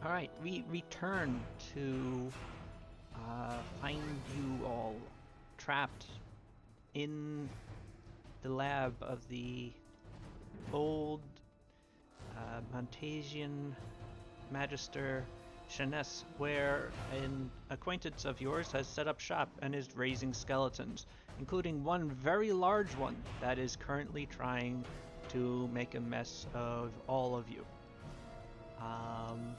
All right, we return to find you all trapped in the lab of the old Montesian Magister Shaness, where an acquaintance of yours has set up shop and is raising skeletons, including one very large one that is currently trying to make a mess of all of you. Um,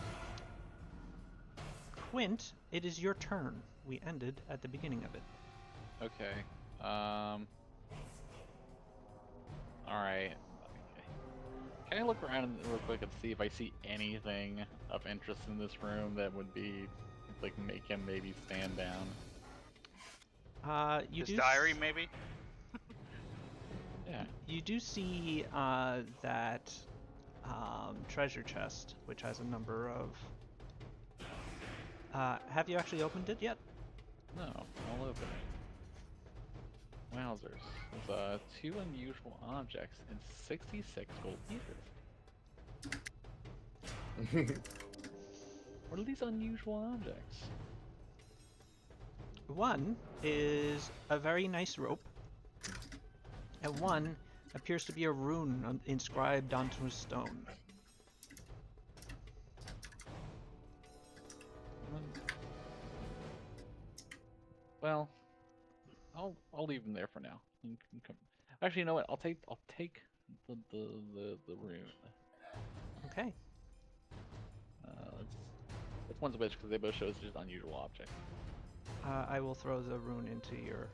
Quint, it is your turn. We ended at the beginning of it. Okay. Alright. Can I look around real quick and see if I see anything of interest in this room that would be, like, make him maybe stand down? You His do diary, maybe? Yeah. you do see that treasure chest, which has a number of. Have you actually opened it yet? No, I'll open it. Wowzers. There's 2 unusual objects and 66 gold pieces. What are these unusual objects? One is a very nice rope, and one appears to be a rune inscribed onto a stone. Well, I'll leave them there for now. Actually, you know what? I'll take the rune. Okay. Let's one's which because they both show us just unusual objects. I will throw the rune into your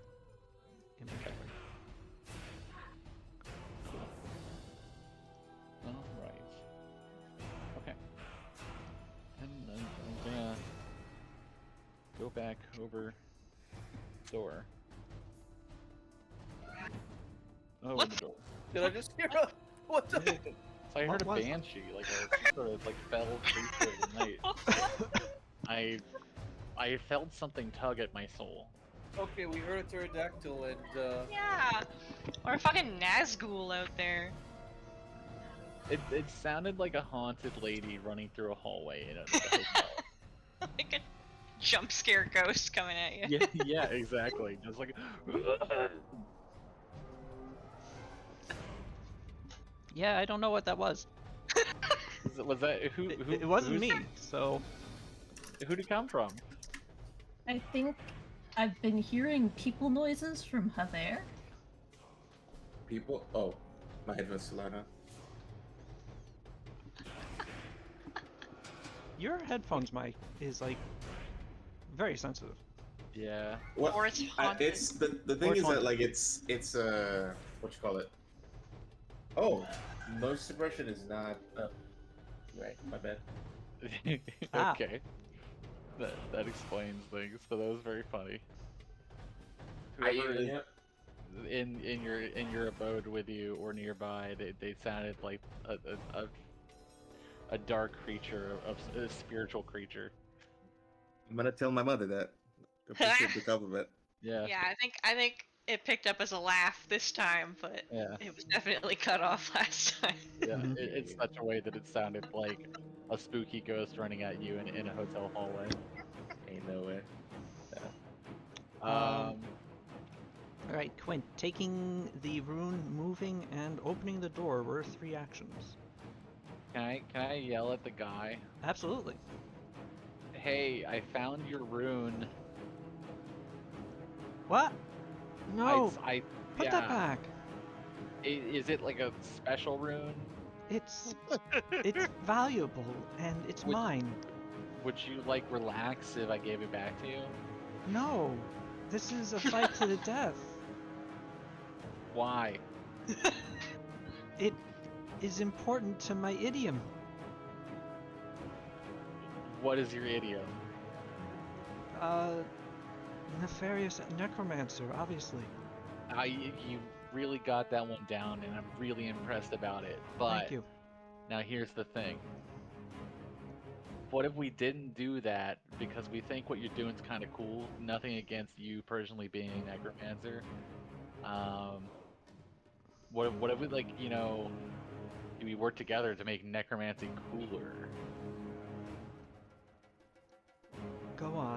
inventory. All right. Okay. And I'm gonna go back over door. Oh, What? the door. Did I just hear a... What the... So I heard What a was that? banshee, like a sort of like fell creature of the night. I felt something tug at my soul. Okay, we heard a pterodactyl and, Yeah. Or a fucking Nazgul out there. It sounded like a haunted lady running through a hallway in a hotel. Like a jump scare ghost coming at you. Yeah, yeah, exactly. Just like Yeah, I don't know what that was. was that who? It wasn't me, so Who'd it come from? I think I've been hearing people noises from Javier. People? Oh, my headphones still on, huh? your headphones mic is like very sensitive. Yeah. What? Or it's haunted. It's the Or thing it's is that haunted. like it's what you call it? Oh, noise suppression is not. Oh, right, my bad. Ah. Okay. That explains things, but that was very funny. I Whoever is yeah. in your abode with you or nearby, they sounded like a dark creature, a spiritual creature. I'm gonna tell my mother that. Appreciate the compliment. Yeah. Yeah, I think it picked up as a laugh this time, but Yeah. it was definitely cut off last time. Yeah, Mhm. it's such a way that it sounded like a spooky ghost running at you in a hotel hallway. Ain't no way. All right, Quint, taking the rune, moving, and opening the door were 3 actions. Can I yell at the guy? Absolutely. Hey, I found your rune. What? No, I put yeah. that back. Is it like a special rune? It's valuable and it's Would- mine. Would you like relax if I gave it back to you? No, this is a fight to the death. Why? It is important to my idiom. What is your idiom? Nefarious necromancer, obviously. You really got that one down, and I'm really impressed about it. But Thank you. now here's the thing. What if we didn't do that because we think what you're doing is kind of cool? Nothing against you personally being a necromancer. What if we, like, you know, we work together to make necromancy cooler?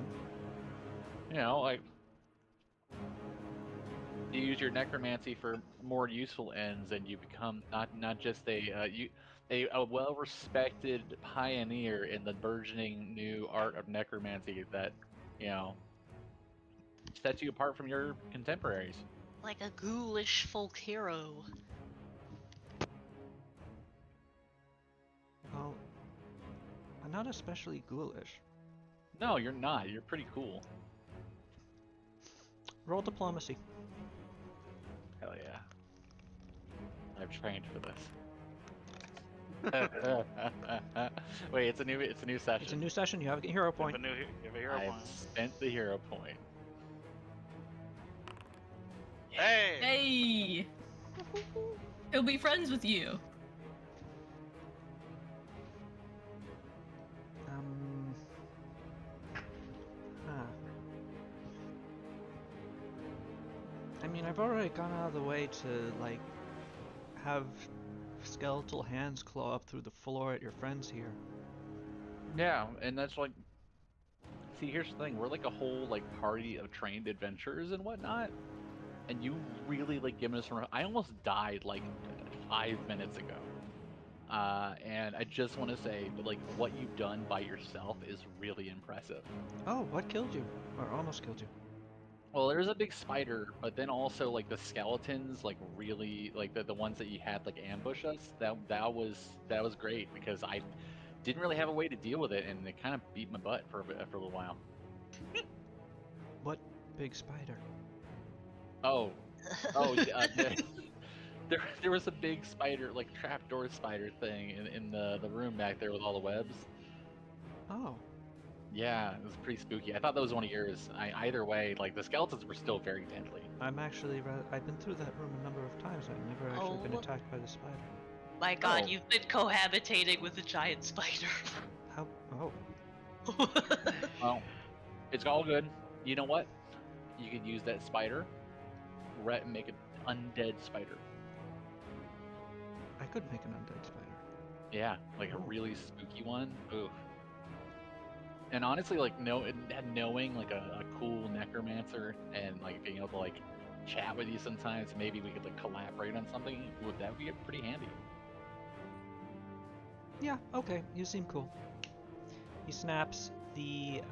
on. You know, like you use your necromancy for more useful ends, and you become not just a well-respected pioneer in the burgeoning new art of necromancy that, you know, sets you apart from your contemporaries. Like a ghoulish folk hero. Well, I'm not especially ghoulish. No, you're not. You're pretty cool. Roll diplomacy. Hell yeah. I've trained for this. Wait, it's a new session. It's a new session. You have a hero You have point. a new, you have a hero I've point. spent the hero point. Hey! Hey! He'll be friends with you. Huh. I mean, I've already gone out of the way to, like, have skeletal hands claw up through the floor at your friends here. Yeah, and that's like, see, here's the thing: we're like a whole like party of trained adventurers and whatnot, and you really like giving us. I almost died like 5 minutes ago, and I just want to say that like what you've done by yourself is really impressive. Oh, what killed you? Or almost killed you? Well, there's a big spider, but then also like the skeletons, like really like the ones that you had like ambush us. That was great because I didn't really have a way to deal with it, and it kind of beat my butt for a little while. What big spider? Oh, yeah, there was a big spider, like trapdoor spider thing in the room back there with all the webs. Oh, Yeah, it was pretty spooky. I thought that was one of yours. Either way, like the skeletons were still very deadly. I'm actually I've been through that room a number of times. I've never actually been Oh. attacked by the spider. My god, Oh. you've been cohabitating with a giant spider. How? Oh, Well, it's all good. You know what? You could use that spider, make an undead spider. I could make an undead spider. Yeah, like a Ooh. really spooky one. Ooh. And honestly, like knowing like a cool necromancer and like being able to like chat with you sometimes, maybe we could like collaborate on something. That would be pretty handy. Yeah, okay, you seem cool. He snaps the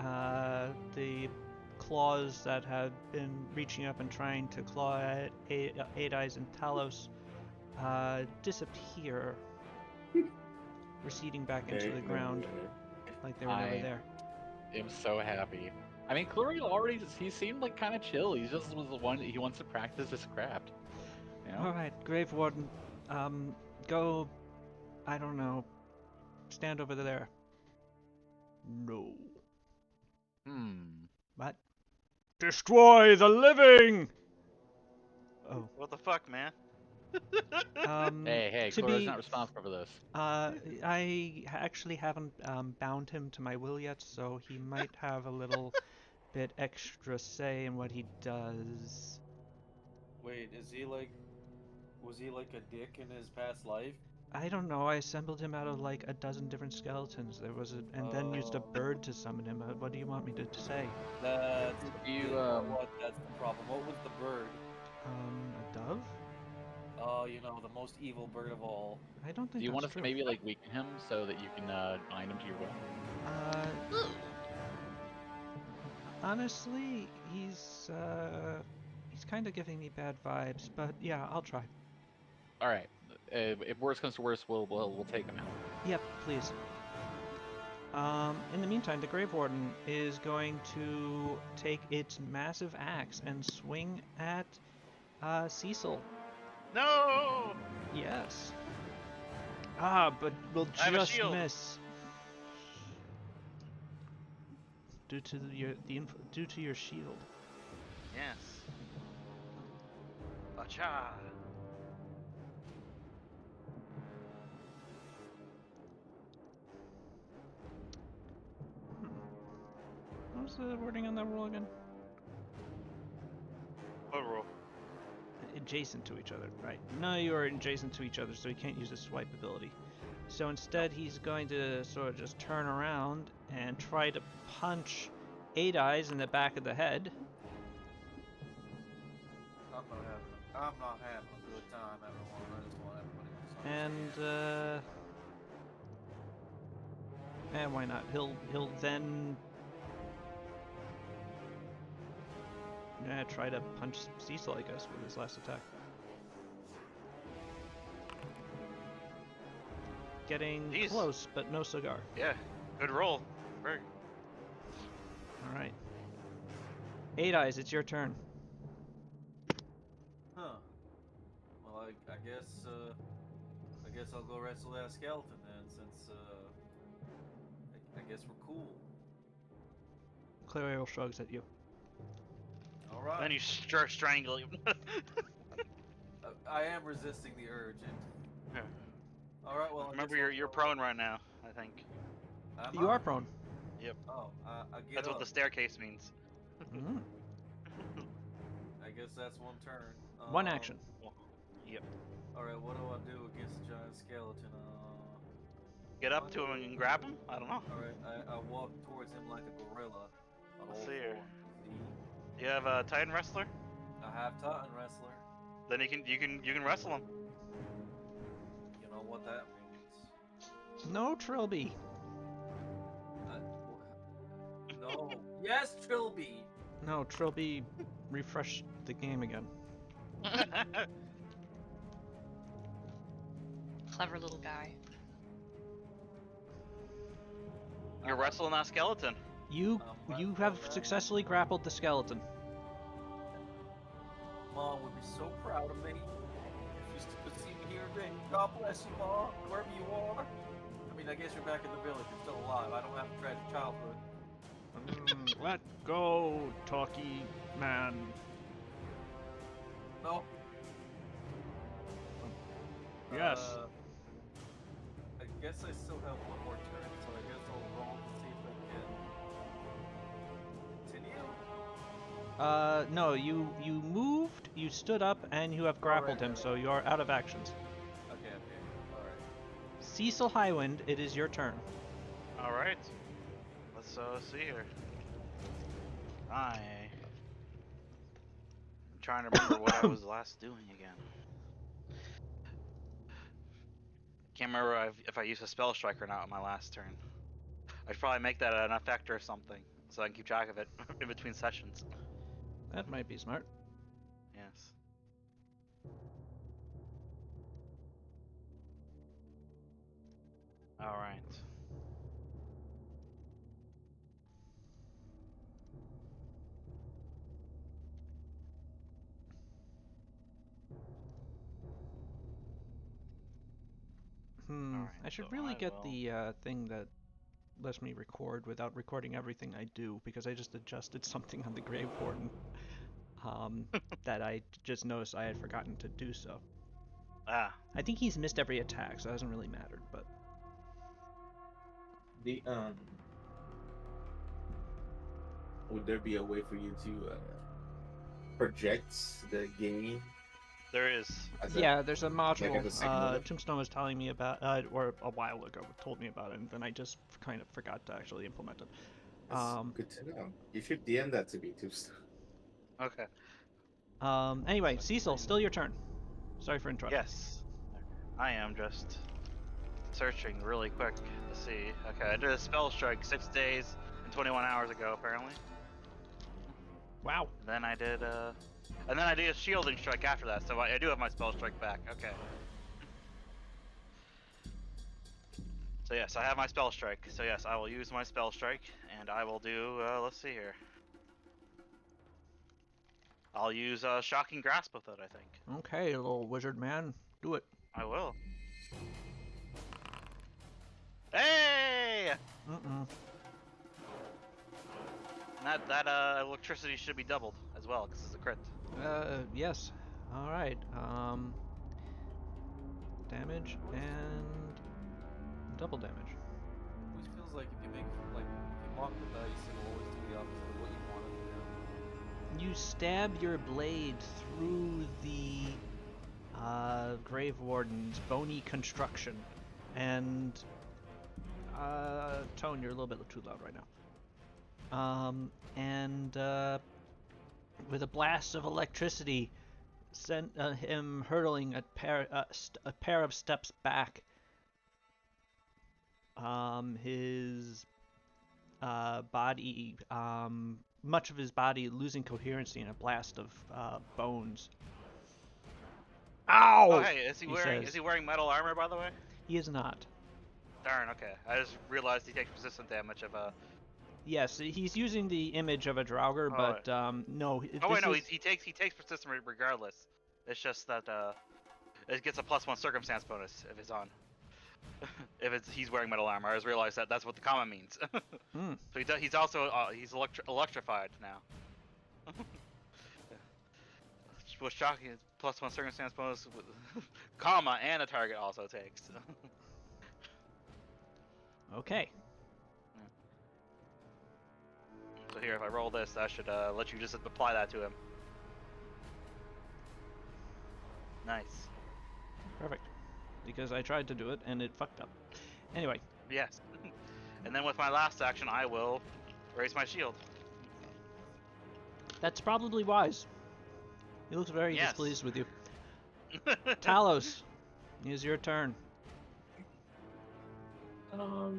claws that have been reaching up and trying to claw at Eight Eyes and Talos disappear, receding back into the ground like they were never I- there. I'm so happy. I mean, Cluriel already, he seemed like kind of chill. He just was the one, he wants to practice his craft. You know? Alright, Grave Warden, go, I don't know, stand over there. No. What? Destroy the living! Oh. What the fuck, man? Hey, to Cluriel's be- not responsible for this. I actually haven't bound him to my will yet, so he might have a little bit extra say in what he does. Wait, was he like a dick in his past life? I don't know. I assembled him out of like a dozen different skeletons. And then used a Oh. bird to summon him. What do you want me to say? That's You, what? That's the problem. What was the bird? A dove? Oh, you know, the most evil bird of all. I don't think Do you want that's us to true. maybe like weaken him so that you can bind him to your will? Ooh. Honestly, he's kind of giving me bad vibes, but yeah, I'll try. All right. If worse comes to worse, we'll take him out. Yep, please. In the meantime, the Grave Warden is going to take its massive axe and swing at Cecil. No! Yes. But will I have a just shield. miss. Due to due to your shield. Yes. Bacha! What was the wording on that roll again? What rule? Adjacent to each other, right? No, you are adjacent to each other, so he can't use his swipe ability. So instead, he's going to sort of just turn around and try to punch 8 eyes in the back of the head. I'm not having a good time, everyone. I just want everybody to understand. And why not? He'll then try to punch Cecil, I guess, with his last attack. Getting Jeez. close, but no cigar. Yeah, good roll. Very. All right. 8 eyes, it's your turn. Huh. Well, I guess I'll go wrestle that skeleton then, since I guess we're cool. Clario shrugs at you. All right. Then you start strangling him. I am resisting the urge. Yeah. All right. Well, I Remember, guess I'll you're go- prone right now. I think Am You I? are prone. Oh, I get that's up. what the staircase means. Mm. I guess that's one turn. One action. Yep. All right. What do I do against a giant skeleton? Get up to him and grab him. I don't know. All right. I walk towards him like a gorilla. On Let's all see here. fours. See? You have a Titan wrestler. I have Titan wrestler. Then you can wrestle him. You know what that means. No Trilby. No. Yes, Trilby. No, Trilby refreshed the game again. Clever little guy. You're wrestling that skeleton. You well, have alright. successfully grappled the skeleton. Mom would be so proud of me. If she could see me here today. God bless you, Mom, wherever you are. I mean, I guess you're back in the village. You're still alive. I don't have a tragic childhood. Let go, talky man. No. Yes. I guess I still have one more turn, so I guess I'll roll to see if I can continue. No, you moved, you stood up, and you have grappled him, right. so you are out of actions. Okay, alright. Cecil Highwind, it is your turn. All right. Let's see here. I'm trying to remember what I was last doing again. Can't remember if I used a spell strike or not on my last turn. I should probably make that an effect or something, so I can keep track of it in between sessions. That might be smart. Yes. All right. Alright, I should so really I get will- the thing that lets me record without recording everything I do, because I just adjusted something on the Grave Warden that I just noticed I had forgotten to do so. Ah, I think he's missed every attack, so it hasn't really mattered, but The would there be a way for you to project the game? there is. As a- yeah, there's a module as a signal? Tombstone was telling me about, or a while ago told me about it, and then I just kind of forgot to actually implement it. That's good to know. You should DM that to me, Tombstone. Okay. Anyway, Cecil, still your turn. Sorry for interrupting. Yes. I am just searching really quick to see. Okay, I did a spell strike 6 days and 21 hours ago, apparently. Wow. Then I did a shielding strike after that, so I do have my spell strike back. Okay. So yes, I have my spell strike. So yes, I will use my spell strike, and I will do. Let's see here. I'll use shocking grasp with it. I think Okay, little wizard man, do it. I will. Hey! That electricity should be doubled as well, because it's a crit. Yes. All right. Damage and double damage. Which feels like if you mock the dice, it'll always do the opposite of what you want it to do. You stab your blade through the Grave Warden's bony construction, and Tone, you're a little bit too loud right now. and with a blast of electricity, sent him hurtling a pair of steps back. His body, much of his body losing coherency in a blast of bones. Ow! Oh, hey, is he he wearing says. is he wearing metal armor, by the way? He is not. Darn. Okay. I just realized he takes resistant damage of Yes, he's using the image of a Draugr, Oh, but no. Oh wait, no, is... he takes persistent regardless. It's just that it gets a +1 circumstance bonus if it's on. If he's wearing metal armor. I just realized that that's what the comment means. Hmm. So he's also he's electrified now. What's shocking is +1 circumstance bonus, with comma, and the target also takes. Okay. So here, if I roll this, that should let you just apply that to him. Nice. Perfect. Because I tried to do it and it fucked up. Anyway, Yes. And then with my last action, I will raise my shield. that's probably wise. He looks very Yes. displeased with you. Talos, it is your turn. All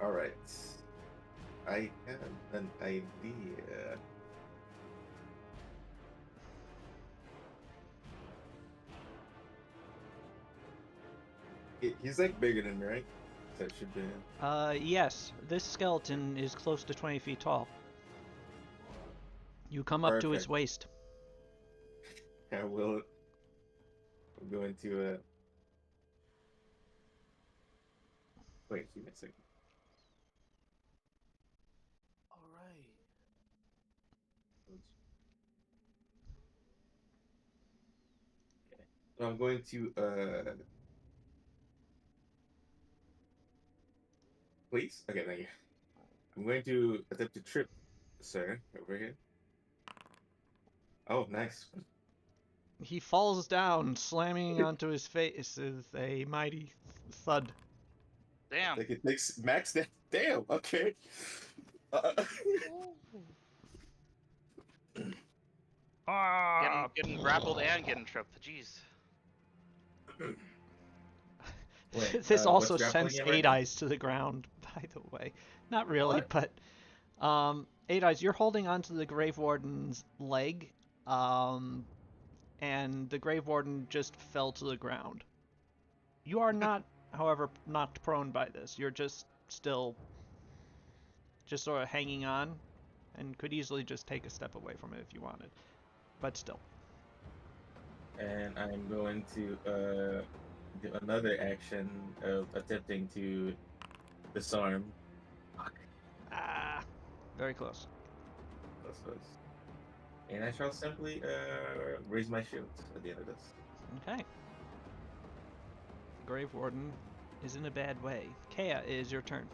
right. I have an idea. He's like bigger than me, right? That should be. Yes, this skeleton is close to 20 feet tall. You come up to its Perfect. waist. I will. I'm going to. Wait, give me a second. All right. So I'm going to. Please. Okay, thank you. I'm going to attempt to trip, sir, over here. Oh, nice. He falls down, slamming onto his face with a mighty thud. Damn. Like it takes max. Damn. Okay. Ah! Getting grappled and getting tripped. Jeez. Wait, This also what's grappling sends again right Eight now? Eyes to the ground, by the way. Not really, What? but Eight Eyes, you're holding onto the Grave Warden's leg, and the Grave Warden just fell to the ground. You are not, however, knocked prone by this. You're just still just sort of hanging on, and could easily just take a step away from it if you wanted. But still. And I'm going to do another action of attempting to disarm. Ah, very close. That's close. And I shall simply raise my shield at the end of this. Okay. The Grave Warden is in a bad way. Kea, it is your turn.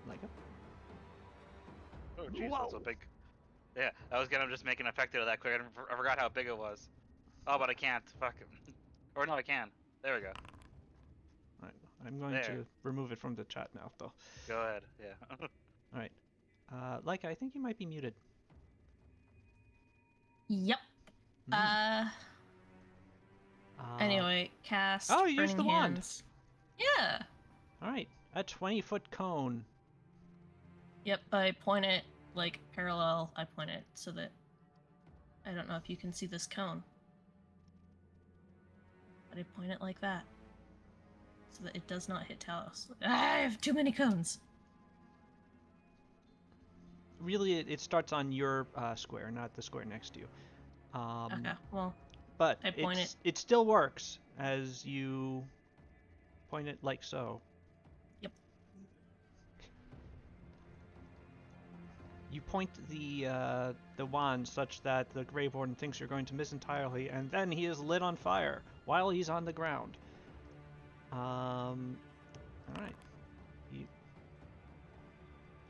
Like it? Oh jeez, that's a Whoa. big. Yeah, I was gonna just make an effect out of that quick. I forgot how big it was. Oh, but I can't. Fuck it. Or no, I can. There we go. Alright, I'm going There. to remove it from the chat now, though. Go ahead. Yeah. Alright. Leica, I think you might be muted. Yep. Mm. Anyway, cast. Oh, you used Burning the wand. Hands. Yeah. Alright, a 20-foot cone. Yep. I point it like parallel. I point it so that I don't know if you can see this cone, but I point it like that so that it does not hit Talos. I have too many cones. Really, it starts on your square, not the square next to you. Okay. Well, But I point it still works as you point it like so. Yep. You point the wand such that the Grave Warden thinks you're going to miss entirely, and then he is lit on fire while he's on the ground. All right.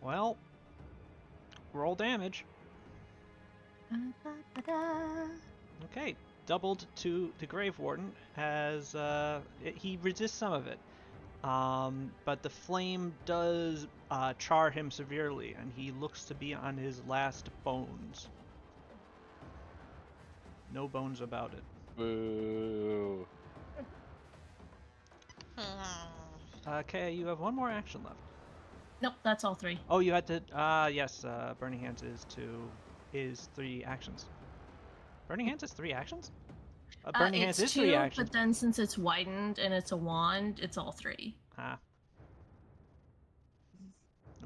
Well, roll damage. Okay, doubled to the Grave Warden as he resists some of it. But the flame does char him severely, and he looks to be on his last bones. No bones about it. Boo. Okay, you have one more action left. Nope, that's all 3. Oh, you had to. Yes. Burning Hands is 3 actions. Burning Hands is 3 actions. Burning Hands It's is 2, 3 actions. but then since it's widened and it's a wand, it's all 3. Ah.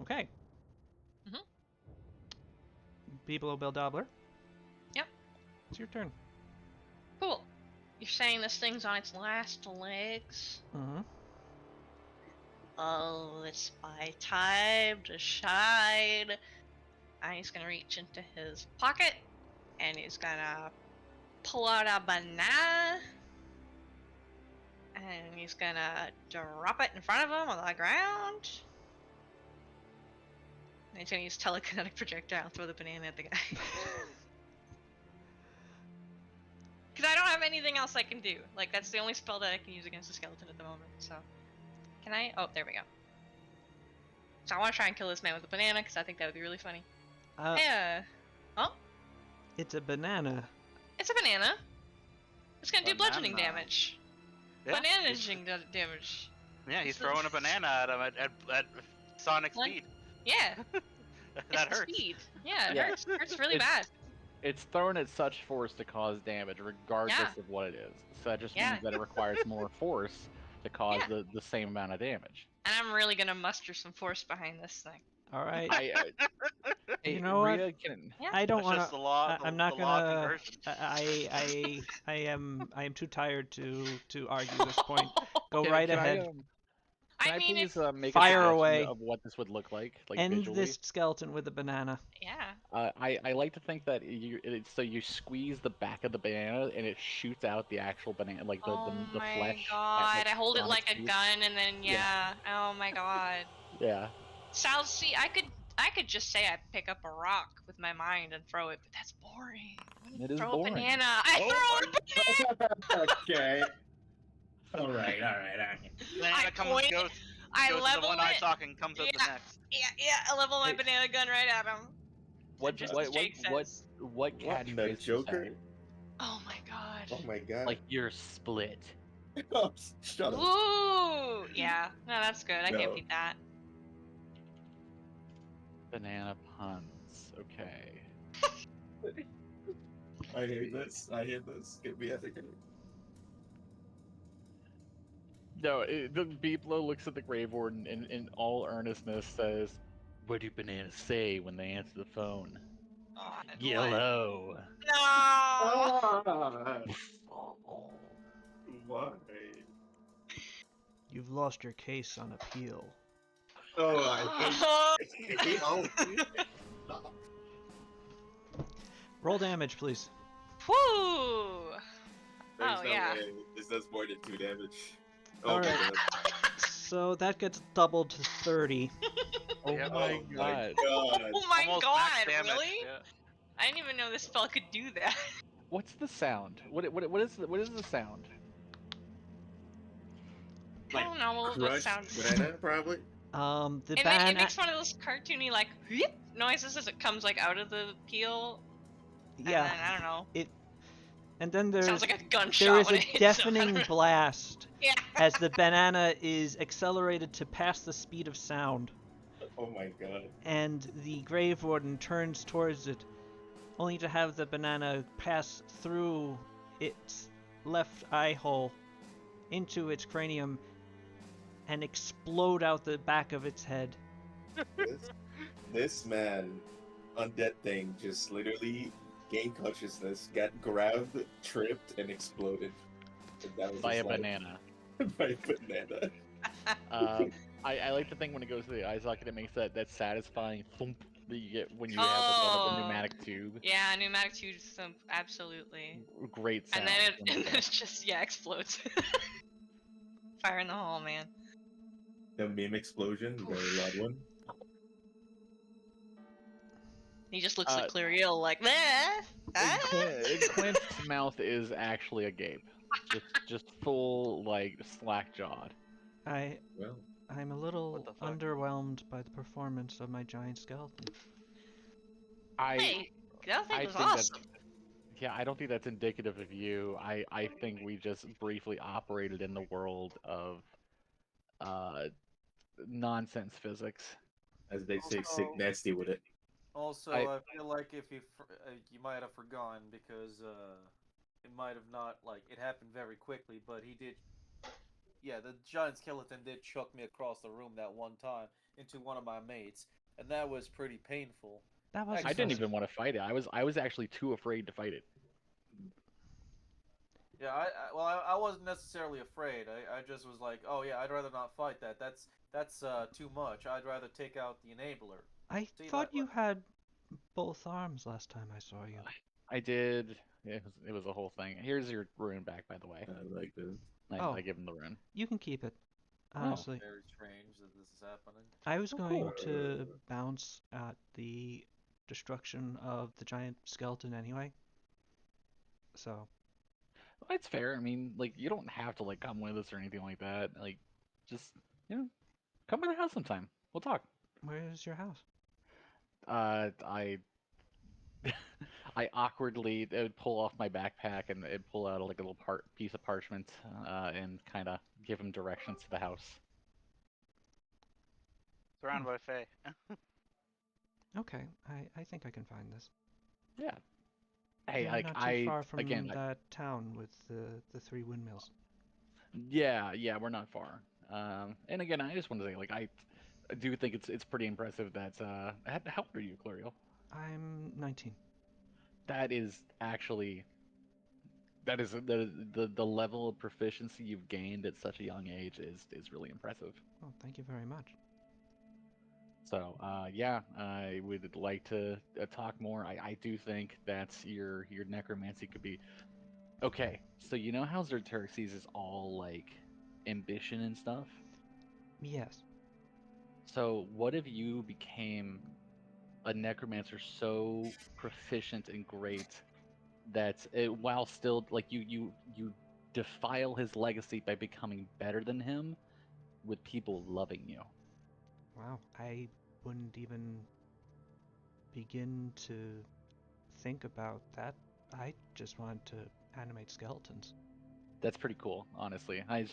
Okay. Mhm. Biblo Bildobler. Yep. It's your turn. Cool. You're saying this thing's on its last legs? Mm-hmm. Oh, it's my time to shine. And he's gonna reach into his pocket and he's gonna pull out a banana and he's gonna drop it in front of him on the ground. And he's gonna use telekinetic projectile and throw the banana at the guy. Because I don't have anything else I can do. Like, that's the only spell that I can use against the skeleton at the moment, so. Can I? Oh, there we go. So I want to try and kill this man with a banana, because I think that would be really funny. Yeah. Oh, It's a banana. it's a banana. It's gonna do bludgeoning Banana. damage. Yeah, Banana damage. yeah, he's throwing a banana at him at sonic Like- speed. Yeah, That it's hurts. speed. Yeah, it Yeah. hurts. It hurts really It's- bad. It's thrown at such force to cause damage, regardless Yeah. of what it is. So that just Yeah. means that it requires more force to cause Yeah. the same amount of damage. And I'm really gonna muster some force behind this thing. All right. Hey, You know what? Rhea, can- Yeah. I don't That's want just to. the law. I'm not the law of gonna. conversion. I am too tired to argue this point. Go can- right can ahead. Can I mean, please if, make Fire a suggestion away. of what this would look like End visually? this skeleton with a banana. yeah. I like to think that so you squeeze the back of the banana and it shoots out the actual banana, like the Oh the my flesh. at, god! I hold it sonic like a speed. gun, and then Yeah. Oh my god. Yeah. Sal, see, I could just say I pick up a rock with my mind and throw it, but that's boring. I wanna It is throw boring. a banana. I throw a banana. Okay. All right. Banana point goes I to the level one eye it. talking, comes out the Yeah. next. Yeah. I level my Hey. banana gun right at him. What Just what as Jake what says. what What, the catchphrase do you Joker? say? Oh my god. Oh my god. Like you're split. Oh, shut up. Ooh. Yeah. No, that's good. I can't No. beat that. Banana puns. Okay. I hate this. Get me out of here. No, the Beeplo looks at the Grave Warden and in all earnestness says, "What do bananas say when they answer the phone?" God, what? Yellow. No. Ah, why? You've lost your case on appeal. Oh, I hate all of you. Roll damage, please. Whoo. There's Oh, no yeah. way this does more than 2 damage. All Oh my right. god. So that gets doubled to 30. Oh Yeah. my Oh god. god. Oh my Almost god, max damage. really? Yeah. I didn't even know this spell could do that. What's the sound? What is the sound? I don't know what Crushed sounds. banana, probably? The It banana. makes one of those cartoony like whoop noises as it comes like out of the peel. And Yeah. then, I don't know. And then there's Sounds like a gunshot. there is when a it hits him, I don't deafening know. blast Yeah. as the banana is accelerated to pass the speed of sound, Oh my god. and the Grave Warden turns towards it, only to have the banana pass through its left eye hole into its cranium and explode out the back of its head. This man, undead thing, just literally gained consciousness, got grabbed, tripped, and exploded. And that was By a his life. banana. By a banana. I like to think when it goes to the eye socket, it makes that satisfying thump that you get when you have the Oh. pneumatic tube. Yeah, pneumatic tube thump, absolutely. Great sound. And then from the it sound. just explodes. Fire in the hole, man. The meme explosion, very loud one. He just looks Uh, at Clariel like, "Meh." Quint's mouth is actually a gape. Just full, like, slack-jawed. Well, I'm a little the fuck? underwhelmed by the performance of my giant skeleton. Hey, that thing I was think awesome. Yeah, I don't think that's indicative of you. I think we just briefly operated in the world of uh, nonsense physics. as they say, sick Also- nasty with it. Also, I- I feel like if you might have forgotten because it might have not like it happened very quickly, but he did. Yeah, the giant skeleton did chuck me across the room that one time into one of my mates, and that was pretty painful. That was I I didn't impressive. even want to fight it. I was actually too afraid to fight it. Yeah, I wasn't necessarily afraid. I just was like, oh yeah, I'd rather not fight that. That's too much. I'd rather take out the enabler. I See, thought like- you had both arms last time I saw you. I did. It was a whole thing. Here's your rune back, by the way. I like this. Oh. I give him the rune. You can keep it. Honestly, Very strange that this is happening. I was Oh, going cool. to bounce at the destruction of the giant skeleton anyway. So, It's fair. I mean, like, you don't have to, like, come with us or anything like that. Like, just, come by the house sometime. We'll talk. where's your house? I I awkwardly would pull off my backpack and it'd pull out like a little piece of parchment and kind of give him directions to the house. Surrounded by Fae. Okay, I think I can find this. Yeah. Hey, You're like not too far from again, that town with the 3 windmills. yeah, we're not far. And again, I just want to say, like, I do think it's pretty impressive that how old are you, Clariel? I'm 19. That is actually the level of proficiency you've gained at such a young age is really impressive. Oh, thank you very much. So, yeah, I would like to talk more. I do think that your necromancy could be okay. So you know how Xerxes is all like ambition and stuff. Yes. So what if you became a necromancer so proficient and great that while still like you defile his legacy by becoming better than him, with people loving you. Wow, I wouldn't even begin to think about that. I just wanted to animate skeletons. That's pretty cool, honestly. I'm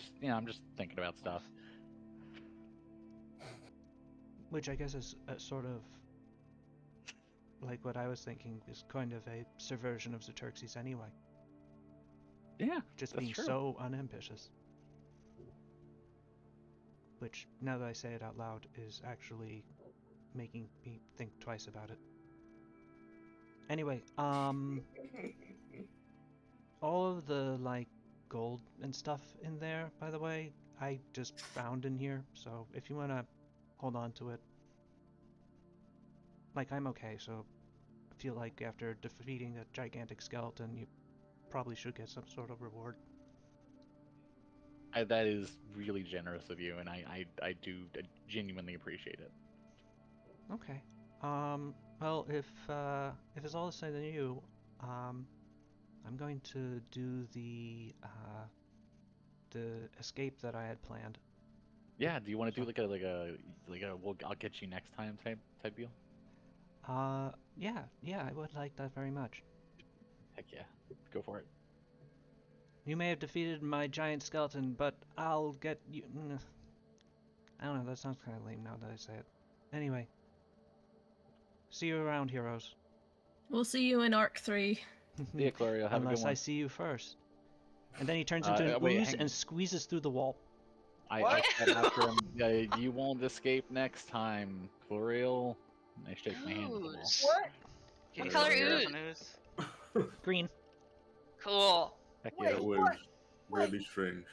just thinking about stuff. Which I guess is a sort of like what I was thinking is kind of a subversion of Xerxes anyway. Yeah, Just that's being true. so unambitious. Which, now that I say it out loud, is actually making me think twice about it. Anyway, all of the, like, gold and stuff in there, by the way, I just found in here, so if you want to hold on to it. Like, I'm okay, so I feel like after defeating a gigantic skeleton, you probably should get some sort of reward. That is really generous of you, and I do genuinely appreciate it. Okay. Well, if it's all the same to you, I'm going to do the escape that I had planned. Yeah, do you want to do So- like a I'll get you next time type deal? Yeah, I would like that very much. Heck yeah, go for it. You may have defeated my giant skeleton, but I'll get you. I don't know, that sounds kind of lame now that I say it. Anyway, see you around, heroes. We'll see you in Arc 3. See ya, Gloria. Have a Unless good one. I see you first. And then he turns into an wait, ooze hang- and squeezes through the wall. I What? said after him, you won't escape next time, Gloriel. I shake my hand at the wall. Ooze. What? Can What you color see ooze? an ooze? Green. Cool. Heck Wait, yeah. That was what? really strange.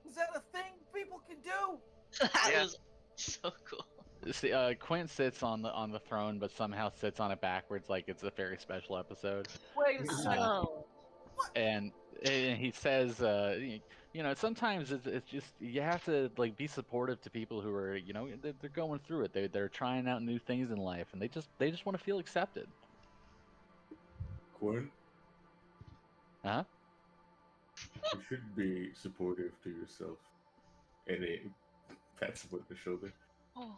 Is that a thing people can do? That Yeah. was so cool. See, Quint sits on the throne, but somehow sits on it backwards, like it's a very special episode. Wait a second. Oh. And he says, sometimes it's just you have to like be supportive to people who are, they're going through it. They're trying out new things in life, and they just want to feel accepted. Quinn, Huh? You should be supportive to yourself. And it pats him on the shoulder. Oh.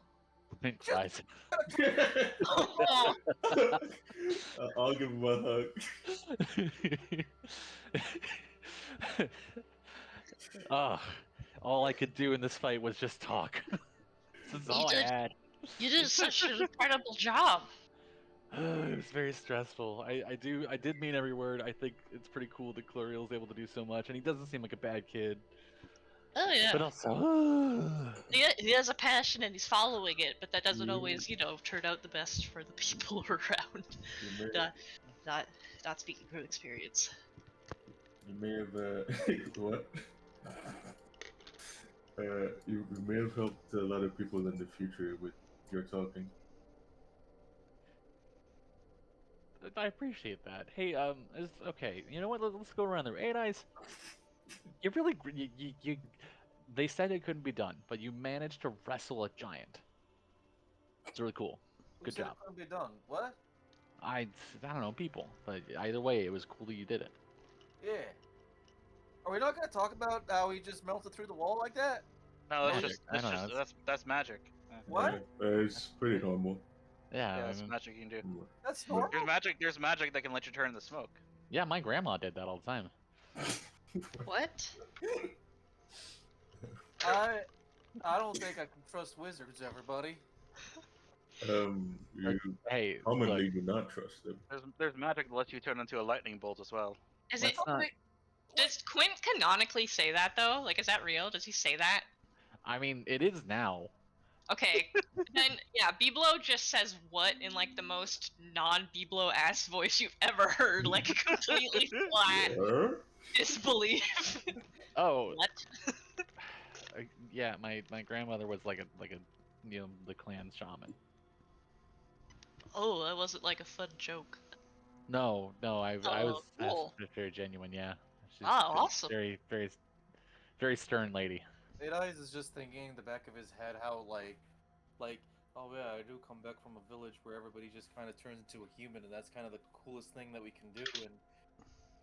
Guys. Oh. I'll give him a hug. Ah, all I could do in this fight was just talk. This is all I did- had. You did such an incredible job. It was very stressful. I did mean every word. I think it's pretty cool that Cloriel's able to do so much, and he doesn't seem like a bad kid. Oh yeah. But also, He has a passion and he's following it, but that doesn't always, turn out the best for the people around. You may, Not speaking from experience. you may have what? You may have helped a lot of people in the future with your talking. I appreciate that. Hey, okay. You know what? Let's go around there. Hey, guys, you really, you, they said it couldn't be done, but you managed to wrestle a giant. It's really cool. Who Good said job. It couldn't be done. What? I don't know people, but either way, it was cool that you did it. Yeah. Are we not gonna talk about how he just melted through the wall like that? No, that's Magic. just I don't know, that's magic. What? It's pretty normal. Yeah, Yeah, I that's mean, magic you can do. That's What? normal. There's magic that can let you turn into smoke. yeah, my grandma did that all the time. What? I don't think I can trust wizards, everybody. You Hey, commonly look, do not trust them. There's magic that lets you turn into a lightning bolt as well. Is it? let's not. Does Quint canonically say that though? Like, is that real? Does he say that? I mean, it is now. Okay, then yeah, Biblo just says what in like the most non-Biblo ass voice you've ever heard, like completely flat Huh? disbelief. Oh, What? yeah, my grandmother was like a the clan shaman. Oh, that wasn't like a fun joke. No, I was Cool. very genuine. Yeah. She's Oh, awesome. Very, very, very stern lady. Eight Eyes is just thinking in the back of his head how like, oh yeah, I do come back from a village where everybody just kind of turns into a human, and that's kind of the coolest thing that we can do. And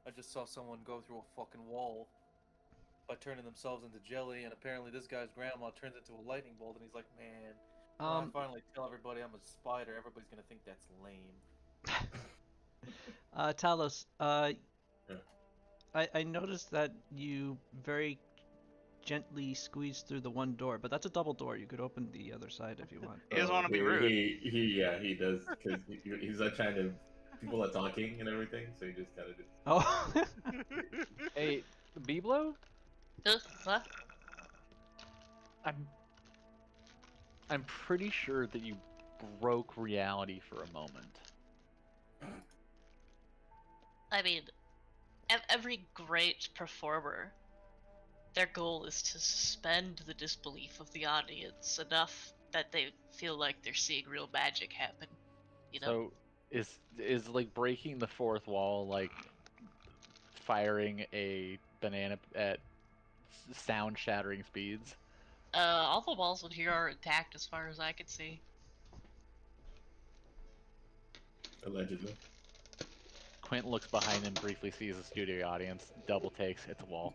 I just saw someone go through a fucking wall by turning themselves into jelly, and apparently this guy's grandma turns into a lightning bolt, and he's like, man, when I finally tell everybody I'm a spider, everybody's gonna think that's lame. Talos, Yeah. I noticed that you very gently squeezed through the one door, but that's a double door. You could open the other side if you want. He doesn't want to be He- rude. He does, because he's not trying to. People are talking and everything, so he just kind of. Oh. Hey, Biblo, What? I'm pretty sure that you broke reality for a moment. I mean, every great performer, their goal is to suspend the disbelief of the audience enough that they feel like they're seeing real magic happen. You know? So is like breaking the fourth wall like firing a banana at sound shattering speeds? All the walls in here are intact as far as I can see. Allegedly. Quint looks behind him, briefly sees the studio audience, double takes, hits a wall.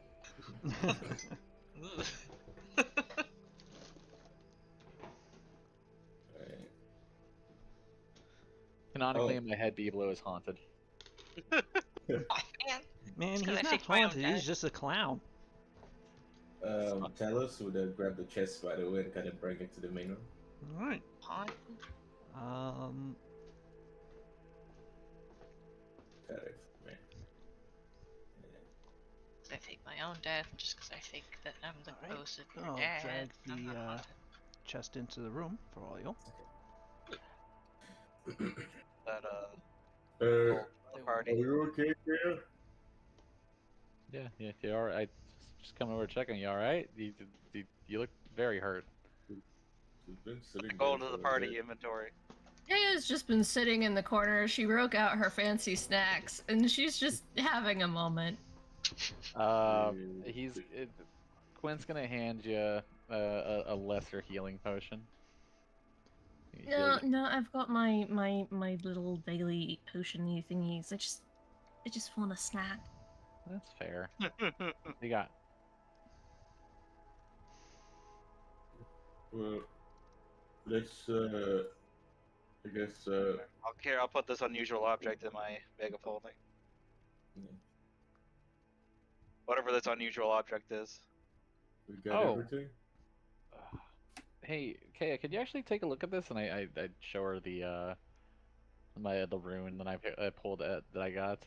Right. Canonically, Oh. in my head, Biblo is haunted. Oh, man. Man, It's he's 'cause I not faked my own haunted. He's death. just a clown. Talos would grab the chest by the way and kind of bring it to the main room. All right. Haunt? Got it, man. I fake my own death just because I think that I'm the Alright, ghost of your I'll dad. drag I'm not the haunted. chest into the room for all you. That Are party. you okay here? Yeah, you are. I just coming over checking. You all right? You look very hurt. She's been sitting Go there into the for a party bit. inventory. Taya's just been sitting in the corner. She broke out her fancy snacks, and she's just having a moment. Quint's gonna hand you a lesser healing potion. No, I've got my little daily potion-y thingies. I just want a snack. That's fair. You got. Well, let's. I guess. I'll put this unusual object in my bag of holding. Whatever this unusual object is. We got Oh. everything. Hey, Kaya, could you actually take a look at this? And I'd show her the the rune that I pulled that I got.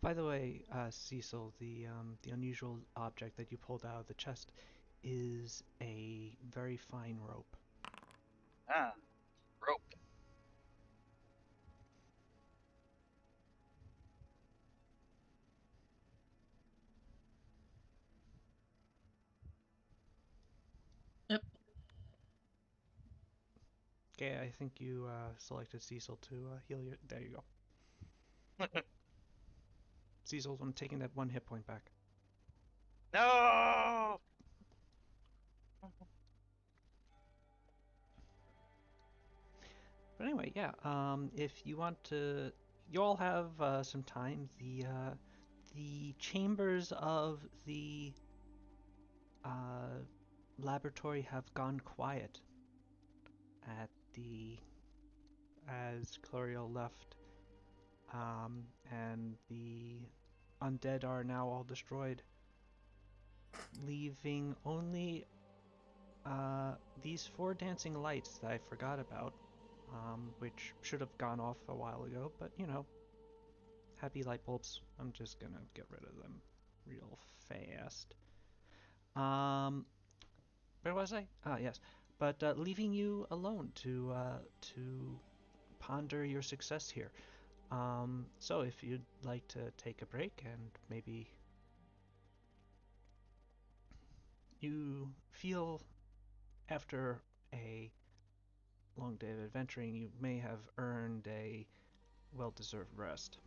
By the way, Cecil, the unusual object that you pulled out of the chest is a very fine rope. Ah, rope. Okay, I think you selected Cecil to heal your. There you go. Cecil, I'm taking that 1 hit point back. No! But anyway, yeah. If you want to, you all have some time. The chambers of the laboratory have gone quiet at the as Cloriel left, and the undead are now all destroyed, leaving only these 4 dancing lights that I forgot about, which should have gone off a while ago, but you know, happy light bulbs. I'm just gonna get rid of them real fast. Where was I? Ah, yes. But leaving you alone to ponder your success here. So if you'd like to take a break and maybe you feel after a long day of adventuring, you may have earned a well-deserved rest.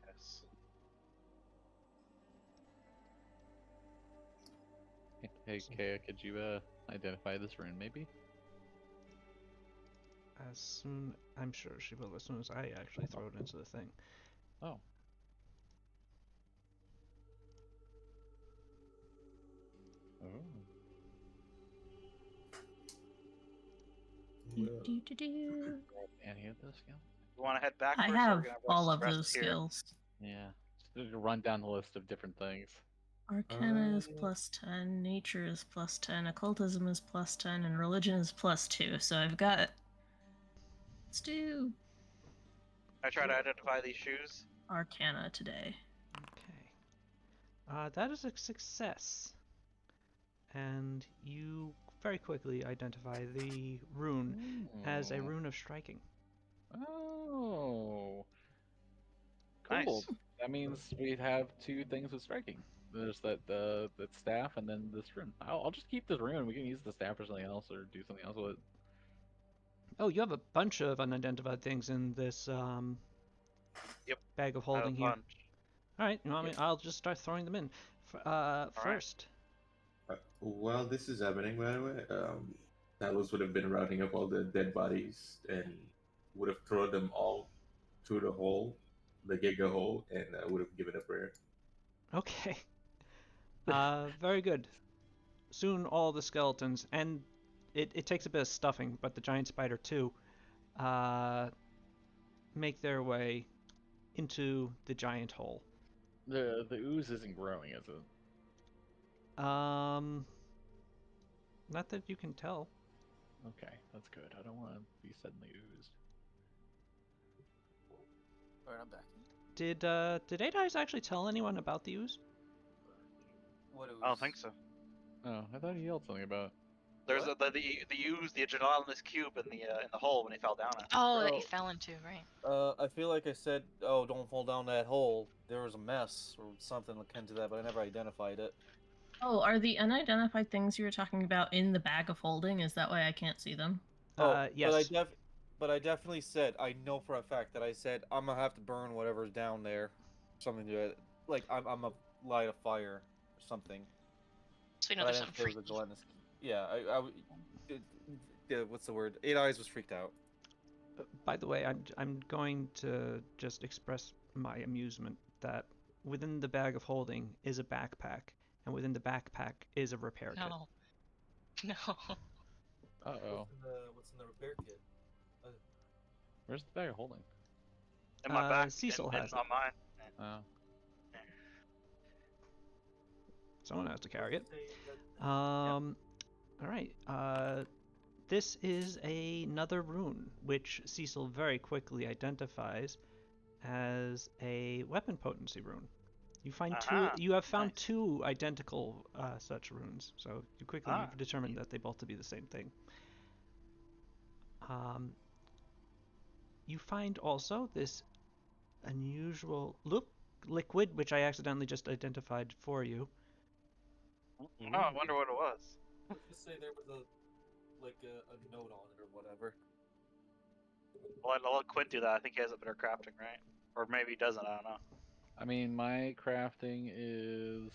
Yes. Hey, Kaya, could you identify this rune maybe? As soon, I'm sure she will, as soon as I actually throw it into the thing. Oh. Oh. Do. Any of those skills? You want to head back? I first, or we're have gonna all of rest those here? skills. Yeah. Just to run down the list of different things. Arcana is +10, nature is +10, occultism is +10, and religion is +2. So I've got. Let's do I try to identify these shoes. Arcana today. Okay. That is a success. And you very quickly identify the rune as a rune of striking. Oh. Nice. Cool. That means we have 2 things with striking. There's that staff and then this rune. I'll just keep this rune. We can use the staff for something else or do something else with it. Oh, you have a bunch of unidentified things in this Yep. bag of I have a holding here. bunch. All right, you know, I mean, I'll just start throwing them in. First, While this is happening, by the way, Talos would have been rounding up all the dead bodies and would have thrown them all through the hole, the Giga hole, and would have given a prayer. okay. Very good. Soon all the skeletons, and it takes a bit of stuffing, but the giant spider too, make their way into the giant hole. The ooze isn't growing, is it? Not that you can tell. Okay, that's good. I don't want to be suddenly oozed. Alright, I'm back. Did Eight Eyes actually tell anyone about the ooze? What I don't think so. Oh, I thought he yelled something about. There's What? the ooze, the gelatinous cube in the hole when he fell down it. Oh, that Bro. he fell into, right? I feel like I said, oh, don't fall down that hole. There was a mess or something akin to that, but I never identified it. Oh, are the unidentified things you were talking about in the bag of holding? Is that why I can't see them? Yes. But I definitely said, I know for a fact that I said I'm gonna have to burn whatever's down there, something to it. Like I'm a light a fire or something. So we know But I there's didn't something say it was a gelatinous. Yeah, what's the word? 8 Eyes was freaked out. By the way, I'm going to just express my amusement that within the bag of holding is a backpack, and within the backpack is a repair kit. No. No. Uh-oh. What's in the repair kit? Where's the bag of holding? In my back. Cecil and has it. on mine. Oh. Someone has to carry it. Alright, this is another rune, which Cecil very quickly identifies as a weapon potency rune. You find Aha, you have found nice. 2 identical such runes, so you quickly determined that they both to be the same thing. You find also this unusual liquid, which I accidentally just identified for you. Oh, I wonder what it was. Let's just say there was a note on it or whatever. Well, I'll let Quint do that. I think he has a better crafting, right? Or maybe he doesn't. I don't know. I mean, my crafting is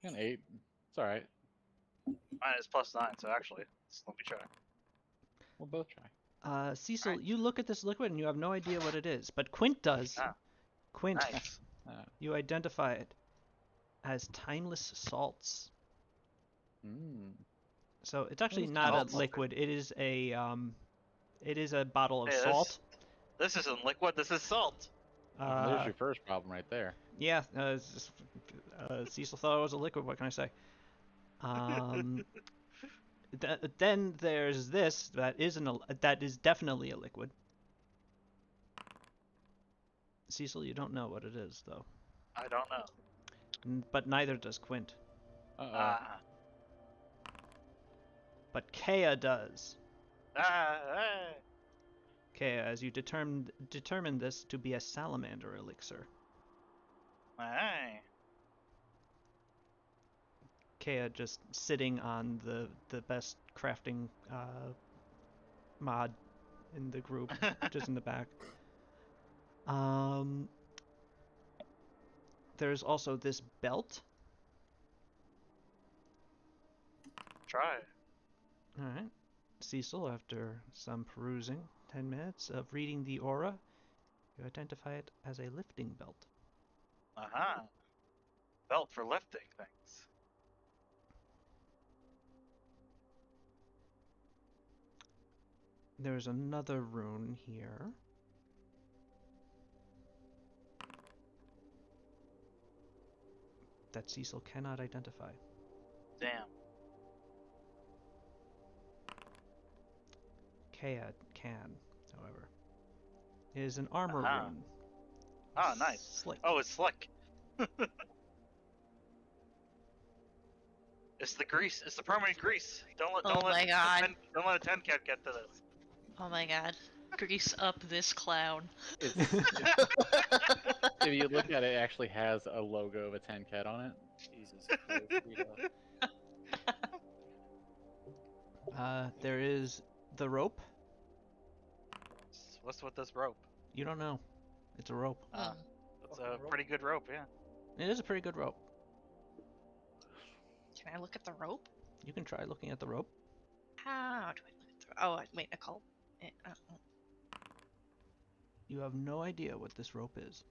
an 8. It's all right. Mine is +9, so actually, let me try. We'll both try. Cecil, Alright. you look at this liquid and you have no idea what it is, but Quint does. Ah, Quint, Nice. you identify it as timeless salts. So it's actually is not salts? a liquid. It is a bottle of Hey, salt. This isn't liquid. This is salt. There's your first problem right there. Yeah, it's just, Cecil thought it was a liquid. What can I say? Then there's this that is definitely a liquid. Cecil, you don't know what it is, though. I don't know. But neither does Quint. Uh-oh. Ah. But Kea does. Hey. Kea, as you determine this to be a salamander elixir. Hey. Kea just sitting on the best crafting mod in the group, just in the back. There's also this belt. Try. Alright. Cecil, after some perusing, 10 minutes of reading the aura, you identify it as a lifting belt. Uh-huh. Belt for lifting things. There's another rune here. That Cecil cannot identify. Damn. Kea can, however. It is an armor Uh-huh. rune. Oh, nice. Slick. Oh, it's slick. It's the grease. It's the permanent grease. Don't let Oh my God. Don't let a 10 cat get to this. Oh my god. Grease up this clown. If you look at it, it actually has a logo of a 10 cat on it. Jesus Christ, Rita. There is the rope. What's with this rope? You don't know. It's a rope. Ah. It's Fucking a rope. pretty good rope, yeah. It is a pretty good rope. Can I look at the rope? You can try looking at the rope. How do I look at the Oh, wait, Nicole. You have no idea what this rope is.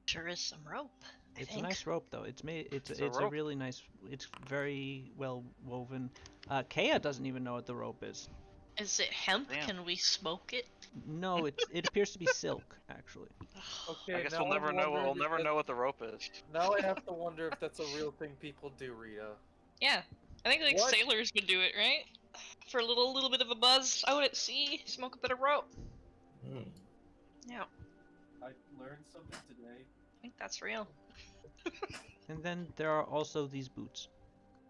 Sure is some rope, I It's think. a nice rope, though. It's made. It's It's a a rope. really nice. It's very well woven. Kea doesn't even know what the rope is. Is it hemp? Damn. Can we smoke it? No, it appears to be silk, actually. Okay, I guess now we'll never I'm know. wondering We'll if never that- know what the rope is. Now I have to wonder if that's a real thing people do, Rita. Yeah. I think like What? sailors would do it, right? For a little bit of a buzz out at sea, smoke a bit of rope. Yeah, I learned something today. I think that's real. And then there are also these boots.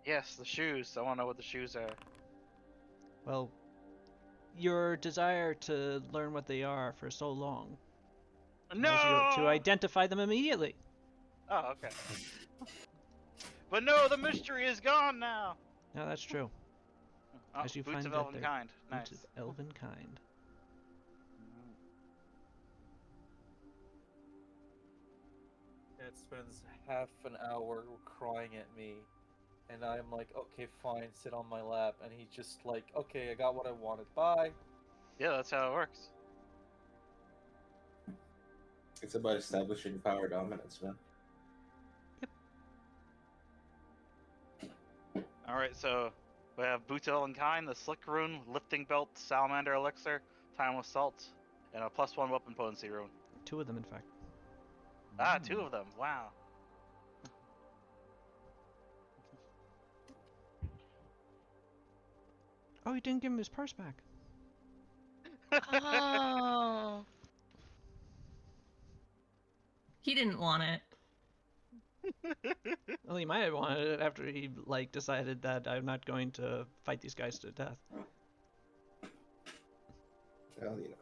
Yes, the shoes. I want to know what the shoes are. Well, your desire to learn what they are for so long No. allows you to identify them immediately. Oh, okay. But no, the mystery is gone now. No, that's true. Oh, As you boots find of that elven they're kind. Nice. Boots of elven kind. It spends half an hour crying at me, and I'm like, okay, fine, sit on my lap, and he's just like, okay, I got what I wanted, bye. Yeah, that's how it works. It's about establishing power dominance, man. Alright, so we have Bootel and Kine, the Slick Rune, Lifting Belt, Salamander Elixir, Timeless Salt, and a +1 weapon potency rune. 2 of them, in fact. Ah, 2 of them. Wow. Oh, you didn't give him his purse back. Oh. He didn't want it. Well, he might have wanted it after he like decided that I'm not going to fight these guys to death. Well, you know.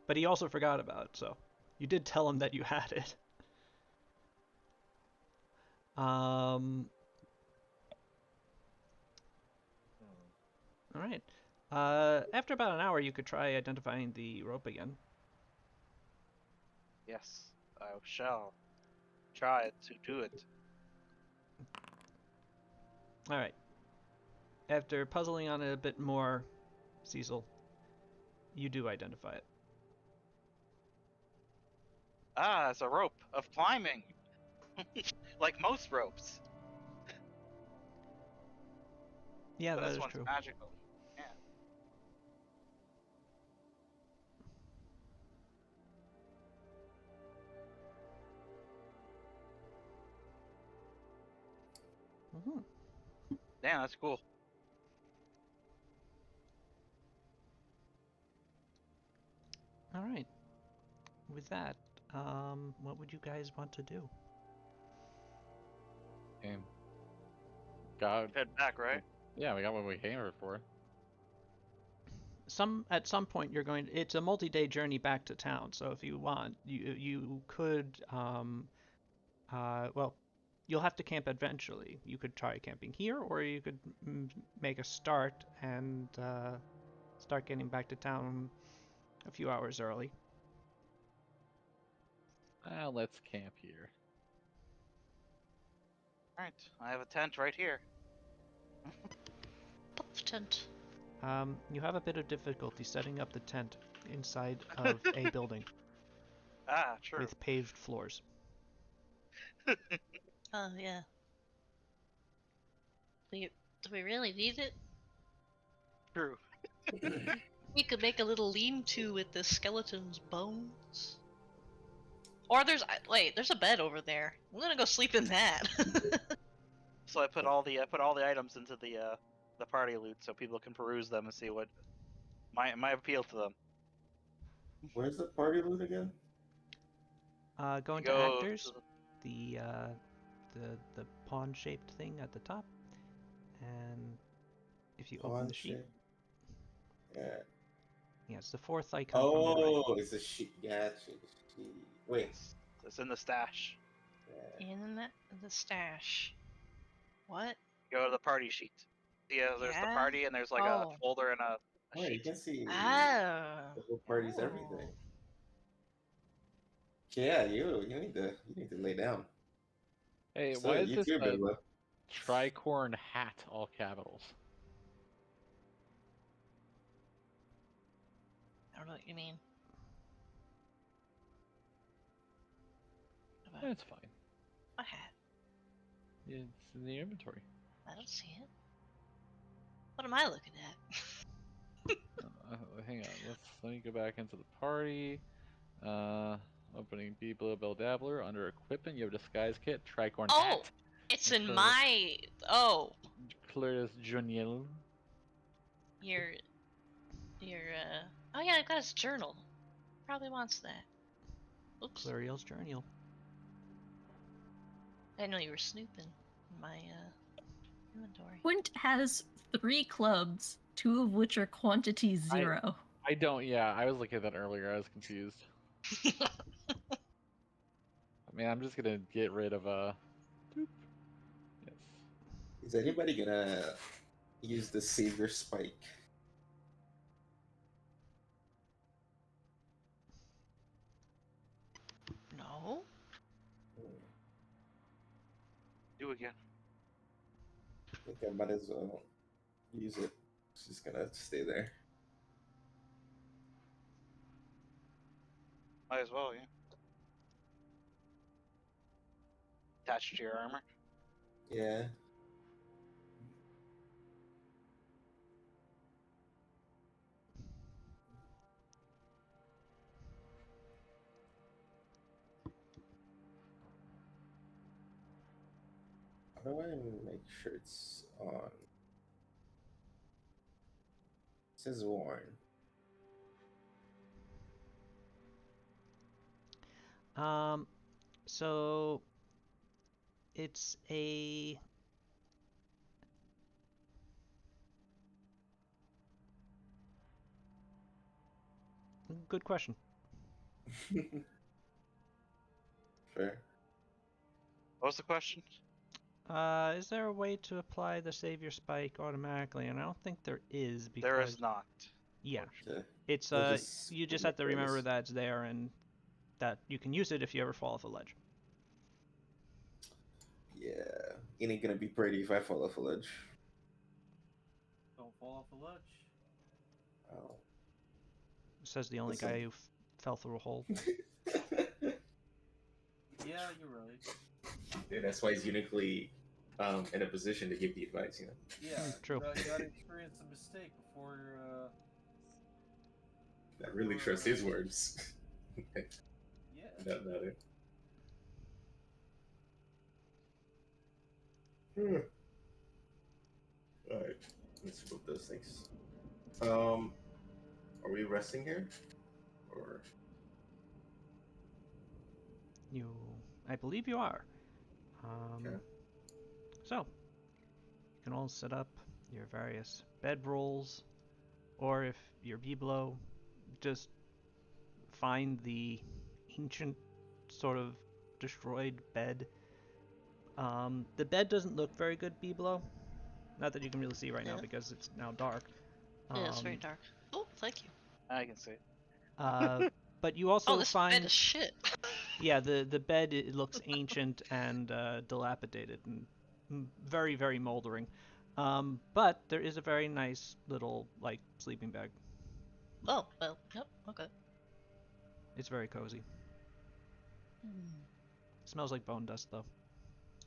But he also forgot about it, so you did tell him that you had it. All right. After about an hour, you could try identifying the rope again. Yes, I shall try to do it. All right. After puzzling on it a bit more, Cecil, you do identify it. Ah, it's a rope of climbing. Like most ropes. Yeah, But that this is one's true. magical. Yeah. Mm-hmm. Damn, that's cool. All right. With that, what would you guys want to do? Okay. Got Head back, right? yeah, we got what we came here for. At some point you're going. It's a multi-day journey back to town. So if you want, you could. Well, you'll have to camp eventually. You could try camping here, or you could make a start and start getting back to town a few hours early. Let's camp here. Alright, I have a tent right here. Buffed. You have a bit of difficulty setting up the tent inside of a building Ah, true. with paved floors. Oh yeah. Do we really need it? True. We could make a little lean-to with the skeleton's bones. Or there's a bed over there. I'm gonna go sleep in that. So I put all the items into the party loot so people can peruse them and see what might appeal to them. Where's the party loot again? Go into Go actors, to the pawn-shaped thing at the top, and if you open the sheet, Yeah. yeah, it's the 4th icon from the right. Oh, it's a sheet. Gotcha. Sheet. Wait. It's in the stash. Yeah. In the stash. What? Go to the party sheet. Yeah, there's the Yeah? party and there's like Oh. a folder and a Oh, you sheet. can see Oh. the whole party's Oh. everything. Yeah, you need to lay down. Hey, So, why is you this too, a Big Lip. tricorn hat, all capitals? I don't know what you mean. That's fine. What hat? It's in the inventory. I don't see it. What am I looking at? Hang on, let me go back into the party. Opening B Bluebell Dabbler under equipment. You have a disguise kit, tricorn Oh, hat. it's That's in the- my. Oh, Clarius Juniel. your. Oh yeah, I've got his journal. Probably wants that. Oops. Clariel's Journal. I didn't know you were snooping in my inventory. Quint has 3 clubs, 2 of which are quantity 0. I don't. Yeah, I was looking at that earlier. I was confused. I mean, I'm just gonna get rid of Doop. Yes. Is anybody gonna use the Savior Spike? No. Do again. I think I might as well use it. It's just gonna stay there. Might as well, yeah. Attached to your armor. Yeah. How do I make sure it's on? It says worn. So it's a good question. Fair. What was the question? Is there a way to apply the savior spike automatically? And I don't think there is because There is not. yeah, Okay. it's We'll just you just go have to remember regardless. that it's there and that you can use it if you ever fall off a ledge. Yeah. It ain't gonna be pretty if I fall off a ledge. Don't fall off the ledge. Oh. Says the only Listen. guy who fell through a hole. Yeah, you're right. Yeah, that's why he's uniquely in a position to give the advice, you know. Yeah, True. You gotta experience a mistake before I really trust his words. yeah. Not it. Alright, let's move those things. Are we resting here? Or I believe you are. Okay. So you can all set up your various bed rolls, or if you're Biblo, just find the ancient sort of destroyed bed. The bed doesn't look very good, Biblo. Not that you can really see right now Yeah. because it's now dark. Yeah, it's very dark. Oh, thank you. I can see. But you also Oh, this find bed is shit. yeah, the bed, it looks ancient and dilapidated and very, very moldering. But there is a very nice little like sleeping bag. Oh, well, yep, okay. It's very cozy. Smells like bone dust though.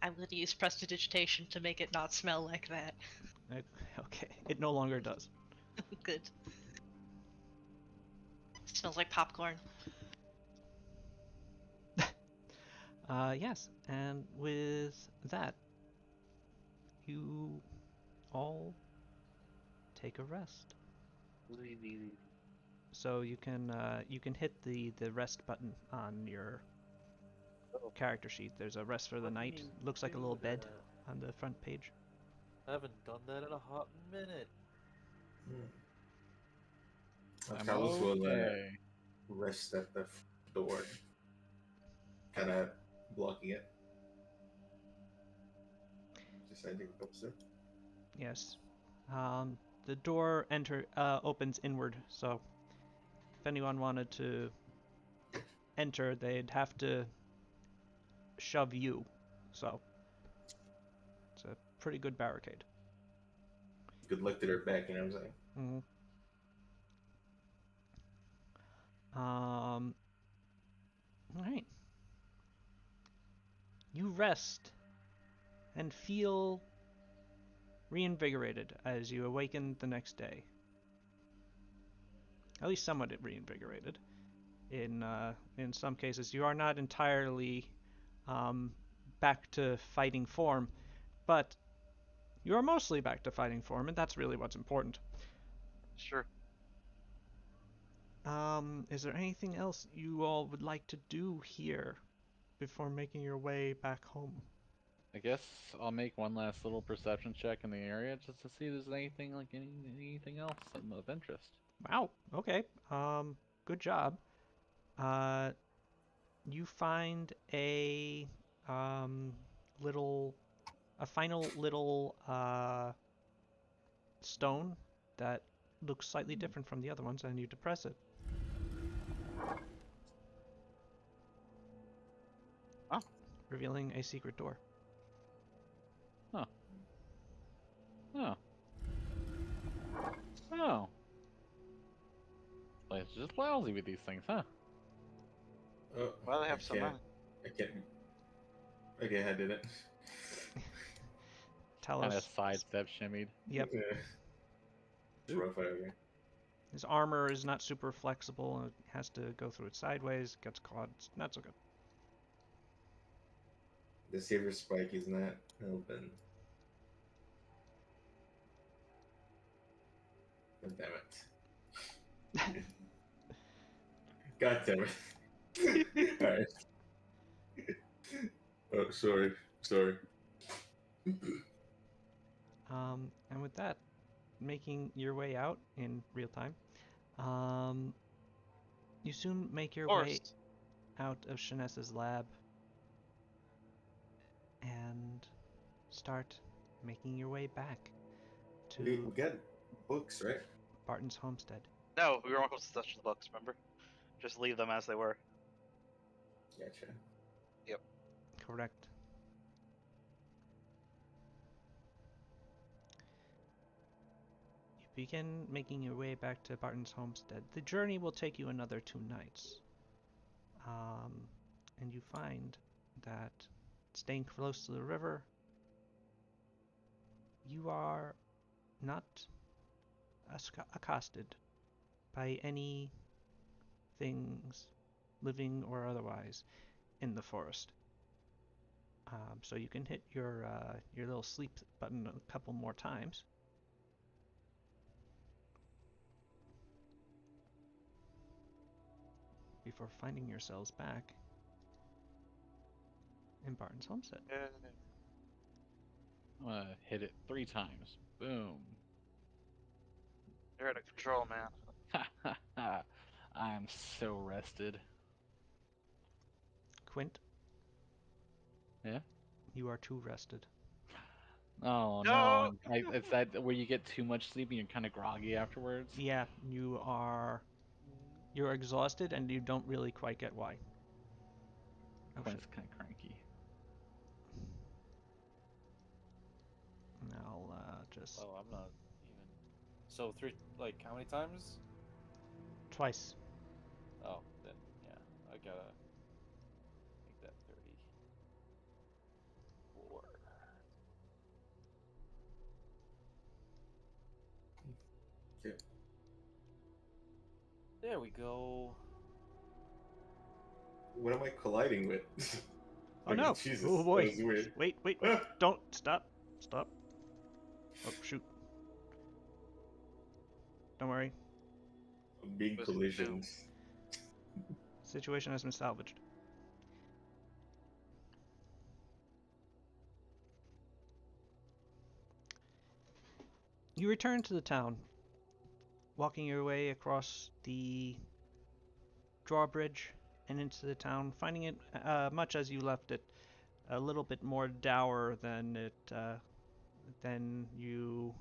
I would use prestidigitation to make it not smell like that. Okay, it no longer does. Good. Smells like popcorn. Yes, and with that, you all take a rest. So you can hit the rest button on your character sheet. There's a rest for the Let night. me Looks like a do little bed that. on the front page. I haven't done that in a hot minute. I'm Carlos will okay. rest at the door, kind of blocking it. Just ending the Yes. The door opens inward, so if anyone wanted to enter, they'd have to shove you. So it's a pretty good barricade. Good luck to their back, you know what I'm saying? Mm-hmm. All right. You rest and feel reinvigorated as you awaken the next day. At least somewhat reinvigorated. In some cases, you are not entirely back to fighting form, but you are mostly back to fighting form, and that's really what's important. Sure. Is there anything else you all would like to do here before making your way back home? I guess I'll make one last little perception check in the area just to see if there's anything like anything else of interest. Wow. Okay. Good job. You find a final little stone that looks slightly different from the other ones, and you depress it. Oh. Revealing a secret door. Huh. Oh. Oh. It's just lousy with these things, huh? Oh, Well, they have I some can't- money. I can't Okay, I did it. Tell Kind of us. sidestep shimmied. Yep. Yeah. Just run for it, okay. His armor is not super flexible. It has to go through it sideways. Gets caught. It's not so good. The saber spike is not helping. God damn it. God damn it. Alright. Oh, sorry. Sorry. And with that, making your way out in real time, you soon make your Of way course. out of Shanessa's lab and start making your way back We to got books, right? Barton's homestead. No, we weren't supposed to touch the books, remember? Just leave them as they were. Gotcha. Correct. You begin making your way back to Barton's homestead. The journey will take you another 2 nights. And you find that staying close to the river, you are not accosted by any things, living or otherwise, in the forest. So you can hit your little sleep button a couple more times. Before finding yourselves back in Barton's homestead. I'm gonna hit it 3 times. Boom. You're out of control, man. I'm so rested. Quint, Yeah. you are too rested. Oh No! no! It's that where you get too much sleep and you're kind of groggy afterwards. Yeah, you're exhausted and you don't really quite get why. Oh shit. Quinn's kind of cranky. I'll just Oh, I'm not even. So how many times? twice. Oh, then yeah, I gotta make that 34. Okay. There we go. What am I colliding with? Oh no! Jesus, Oh boy! that was weird. Wait! Ah! Don't stop! Stop! Oh shoot! Don't worry. Big Was collisions. Situation has been salvaged. You return to the town, walking your way across the drawbridge and into the town, finding it much as you left it, a little bit more dour than you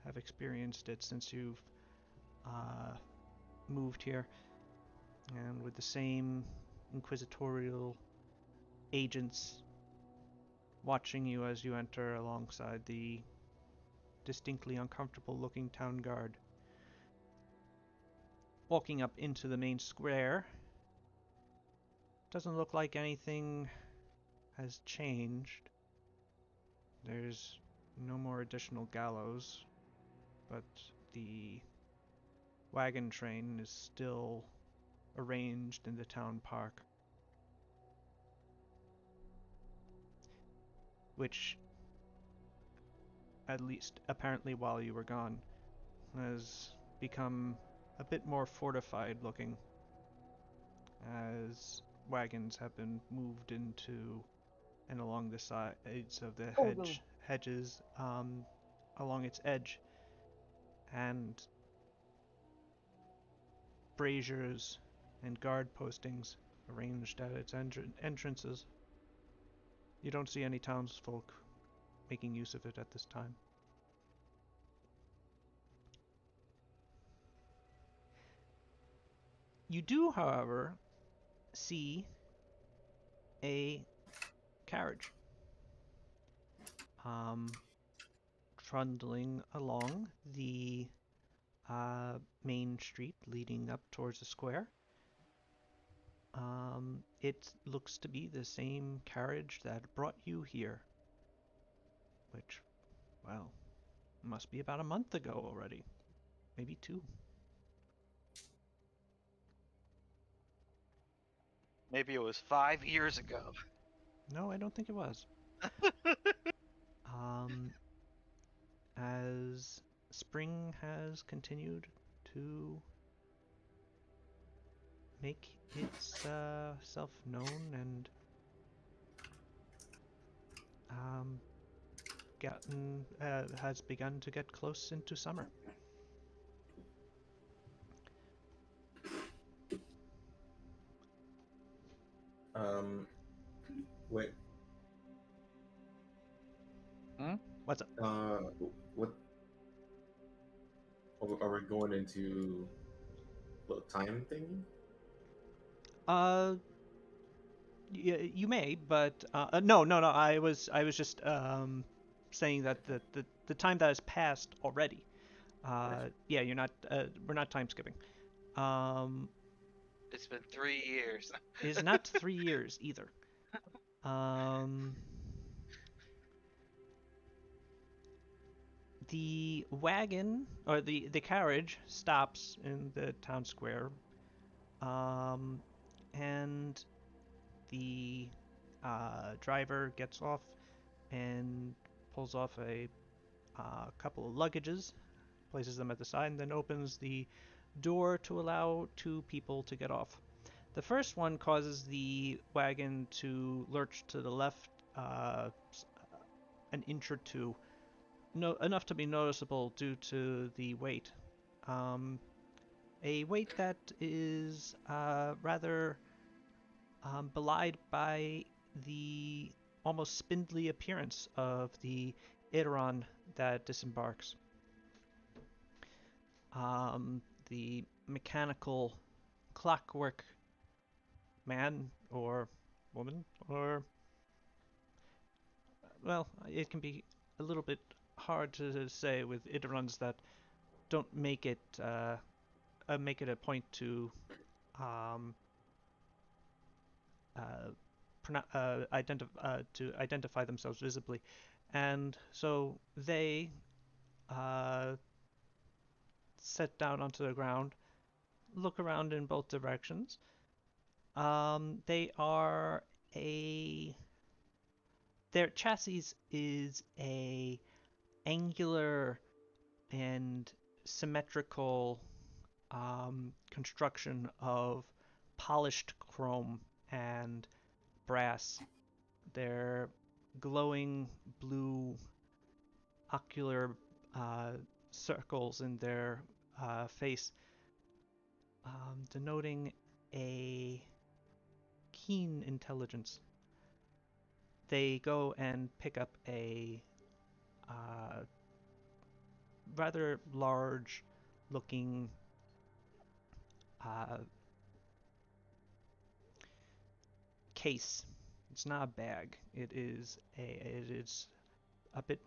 have experienced it since you've moved here, and with the same inquisitorial agents watching you as you enter alongside the distinctly uncomfortable looking town guard. Walking up into the main square, doesn't look like anything has changed. There's no more additional gallows, but the wagon train is still arranged in the town park, which, at least apparently while you were gone, has become a bit more fortified looking, as wagons have been moved into and along the sides of the hedges along its edge, and braziers and guard postings arranged at its entrances. You don't see any townsfolk making use of it at this time. You do, however, see a carriage trundling along the main street leading up towards the square. it looks to be the same carriage that brought you here. Which, well, must be about a month ago already. Maybe 2. Maybe it was 5 years ago. No, I don't think it was. As spring has continued to make itself known and has begun to get close into summer. Wait. What's up? What? Are we going into the time thing? You may, but no. I was just saying that the time that has passed already. Yeah, you're not. We're not time skipping. It's been 3 years. It is not 3 years either. The wagon or the carriage stops in the town square, and the driver gets off and pulls off a couple of luggages, places them at the side, and then opens the door to allow 2 people to get off. The first one causes the wagon to lurch to the left an inch or 2, enough to be noticeable due to the weight. A weight that is rather belied by the almost spindly appearance of the Eidolon that disembarks. The mechanical clockwork man or woman, or, well, it can be a little bit hard to say with Eidolons that don't make it a point to identify themselves visibly, and so they sit down onto the ground, look around in both directions. Their chassis is a angular and symmetrical construction of polished chrome and brass. Their glowing blue ocular circles in their face, denoting a keen intelligence. They go and pick up a rather large looking case. It's not a bag. It is a bit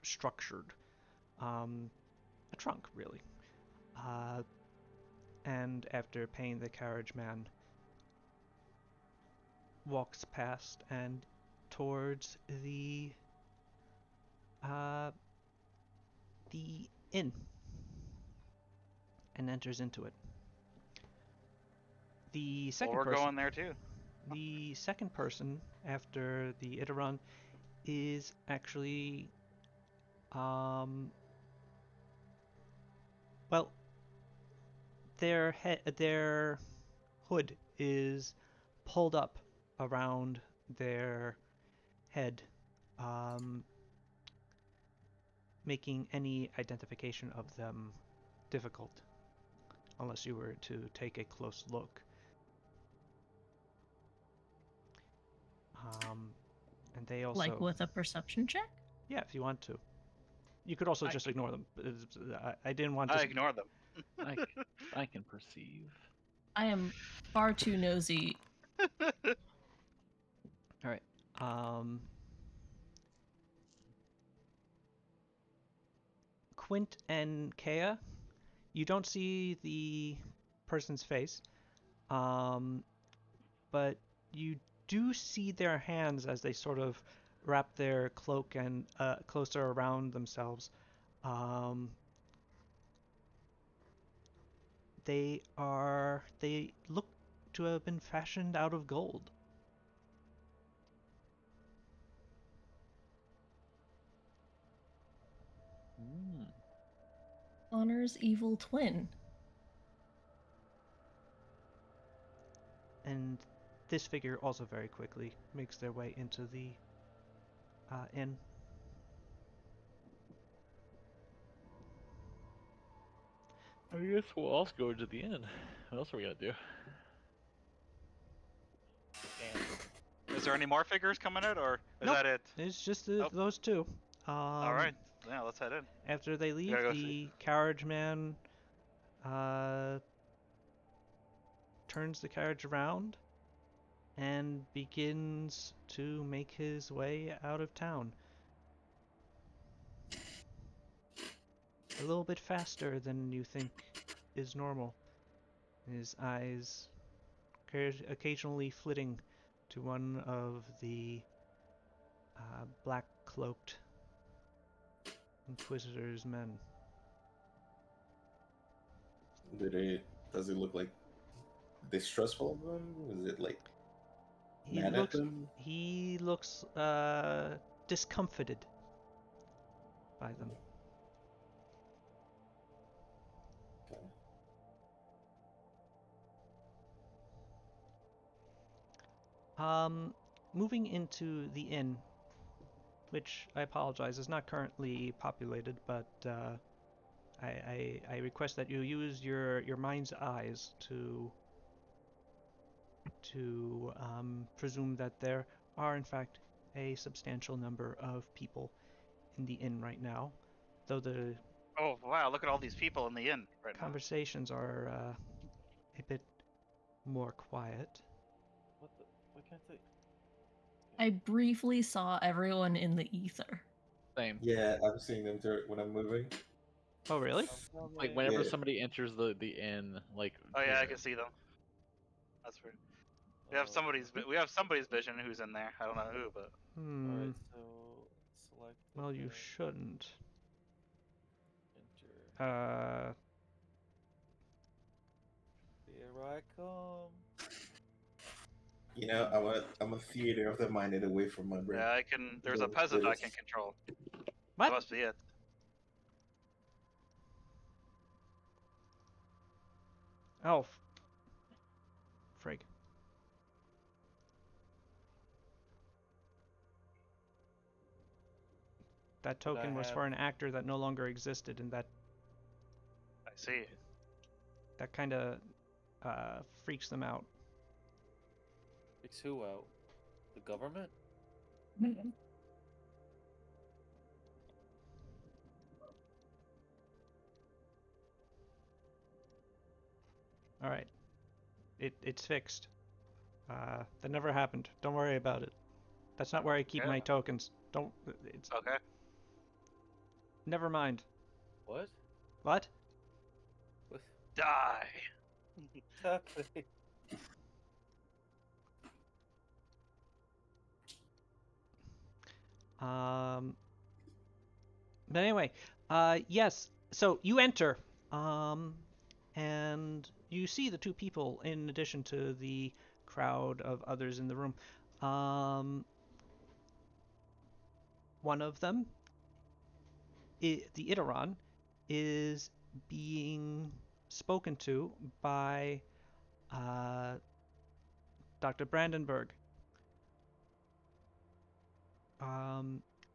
structured. A trunk, really. And after paying the carriage man, walks past and towards the inn and enters into it. The second Well, we're person, going there too. the second person after the Eidolon is actually, well, their hood is pulled up around their head, making any identification of them difficult, unless you were to take a close look. And they also, Like with a perception check? yeah, if you want to. You could also just ignore them. I didn't want to. I ignore them. I can perceive. I am far too nosy. All right. Quint and Kea, you don't see the person's face, but you do see their hands as they sort of wrap their cloak and closer around themselves. They look to have been fashioned out of gold. Hmm. Honor's evil twin. And this figure also very quickly makes their way into the inn. I guess we'll also go into the inn. What else are we gonna do? Is there any more figures coming out, or is Nope. that it? It's just Nope. those two. All right. Yeah, let's head in. After they leave, gotta go the carriage man turns the carriage around and begins to make his way out of town. A little bit faster than you think is normal. His eyes occasionally flitting to one of the black-cloaked Inquisitor's men. Does it look like distrustful of them? Is it like He mad looks at them? he looks discomfited by them. Okay. Moving into the inn, which I apologize is not currently populated, but I request that you use your mind's eyes to presume that there are in fact a substantial number of people in the inn right now, though the Oh wow! Look at all these people in the inn right now. conversations are a bit more quiet. What the? Why can't they? I briefly saw everyone in the ether. Same. Yeah, I'm seeing them when I'm moving. Oh, really? Like whenever Yeah. somebody enters the inn, like. Oh yeah, I can see them. That's weird. We have somebody's vision who's in there. I don't know who, but Alright, so select. the Well, you thing, shouldn't. Enter. Here I come. You know, I'm a theater of the mind and away from my brain. yeah, I can. There's a Yeah, peasant I it can is. control. What? That must be it. Oh. Frig. That Did I token was have- for an actor that no longer existed, and that I see. kind of freaks them out. Fix who out? The government? All right. It's fixed. That never happened. Don't worry about it. That's not where I keep Yeah. my tokens. Don't. It's Okay. never mind. What? What? What's Die. happening? But anyway, yes. So you enter, and you see the two people in addition to the crowd of others in the room. One of them, the Iteron, is being spoken to by Dr. Brandenburg.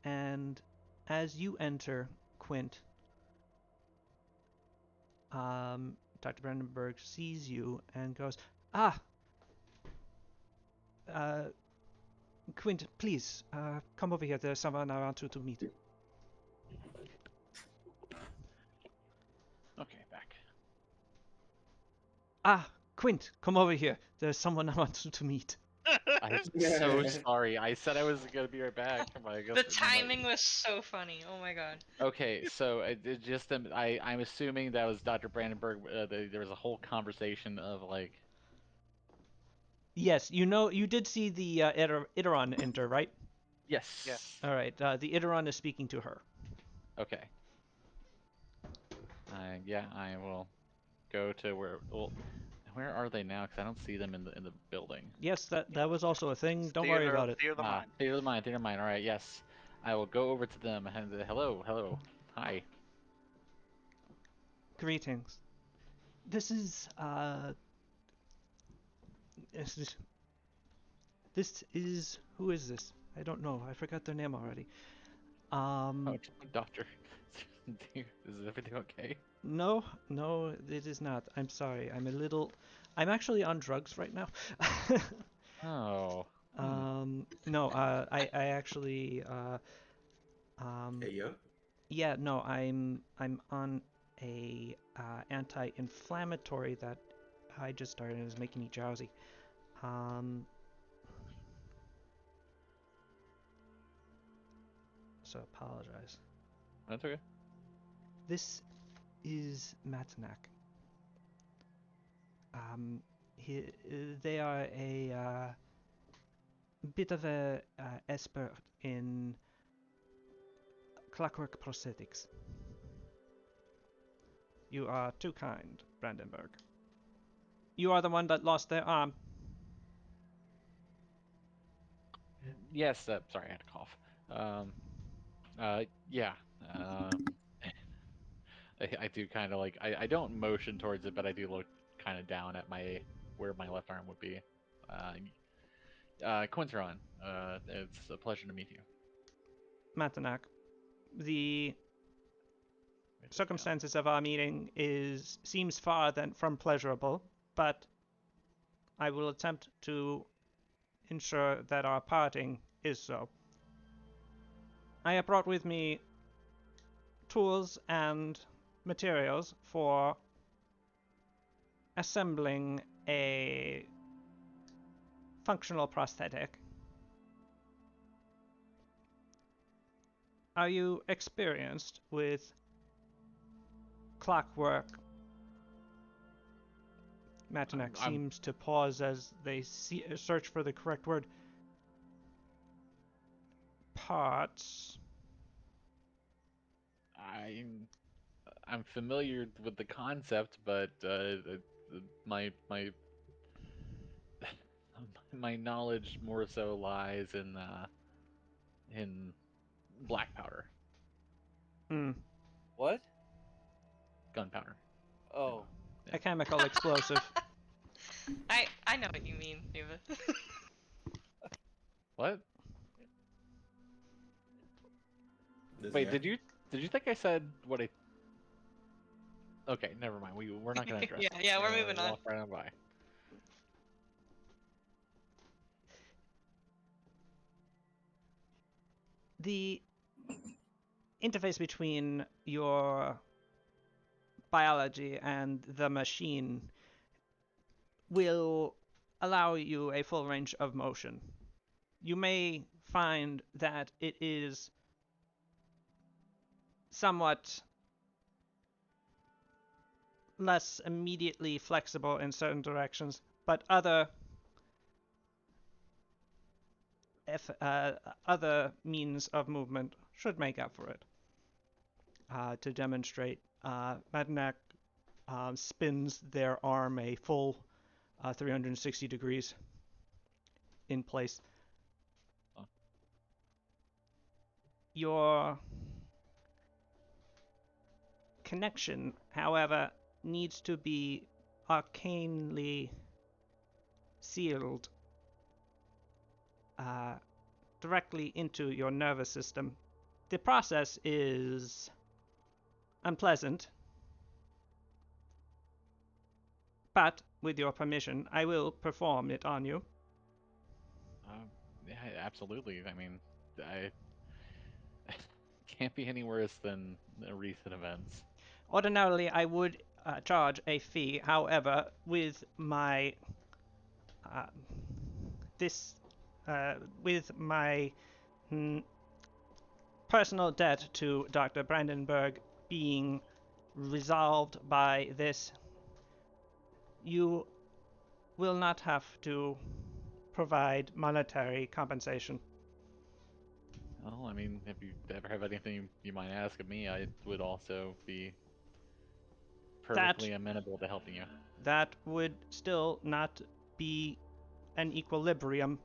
And as you enter, Quint, Dr. Brandenburg sees you and goes, "Ah, Quint, please, come over here. There's someone I want you to meet." Okay, back. "Ah, Quint, come over here. There's someone I want you to meet." I'm so sorry. I said I was gonna be right back. But I guess The it might- timing was so funny. Oh my god. Okay, so I'm assuming that was Dr. Brandenburg. There was a whole conversation of like. Yes, you did see the Iteron enter, right? Yes. Yes. All right. The Iteron is speaking to her. Okay. Yeah, I will go to where. Well, where are they now? Because I don't see them in the building. Yes, that was also a thing. Don't worry Theater about it. Theater of the mind. Theater of the mind. Theater of the mind. All right. Yes, I will go over to them and hello, hi. Greetings. This is is this is who is this? I don't know. I forgot their name already. Oh, doctor. Is everything okay? No, it is not. I'm sorry. I'm actually on drugs right now. Oh. No, I actually, Hey, yo. yeah, no, I'm on a anti-inflammatory that I just started and is making me drowsy. So apologize. That's okay. This is Matanak. He, they are a bit of a expert in clockwork prosthetics. You are too kind, Brandenburg. You are the one that lost their arm. Yes. Sorry, I had a cough. Yeah. I do kind of like I don't motion towards it, but I do look kind of down at where my left arm would be. Quinteron, it's a pleasure to meet you. Matanak, the circumstances of our meeting seems far from pleasurable, but I will attempt to ensure that our parting is so. I have brought with me tools and materials for assembling a functional prosthetic. Are you experienced with clockwork? Matanak seems to pause as they search for the correct word. Parts. I'm familiar with the concept, but my my knowledge more so lies in black powder, What? gunpowder. Oh. A chemical explosive. I know what you mean, Eva. What? This Wait, guy. did you think I said what I? Okay, never mind. We're not gonna address. Yeah, it. yeah, we're moving on. Walk right on by. The interface between your biology and the machine will allow you a full range of motion. You may find that it is somewhat less immediately flexible in certain directions, but other means of movement should make up for it. To demonstrate, Matanak spins their arm a full 360 degrees in place. Oh. Your connection, however, needs to be arcanely sealed directly into your nervous system. The process is unpleasant, but with your permission, I will perform it on you. Yeah, absolutely. I mean, I can't be any worse than the recent events. Ordinarily, I would charge a fee. However, with my personal debt to Dr. Brandenburg being resolved by this, you will not have to provide monetary compensation. Well, I mean, if you ever have anything you might ask of me, I would also be perfectly amenable to helping you. That would still not be an equilibrium.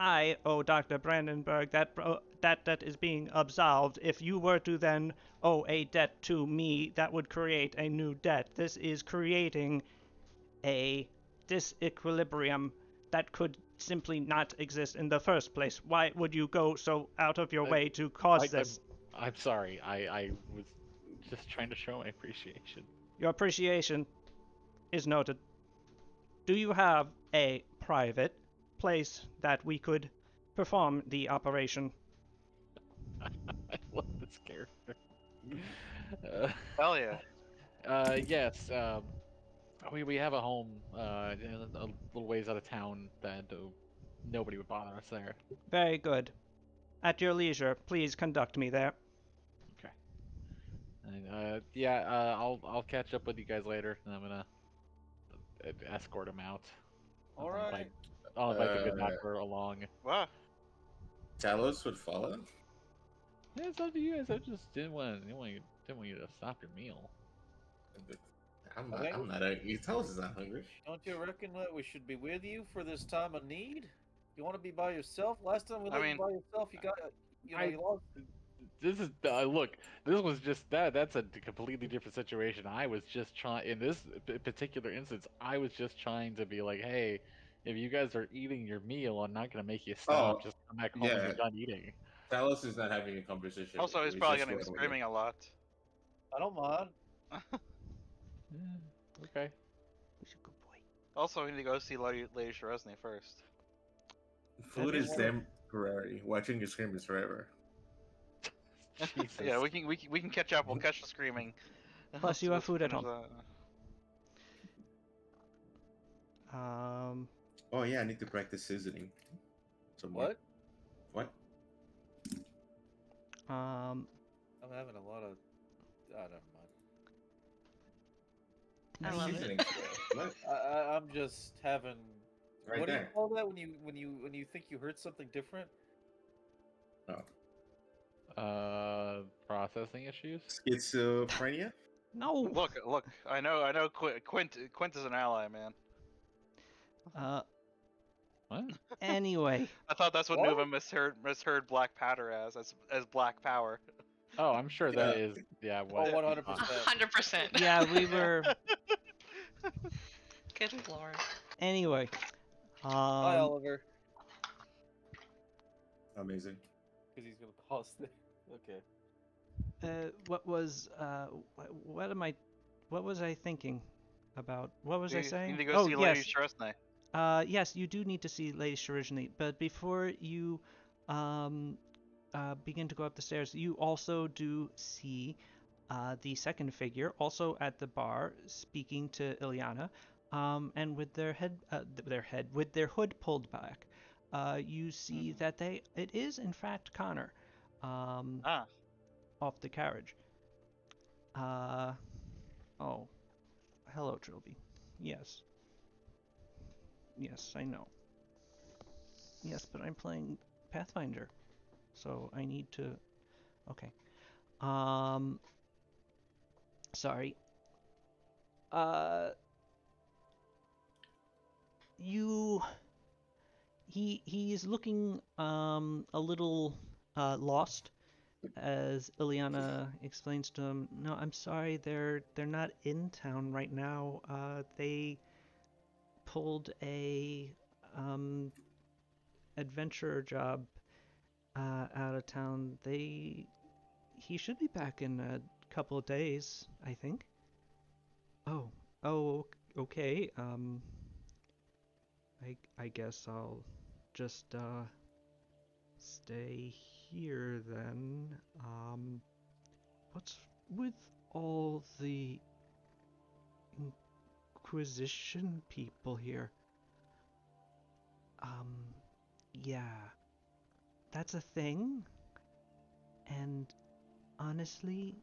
I owe Dr. Brandenburg that debt is being absolved. If you were to then owe a debt to me, that would create a new debt. This is creating a disequilibrium that could simply not exist in the first place. Why would you go so out of your way to cause this? I'm sorry. I was just trying to show my appreciation. Your appreciation is noted. Do you have a private place that we could perform the operation? I love this character. Hell yeah. Yes. We have a home in a little ways out of town that nobody would bother us there. Very good. At your leisure, please conduct me there. Okay. And, I'll catch up with you guys later, and I'm gonna escort him out. All I'll right. invite the good doctor along. Wow. Talos would follow. Yeah, it's up to you guys. I just didn't want you to stop your meal. I'm Okay. not hungry. Talos is not hungry. Don't you reckon that we should be with you for this time of need? You want to be by yourself? Last time we let you by yourself, you got, you lost. This is look. This was just that's a completely different situation. I was just trying in this particular instance. I was just trying to be like, hey, if you guys are eating your meal, I'm not gonna make you stop. Oh, Just come back home when yeah. you're done eating. Talos is not having a conversation. Also, with he's you. probably just gonna be going with screaming a lot. I don't mind. Okay. Who's a good boy? Also, we need to go see Lady Sharezny first. it. Food is temporary. Watching you scream is forever. Jesus. Yeah, we can catch up. We'll catch the screaming. Plus, you have Let's food at finish home. Oh yeah, I need to practice seasoning. Some more. What? What? I'm having a lot of. Never mind. I love it. Seasoning. What? I'm just having. Right what do you there. call that when you think you heard something different? Processing issues. Schizophrenia? No. Look. I know. Quint is an ally, man. What? Anyway. I thought that's what What? Nova misheard Black Powder as Black Power. Oh, I'm sure that is. Yeah. What? 100%. 100%. Yeah, we were. Good lord. Anyway. Hi, Oliver. Amazing. Because he's gonna pause there. Okay. What was I thinking about? What was I You saying? need to go Oh, see yes. Lady Sharezny. Yes, you do need to see Lady Sharezny, but before you begin to go up the stairs, you also do see the second figure, also at the bar, speaking to Ilyana, and with their hood pulled back. You see that it is in fact Connor, off the carriage. Oh, hello, Trilby. Yes. Yes, I know. Yes, but I'm playing Pathfinder, so I need to. Okay. Sorry. He's looking a little lost as Ilyana explains to him. No, I'm sorry, they're not in town right now. They pulled a adventure job out of town. He should be back in a couple of days, I think. Oh, okay. I guess I'll just stay here then. What's with all the Inquisition people here? Yeah, that's a thing. And honestly,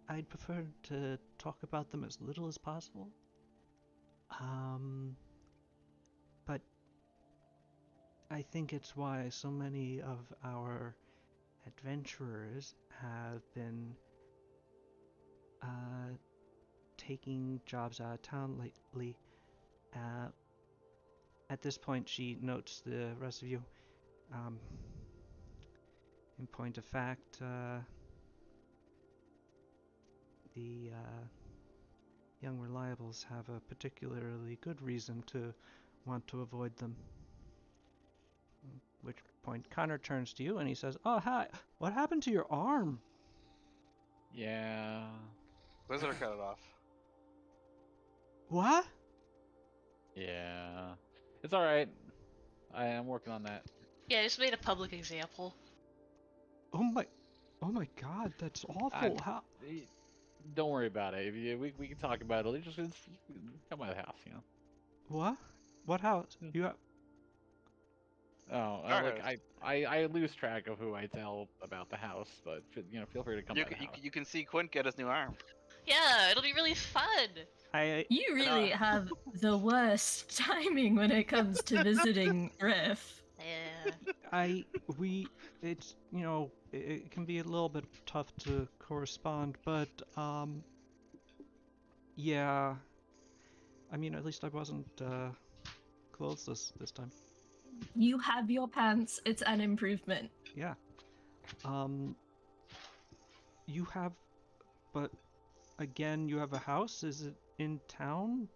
I'd prefer to talk about them as little as possible. I think it's why so many of our adventurers have been taking jobs out of town lately. At this point, she notes the rest of you. In point of fact, the young reliables have a particularly good reason to want to avoid them. Which point Connor turns to you and he says, "Oh, hi. What happened to your arm?" Yeah. Blizzard cut it off. What? Yeah. It's alright. I am working on that. Yeah, just made a public example. Oh my God, that's awful. How? Don't worry about it. If you, we can talk about it. Just come by the house, you know. What? What house? Yeah. You have... Oh, Our look, house. I lose track of who I tell about the house, but you know, feel free to come by the house. You can see Quint get his new arm. Yeah, it'll be really fun. You really have the worst timing when it comes to visiting Riff. Yeah. It's, you know, it can be a little bit tough to correspond, but, yeah. I mean, at least I wasn't, clothes this time. You have your pants. It's an improvement. Yeah. You have, but again, you have a house? Is it in town?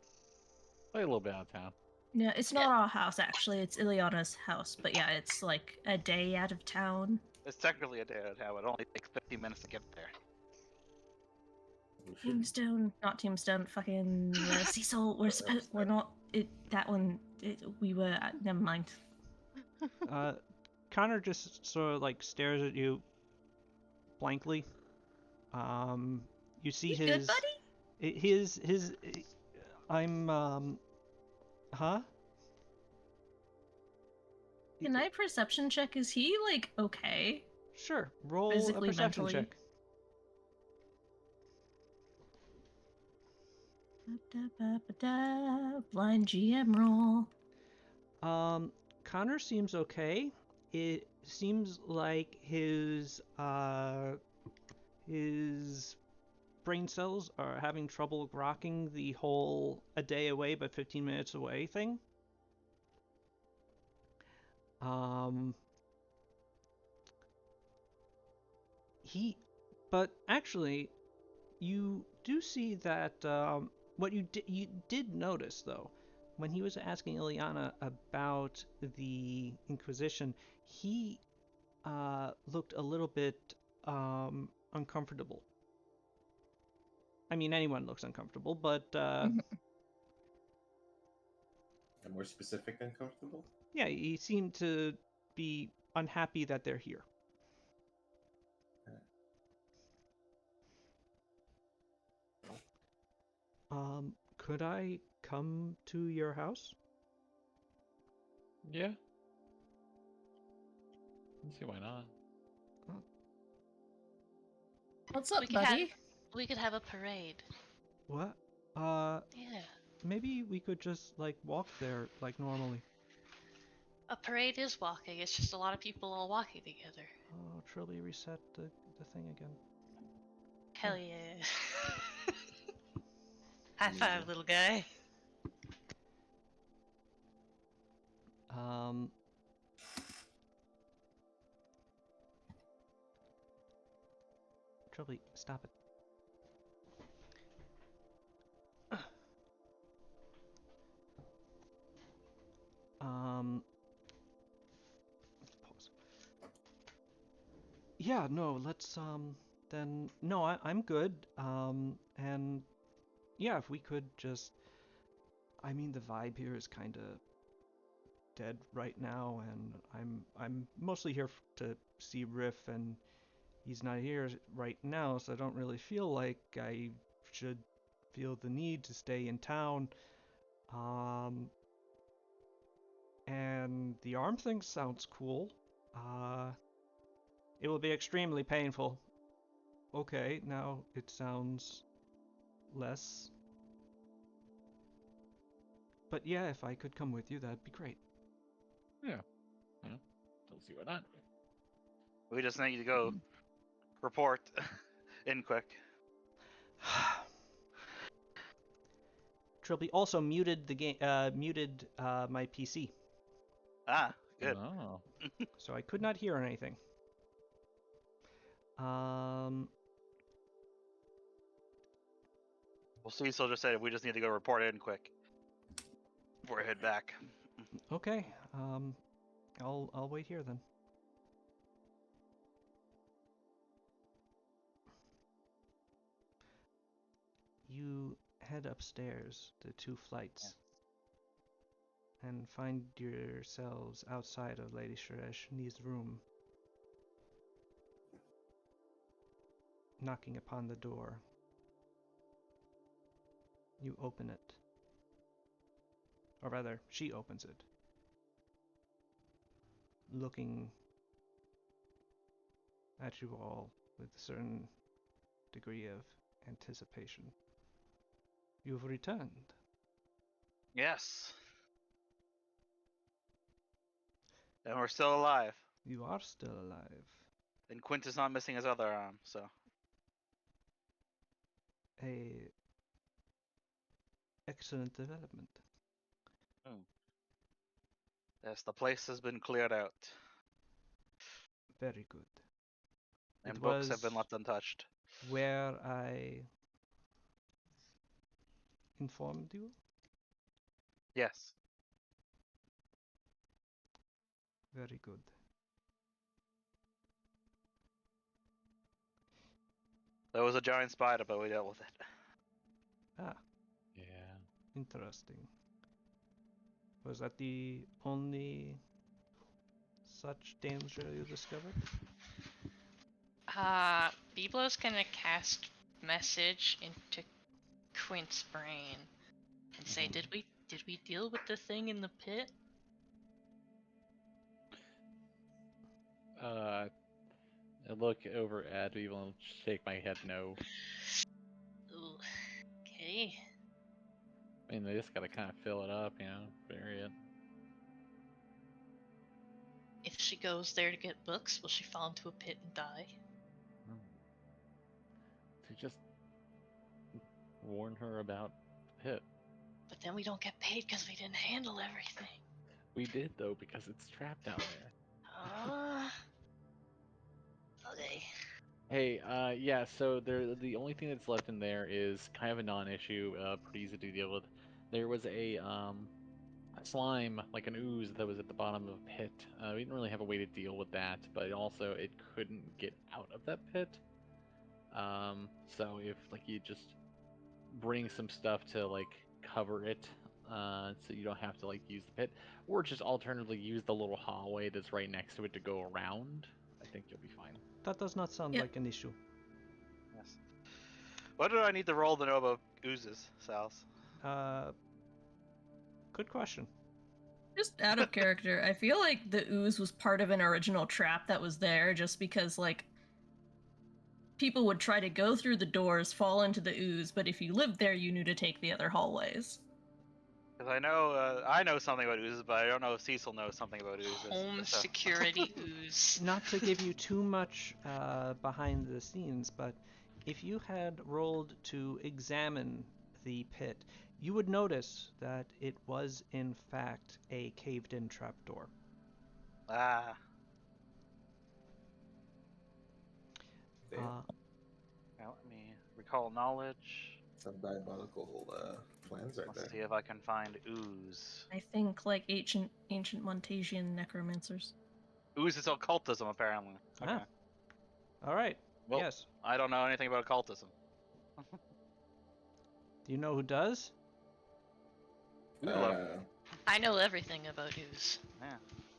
Play a little bit out of town. No, it's not our house, actually. It's Ileana's house. But yeah, it's like a day out of town. It's technically a day at how it only takes 15 minutes to get there. We should- Tombstone, not Tombstone, fucking Cecil. We're not. That one. We were. Never mind. Connor just sort of like stares at you blankly. You see You his good, buddy? his I'm huh? Can I perception check? Is he like okay? Sure. Roll Physically, a perception mentally? check. Ba-da-ba-ba-da, blind GM roll. Connor seems okay. It seems like his brain cells are having trouble grokking the whole a day away but 15 minutes away thing. But actually, you do see that what you did notice though, when he was asking Ileana about the Inquisition, he looked a little bit uncomfortable. I mean, anyone looks uncomfortable, but And more specific, uncomfortable. yeah, he seemed to be unhappy that they're here. Could I come to your house? Yeah. Let's see why not. What's up, We could have- buddy? We could have a parade. What? Yeah. Maybe we could just like walk there like normally. A parade is walking. It's just a lot of people all walking together. Oh, Trilby reset the thing again. Hell yeah. High five, little guy. Trilby, stop it. Let's pause. Yeah, no, let's then no, I'm good. And yeah, if we could just, I mean, the vibe here is kind of dead right now, and I'm mostly here to see Riff, and he's not here right now, so I don't really feel like I should feel the need to stay in town. And the arm thing sounds cool. It will be extremely painful. Okay, now it sounds less. But yeah, if I could come with you, that'd be great. Yeah. You know, don't see why not. We just need to go report in quick. Trilby also muted the game, muted my PC, Ah, good. Oh. so I could not hear anything. Well, Cecil just said we just need to go report in quick before I head back. Okay. I'll wait here then. You head upstairs the 2 flights and find yourselves outside of Lady Shareshni's room, knocking upon the door. You open it. Or rather, she opens it, looking at you all with a certain degree of anticipation. You've returned. Yes. And we're still alive. You are still alive. And Quint is not missing his other arm, so. A excellent development. Yes, the place has been cleared out. Very good. And It books have been was left untouched. where I informed you. Yes. Very good. There was a giant spider, but we dealt with it. Ah, Yeah. interesting. Was that the only such danger you discovered? Biblo's gonna cast message into Quint's brain and say, Mhm. did we deal with the thing in the pit? I look over at people and shake my head no. Ooh. Okay. I mean, they just gotta kind of fill it up, you know, bury it. If she goes there to get books, will she fall into a pit and die? To just warn her about the pit. But then we don't get paid because we didn't handle everything. We did though because it's trapped down there. Okay. Hey, yeah. So the only thing that's left in there is kind of a non-issue, pretty easy to deal with. There was a slime, like an ooze, that was at the bottom of a pit. We didn't really have a way to deal with that, but also it couldn't get out of that pit. So if like you just bring some stuff to like cover it, so you don't have to like use the pit, or just alternatively use the little hallway that's right next to it to go around, I think you'll be fine. That does not sound Yeah. like an issue. Yes. What do I need to roll to know about oozes, Sals? Good question. Just out of character, I feel like the ooze was part of an original trap that was there just because, like, people would try to go through the doors, fall into the ooze, but if you lived there, you knew to take the other hallways. Because I know something about oozes, but I don't know if Cecil knows something about oozes. Home so- security ooze. Not to give you too much behind the scenes, but if you had rolled to examine the pit, you would notice that it was in fact a caved-in trapdoor. Ah, Damn. Uh, now let me recall knowledge. Some diabolical plans right Let's there. see if I can find ooze. I think like ancient Montasian necromancers. Ooze is occultism, apparently. Okay. Ah. all right. Well, Yes. I don't know anything about occultism. Do you know who does? I know everything about ooze. Yeah.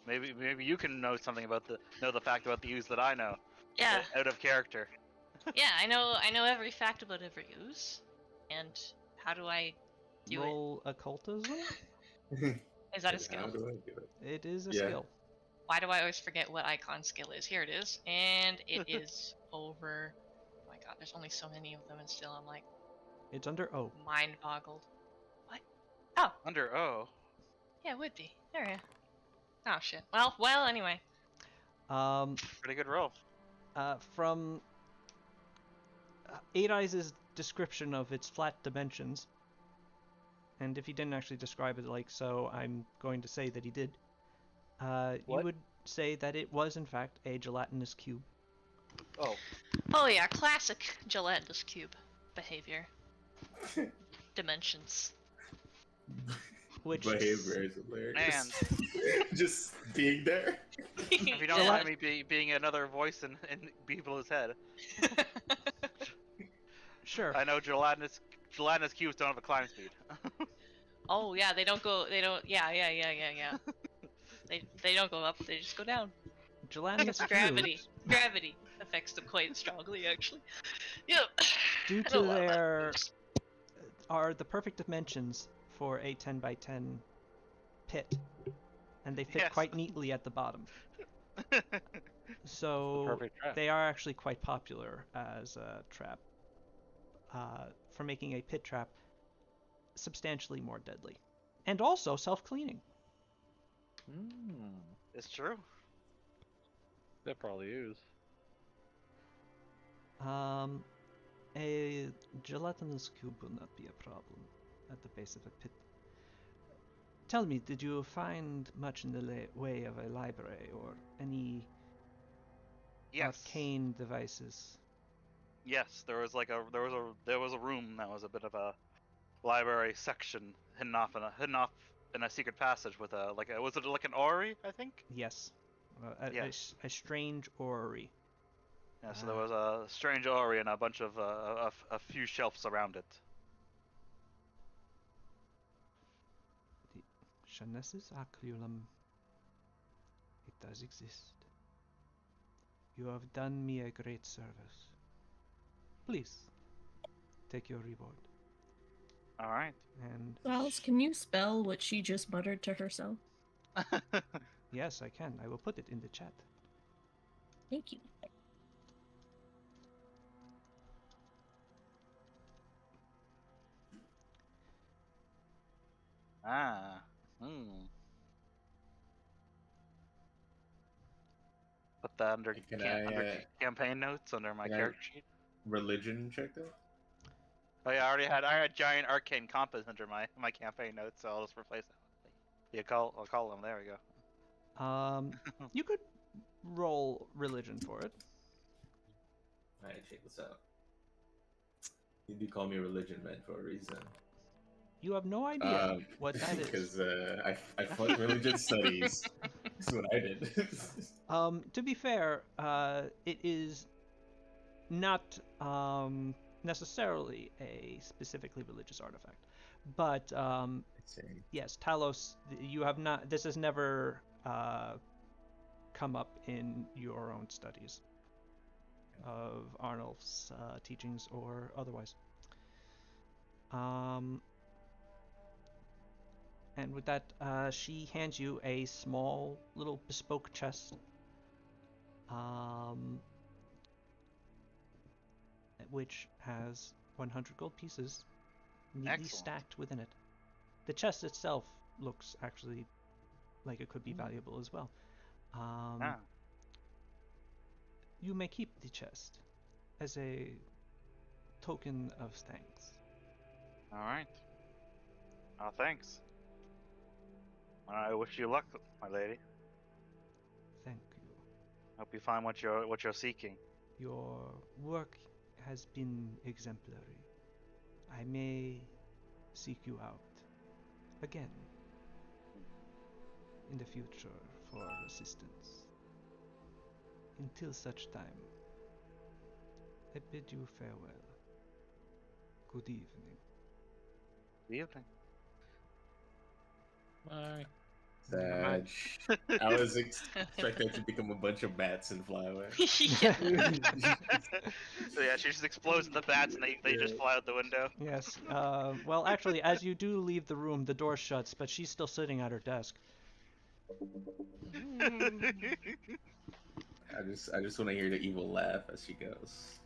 Maybe you can know something about the fact about the ooze that I know. Yeah, Out of character. yeah, I know every fact about every ooze. And how do I do Roll occultism? it? Is that a How skill? do I do it? It is a Yeah. skill. Why do I always forget what icon skill is? Here it is. And it is over. Oh my god, there's only so many of them, and still I'm like It's under O. mind boggled. What? Oh, Under O. yeah, it would be. There, yeah. Oh shit. Well. Anyway. Pretty good roll. From Eight Eyes' description of its flat dimensions, and if he didn't actually describe it like so, I'm going to say that he did. You What? would say that it was in fact a gelatinous cube. Oh, Oh yeah, classic gelatinous cube behavior. Dimensions. Which Behavior is hilarious. Man. Just being there. If you don't Yeah. mind me being another voice in people's head, Sure. I know gelatinous cubes don't have a climb speed. Oh yeah, they don't go. They don't. Yeah. They don't go up. They just go down. Gelatinous It's gravity. cubes, Gravity affects them quite strongly, actually. Yep. due I to know a lot about their cubes. are the perfect dimensions for a 10 by 10 pit, and they fit Yes. quite neatly at the bottom. So perfect trap. they are actually quite popular as a trap. For making a pit trap substantially more deadly, and also self-cleaning. It's true. That probably is. A gelatinous cube will not be a problem at the base of a pit. Tell me, did you find much in the way of a library or any Yes. arcane devices? Yes, there was a room that was a bit of a library section hidden off in a secret passage with was it like an orrery, I think? Yes. Yes. A strange orrery. Yeah, so there was a strange orrery and a bunch of a few shelves around it. The Shanes's Aculum. It does exist. You have done me a great service. Please, take your reward. All right. And Giles, can you spell what she just muttered to herself? yes, I can. I will put it in the chat. Thank you. Ah. Hmm. Put that under, Can under I campaign notes under my can I- character sheet. religion check that? Oh yeah, I had giant arcane compass under my campaign notes, so I'll just replace that. I'll call them. There we go. You could roll religion for it. Alright, check this out. You do call me religion man for a reason. You have no idea what that is. Because I fought religion studies. That's what I did. To be fair, it is not necessarily a specifically religious artifact, but yes, Talos, you have not. This has never come up in your own studies of Arnulf's teachings or otherwise. And with that, she hands you a small little bespoke chest. Which has 100 gold pieces neatly Excellent. stacked within it. The chest itself looks actually like it could be valuable as well. You may keep the chest as a token of thanks. All right. Oh, thanks. I wish you luck, my lady. Thank you. Hope you find what you're seeking. Your work has been exemplary. I may seek you out again in the future for assistance. Until such time, I bid you farewell. Good evening. Good evening. Bye. Sad. I was expecting to become a bunch of bats and fly away. Yeah. So yeah, she just explodes in the bats and they just fly out the window. Yes. Well, actually, as you do leave the room, the door shuts, but she's still sitting at her desk. I just want to hear the evil laugh as she goes.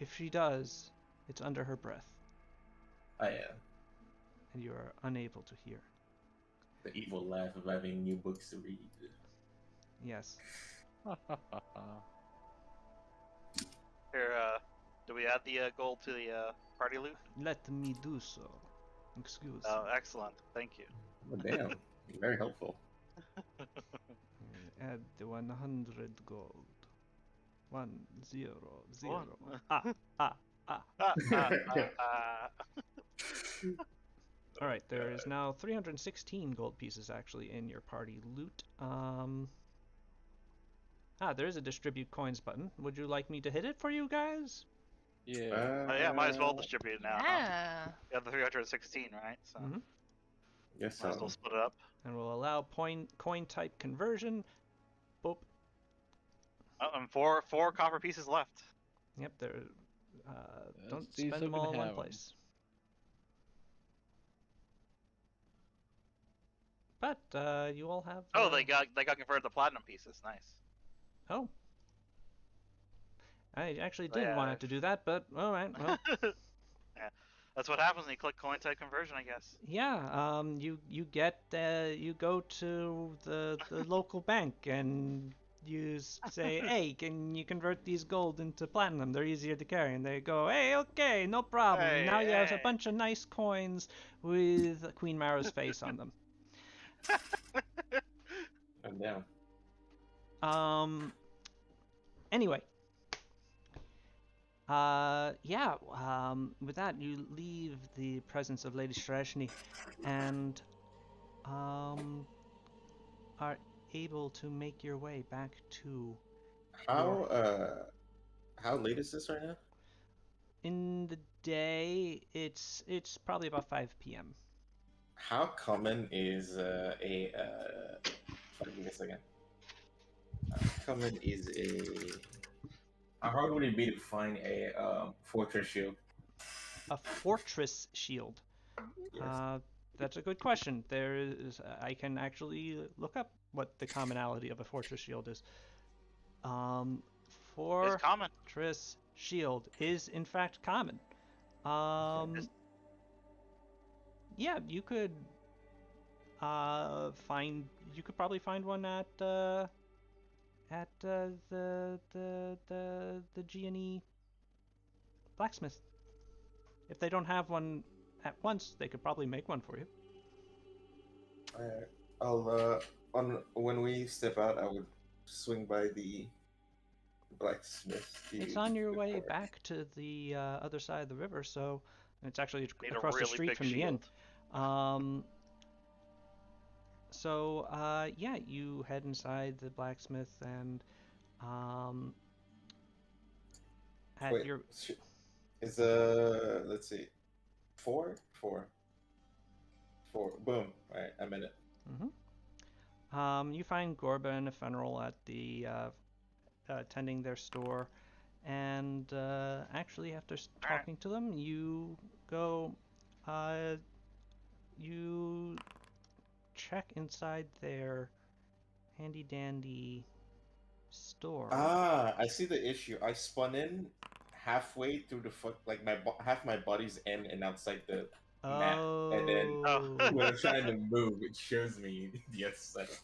If she does, it's under her breath. I am. and you are unable to hear. The evil laugh of having new books to read. Yes. Here, do we add the gold to the party loot? Let me do so. Excuse Oh, me. excellent. Thank you. Oh, damn. Very helpful. Add the 100 gold. 100. One. Ah. Ah, ah, ah. All right, there is now 316 gold pieces actually in your party loot. There is a distribute coins button. Would you like me to hit it for you guys? Yeah. Oh, yeah, might as well distribute it now. Huh? Yeah. You have the 316, right? So Mhm. Yes, might as well split it up. And we'll allow coin type conversion. Boop. Oh, and four copper pieces left. Yep, there. Don't Let's see spend so them we can all in one have 'em. place. But you all have. Oh, they got converted to platinum pieces. Nice. Oh. I actually Oh, didn't yeah. want it to do that, but all right. Well, Yeah, that's what happens when you click coin type conversion, I guess. yeah. You get you go to the local bank and you say, hey, can you convert these gold into platinum? They're easier to carry, and they go, hey, okay, no problem. Hey, Now you have a hey. bunch of nice coins with Queen Mara's face on them. I'm down. Anyway. With that, you leave the presence of Lady Strashny and, are able to make your way back to How late is this right now? in the day. It's probably about 5 p.m. How common is give me a second. How common is how hard would it be to find a fortress shield? A fortress shield. Yes. That's a good question. There is. I can actually look up what the commonality of a fortress shield is. It's common. Fortress shield is in fact common. Yeah, you could you could probably find one at the G&E blacksmith. If they don't have one at once, they could probably make one for you. Alright. I'll when we step out, I would swing by the blacksmith. It's on your way back to the other side of the river, so it's actually Need a across the really street big from the inn. shield. Yeah, you head inside the blacksmith and at Wait, your is let's see, four. Boom. All right, I'm in it. you find Gorba and Ephemeral at the tending their store, and actually after talking to them, you go you check inside their handy dandy store. I see the issue. I spun in halfway through the half my body's in and outside the map, and then when I'm trying to move, it shows me the other side of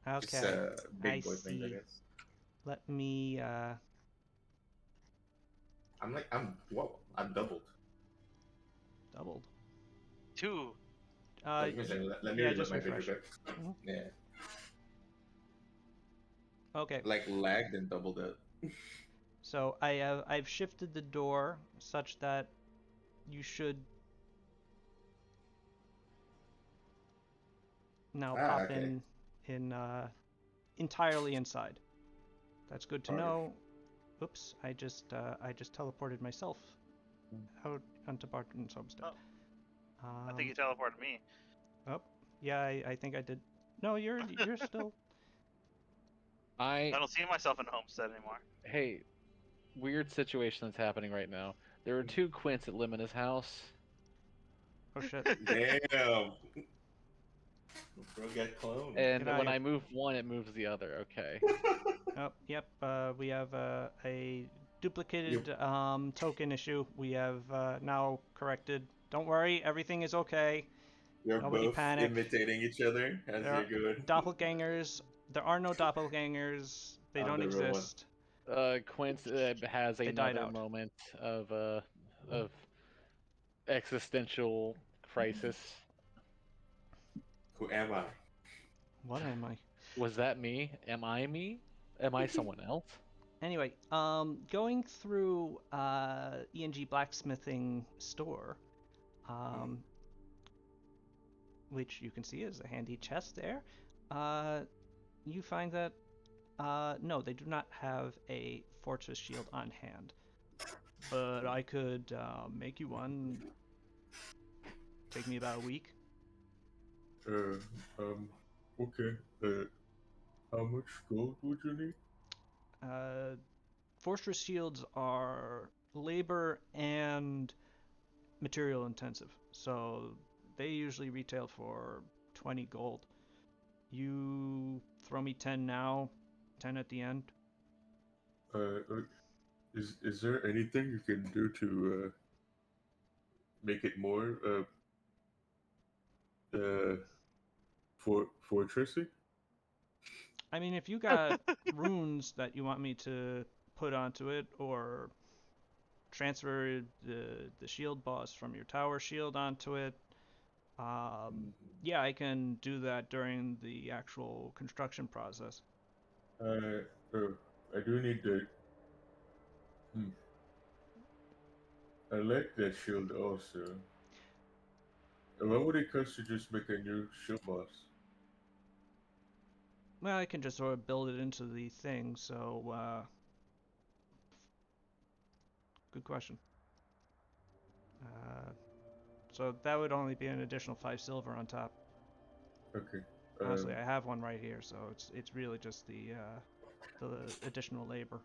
the map. Okay. It's a big I boy thing, I see. guess. Let me I'm doubled. doubled. 2. Let me yeah, read just my refresh. picture. Mhm. Yeah, Okay. like lagged and doubled it. So I've shifted the door such that you should now pop okay. in entirely inside. That's good to Alright. know. Oops, I just teleported myself out onto Barton's homestead. I think you teleported me. Oh, yeah, I think I did. No, you're still. I don't see myself in Homestead anymore. Hey, weird situation that's happening right now. There are 2 Quints at Limina's house. Oh shit. Damn. Bro got cloned. And Get out when here. I move one, it moves the other. Okay. Oh, yep. We have a duplicated token issue. We have now corrected. Don't worry, everything is okay. You're Nobody both panic. imitating each other as There are you're going. doppelgangers. There are no doppelgangers. They I'm don't the real one. exist. Quint has They died another out. moment of existential crisis. Who am I? What am I? Was that me? Am I me? Am I someone else? Anyway, going through ENG blacksmithing store, which you can see is a handy chest there. You find that no, they do not have a fortress shield on hand, but I could make you one. Take me about a week. Okay. How much gold would you need? Fortress shields are labor and material intensive, so they usually retail for 20 gold. You throw me 10 now, 10 at the end. Is there anything you can do to make it more fortressy? I mean, if you got runes that you want me to put onto it, or transfer the shield boss from your tower shield onto it, yeah, I can do that during the actual construction process. I do need the. I like that shield also. What would it cost to just make a new shield boss? Well, I can just sort of build it into the thing, so, good question. So that would only be an additional 5 silver on top. Okay. Honestly, I have one right here, so it's really just the additional labor.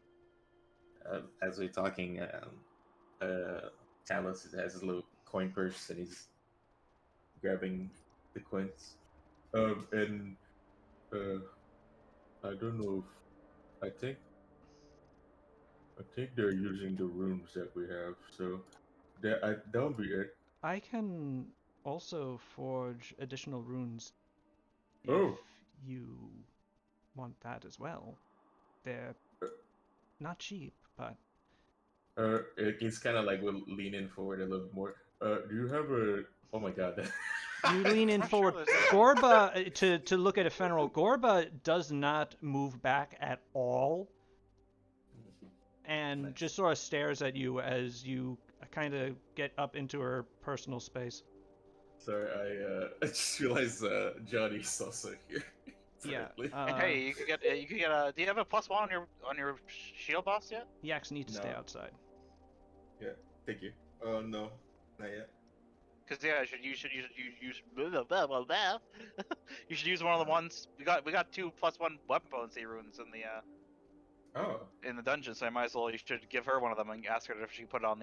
As we're talking, Talos has his little coin purse and he's grabbing the coins. And I don't know if I think they're using the rooms that we have, so that'll be it. I can also forge additional runes if Oh. you want that as well. They're not cheap, but It's kind of like we'll lean in forward a little more. Do you have a? Oh my god. you lean in I'm sure forward. there's a- Gorba, to look at Ephemeral, Gorba does not move back at all, and Nice. just sort of stares at you as you kind of get up into her personal space. Sorry, I just realized Johnny's also here. Yeah. apparently. Hey, you could get a. Do you have a +1 on your shield boss yet? Yaks need to stay No. outside. Yeah, thank you. Oh no, not yet. Cause yeah, you should blah, blah, blah, blah. You should use one of the ones we got 2 +1 weapon potency runes Oh, in the dungeon, so I might as well. You should give her one of them and ask her if she can put it on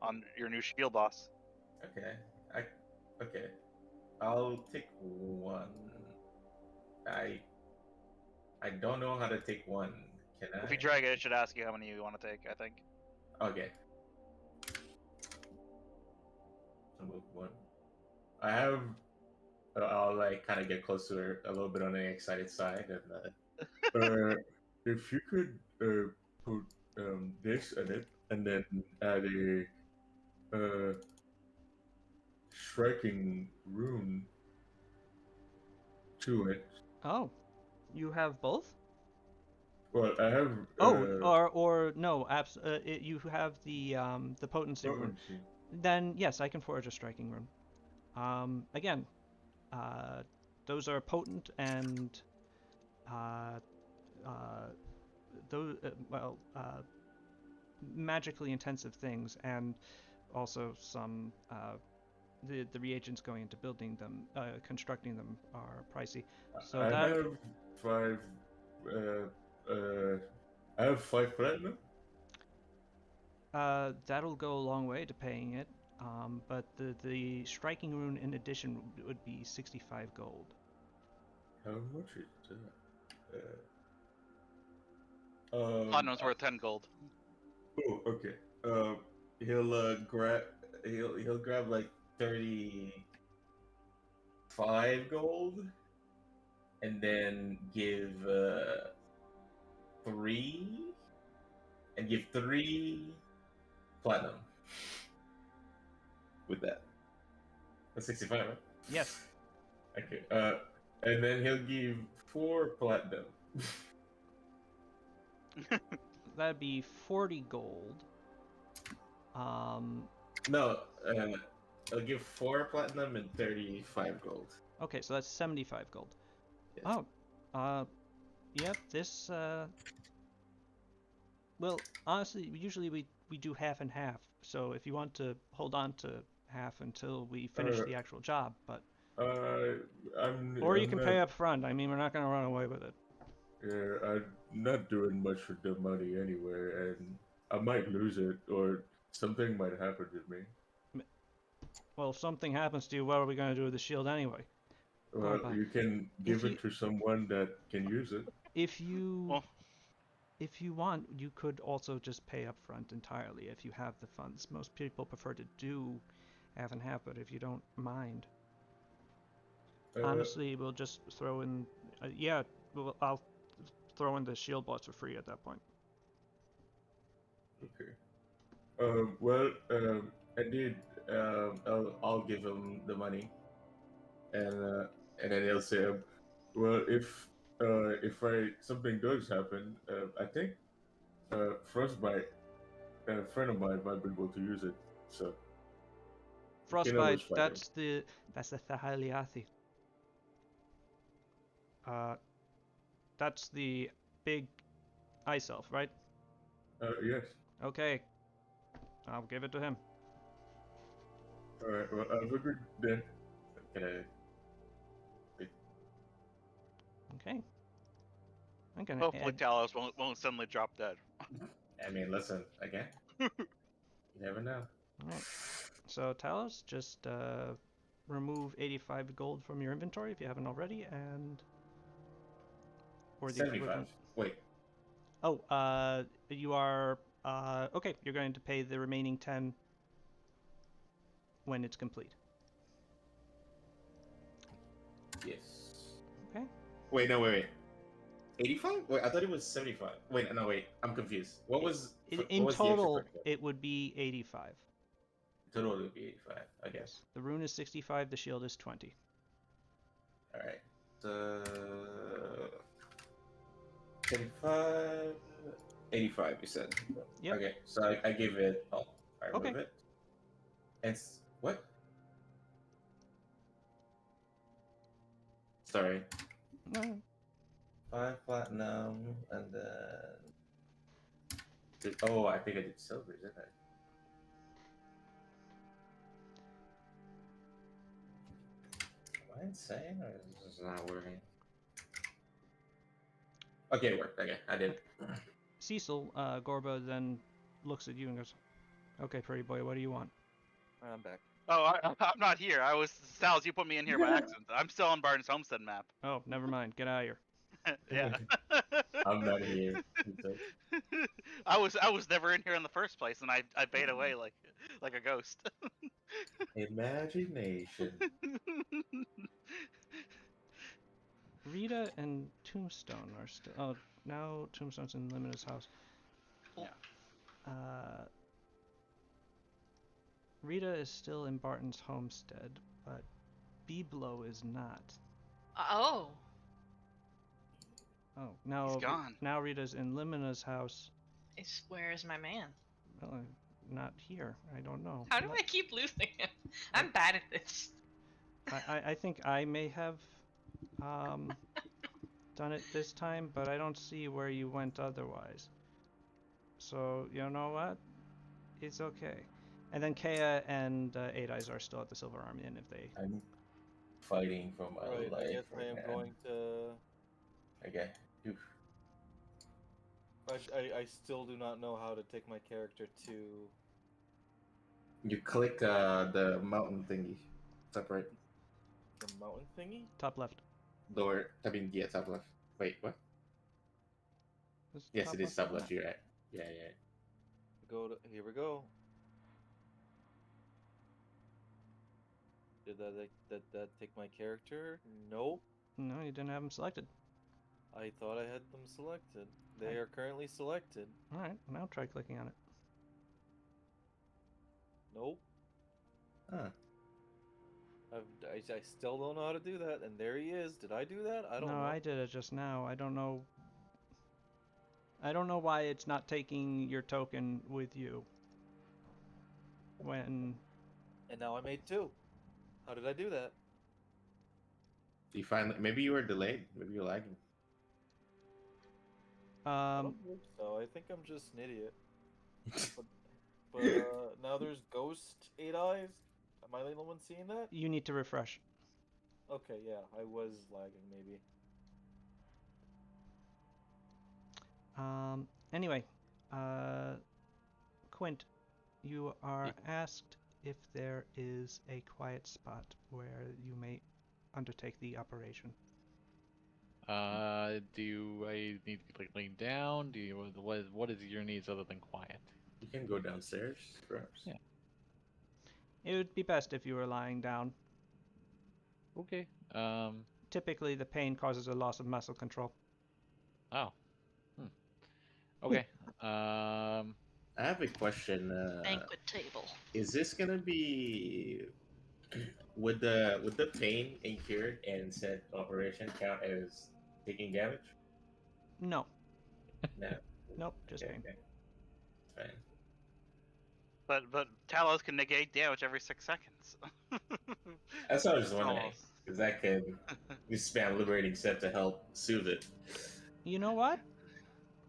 on your new shield boss. okay. Okay. I'll take one. I don't know how to take one. Can I? If you drag it, it should ask you how many you want to take. I think. Okay. So move one. I have. I'll like kind of get close to her a little bit on the excited side, and if you could put this in it, and then add a striking rune to it. Oh, you have both? Well, I have. Or no, you have the potency rune. potency. Then yes, I can forge a striking rune. Again, those are potent and those magically intensive things, and also some the reagents going into building them, constructing them are pricey. So I that have 5. I have 5 platinum. that'll go a long way to paying it. But the striking rune in addition would be 65 gold. How much is that? Platinum's worth 10 gold. Oh, okay. He'll grab like 35 gold, and then give 3 and give 3 platinum with that. That's 65, right? Yes. Okay. And then he'll give 4 platinum. That'd be 40 gold. No, I'll give 4 platinum and 35 gold. Okay, so that's 75 gold. Yes. Oh, yep, this, well, honestly, usually we do half and half, so if you want to hold on to half until we finish the actual job, but... Or you can pay up front, I mean, we're not gonna run away with it. Yeah, I'm not doing much with the money anyway, and I might lose it, or something might happen to me. Well, if something happens to you, what are we gonna do with the shield anyway? Well, Gorba, you can give you- it to someone that can use it. If you... Well, If you want, you could also just pay up front entirely if you have the funds. Most people prefer to do half and half, but if you don't mind, honestly, we'll just throw in. Yeah, I'll throw in the shield bots for free at that point. Okay. Indeed, I'll give him the money, and then he'll say, well, if something does happen, I think Frostbite, a friend of mine, might be able to use it. So Frostbite, fight that's the Thahaliathi. That's the big ice elf, right? yes. Okay, I'll give it to him. All right. Well, have a good day. Okay. Okay. I'm gonna hopefully add... Talos won't suddenly drop dead. I mean, listen, again. You never know. Alright. So Talos, just remove 85 gold from your inventory if you haven't already, and or the 75. equivalent. Wait. Oh, you are okay. You're going to pay the remaining 10 when it's complete. Yes. Okay. Wait, no, wait. 85? Wait, I thought it was 75. Wait, no, wait. I'm confused. What was In what was the extra total, credit? it would be 85. Total would be 85. Okay. Yes. The rune is 65. The shield is 20. All right. So 25, 85. You said. Yep. Okay. So I give it. Oh, I remove Okay. it. And what? Sorry. No. 5 platinum and then. Oh, I think I did silver, didn't I? Am I insane or is this not working? Okay, it worked. Okay, I did. Cecil, Gorba then looks at you and goes, "Okay, pretty boy, what do you want?" I'm back. Oh, I'm not here. Sal's. You put me in here by accident. I'm still on Barton's Homestead map. Oh, never mind. Get out of here. Yeah. I'm not here. I was never in here in the first place, and I bait away like a ghost. Imagination. Rita and Tombstone are still. Oh, now Tombstone's in Limina's house. Yeah. Rita is still in Barton's homestead, but Biblo is not. Oh. Oh, now He's gone. now Rita's in Limina's house. Where is my man? Well, not here. I don't know. How do I keep losing him? I'm bad at this. I think I may have done it this time, but I don't see where you went otherwise. So, you know what? It's okay. And then Kea and Eight Eyes are still at the Silver Arm Inn if they... I'm fighting for my Right, life. I guess I am right going to. now. Okay. Oof. I still do not know how to take my character to. You click the mountain thingy. Top right. The mountain thingy? Top left. Lower. I mean, yeah, top left. Wait, what? It's Yes, it is top on left. You're right. Yeah, yeah. Go to. Here we go. Did that take my character? Nope. No, you didn't have them selected. I thought I had them selected. They Okay. are currently selected. All right, now try clicking on it. Nope. Huh. I still don't know how to do that, and there he is. Did I do that? I don't No, know. I did it just now. I don't know. I don't know why it's not taking your token with you. When And now I made 2. How did I do that? Do you find that maybe you were delayed? Maybe you're lagging. I um don't think so. I think I'm just an idiot. But now there's Ghost 8 Eyes. Am I the only one seeing that? you need to refresh. Okay, yeah, I was lagging maybe. Anyway, Quint, you are asked if there is a quiet spot where you may undertake the operation. Do I need to be like laying down? Do you what is your needs other than quiet? You can go downstairs, perhaps. Yeah. It would be best if you were lying down. Okay. Typically, the pain causes a loss of muscle control. Oh. Okay. I have a question. Banquet table. Is this gonna be would the pain incurred and said operation count as taking damage? No, No. nope, just Okay, pain. okay. Fine. But Talos can negate damage every 6 seconds. That's what I was wondering. Almost. Because that could you spam liberating set to help soothe it. You know what?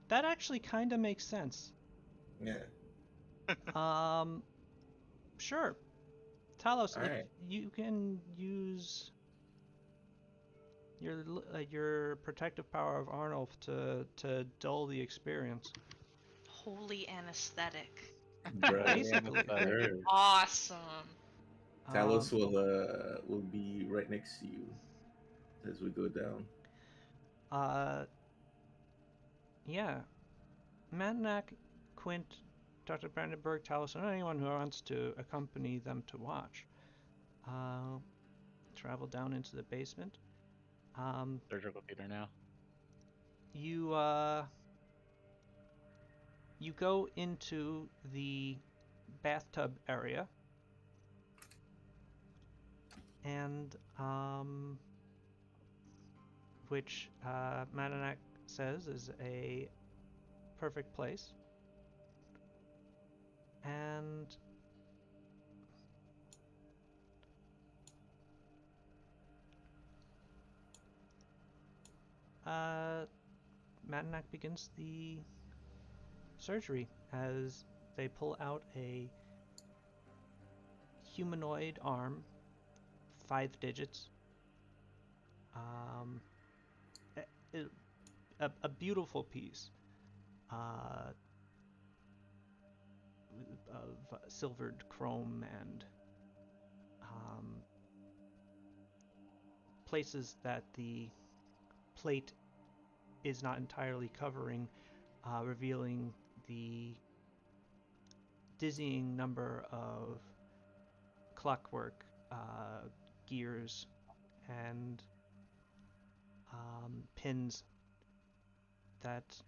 That actually kind of makes sense. Yeah. Sure. Talos, if Alright. you can use your protective power of Arnulf to dull the experience. Holy anesthetic. Basically. Sure. Awesome. Talos will be right next to you as we go down. Yeah. Mannak, Quint, Dr. Brandenburg, Talos, and anyone who wants to accompany them to watch. Travel down into the basement. Surgical theater now. You go into the bathtub area, and which Mananak says is a perfect place. And Mananak begins the surgery as they pull out a humanoid arm, 5 digits. A beautiful piece of silvered chrome and places that the plate is not entirely covering, revealing the dizzying number of clockwork gears and pins that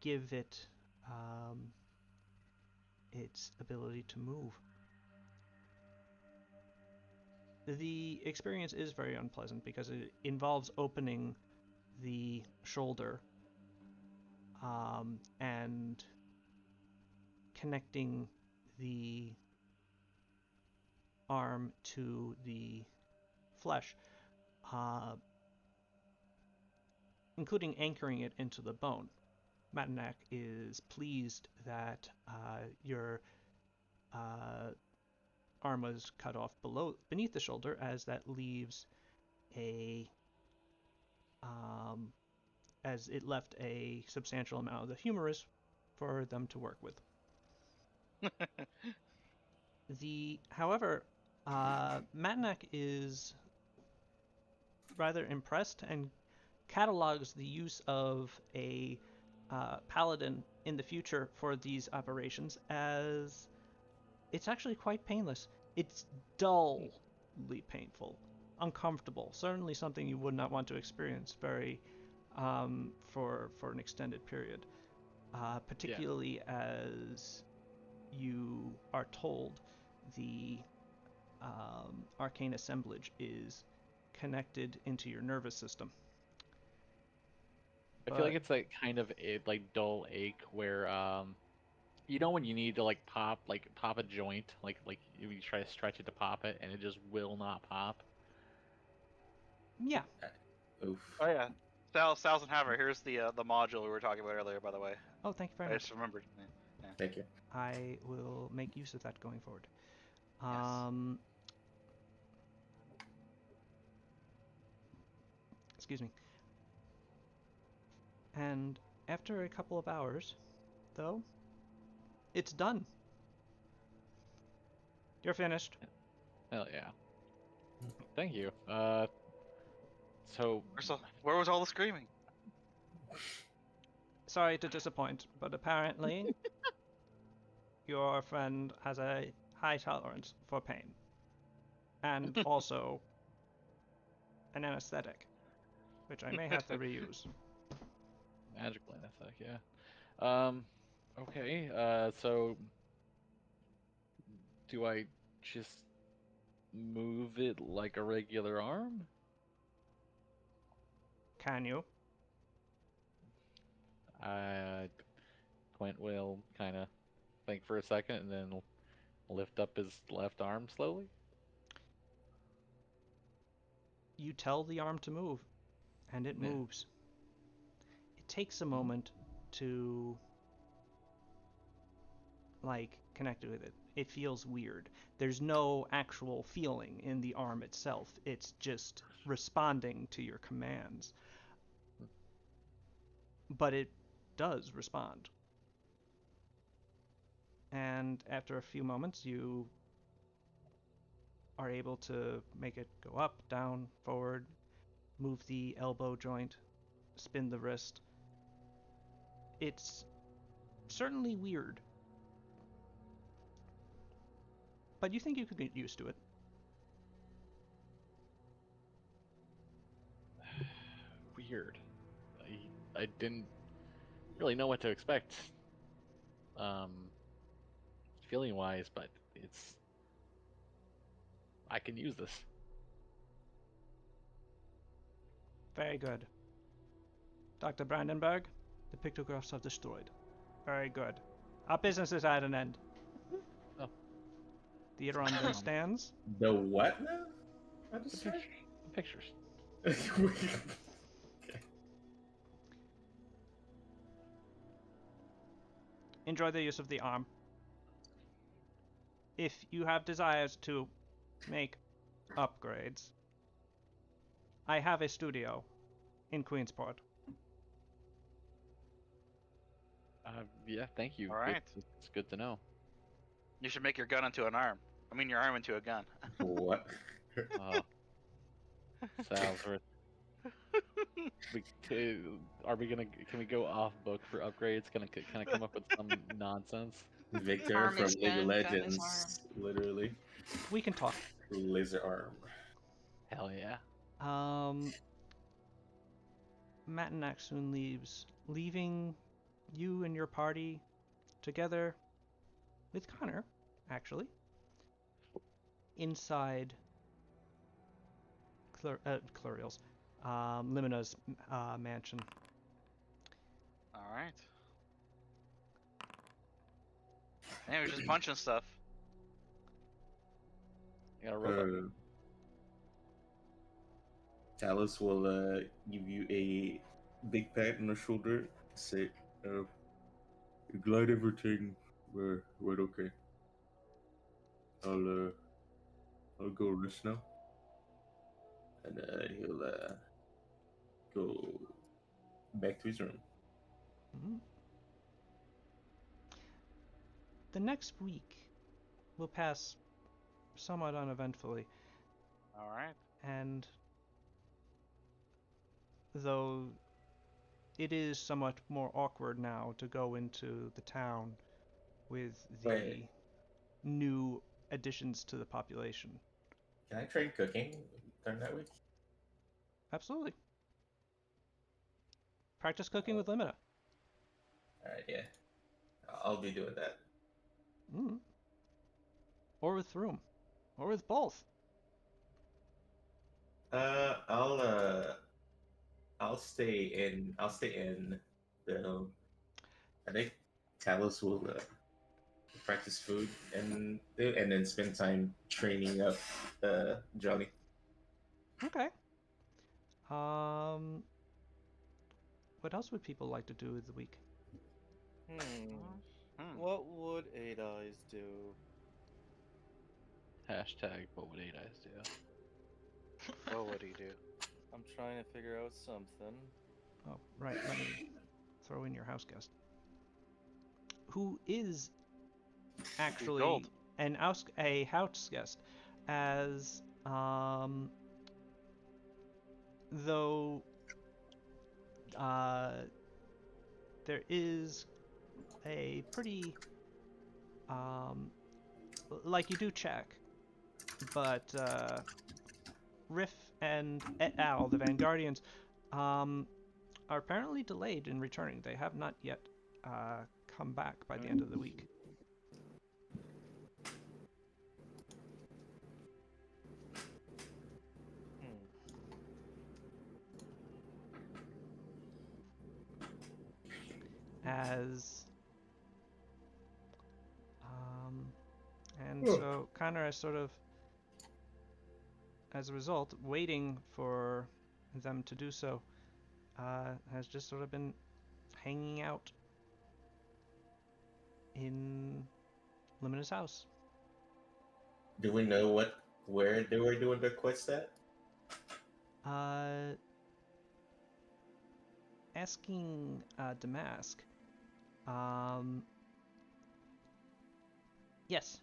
give it its ability to move. The experience is very unpleasant because it involves opening the shoulder and connecting the arm to the flesh, including anchoring it into the bone. Matanak is pleased that your arm was cut off beneath the shoulder, as that leaves as it left a substantial amount of the humerus for them to work with. However, Matanak is rather impressed and catalogs the use of a paladin in the future for these operations as it's actually quite painless. It's dull incredibly painful, uncomfortable, certainly something you would not want to experience for an extended period, particularly as you are told the arcane assemblage is connected into your nervous system. I feel like But- it's like kind of a like dull ache where you know when you need to like pop a joint like you try to stretch it to pop it and it just will not pop. Yeah, Oof. Oh yeah. Sal's and Haver, here's the module we were talking about earlier, by the way. oh, thank you very I much. just remembered. Yeah. Thank you. I will make use of that going forward. Yes. Excuse me. And after a couple of hours, though, it's done. You're finished. Hell yeah. Thank you. So Where was all the screaming? Sorry to disappoint, but apparently your friend has a high tolerance for pain. And also an anesthetic, which I may have to reuse. magical anesthetic, yeah. Okay. So do I just move it like a regular arm? Can you? Quint will kind of think for a second and then lift up his left arm slowly. You tell the arm to move, and it Yeah. moves. It takes a moment to connect with it. It feels weird. There's no actual feeling in the arm itself. It's just responding to your commands. But it does respond. And after a few moments, you are able to make it go up, down, forward, move the elbow joint, spin the wrist. It's certainly weird. But you think you could get used to it. Weird. I didn't really know what to expect. Feeling wise, but I can use this. Very good. Dr. Brandenburg, the pictographs are destroyed. Very good. Our business is at an end. Oh. Theater understands. The what now? I The just pictures. Enjoy the use of the arm. If you have desires to make upgrades, I have a studio in Queensport. Yeah, thank you. All right. It's good to know. You should make your gun into an arm. I mean, your arm into a gun. What? Oh. Salsworth. Are we gonna? Can we go off book for upgrades? Can I come up with some nonsense? Victor Arm from is League of gun, gun is Legends, literally. We can talk. Laser arm. Hell yeah. Matt and Max soon leaves, leaving you and your party together with Connor, actually, inside Cluriel's, Limina's mansion. All right. Man, we're just punching stuff. I got a robot. Talus will give you a big pat on the shoulder. Say, "You're glad everything went okay. I'll go rest now." And he'll go back to his room. Mhm. The next week will pass somewhat uneventfully, All right. and though it is somewhat more awkward now to go into the town with the Right. new additions to the population, Can I train cooking during that week? Absolutely. Practice cooking with Limita. Alright, yeah. I'll be doing that. Mm. Or with Throom. Or with both. Uh, I'll I'll stay in the I think Talos will practice food and then spend time training up Jolly. Okay. Um, what else would people like to do with the week? Hmm. What would Eight Eyes do? Hashtag what would 8 eyes do? What would he do? I'm trying to figure out something. Oh, right. Let me throw in your house guest. Who is actually gold. a house guest, as though there is a pretty like you do check, but Riff and et al., the Vanguardians, are apparently delayed in returning. They have not yet come back by the end of the week. As and so Connor is sort of, as a result, waiting for them to do so, has just sort of been hanging out in Limina's house. Do we know where they were doing the quest at? Asking Damask. Yes.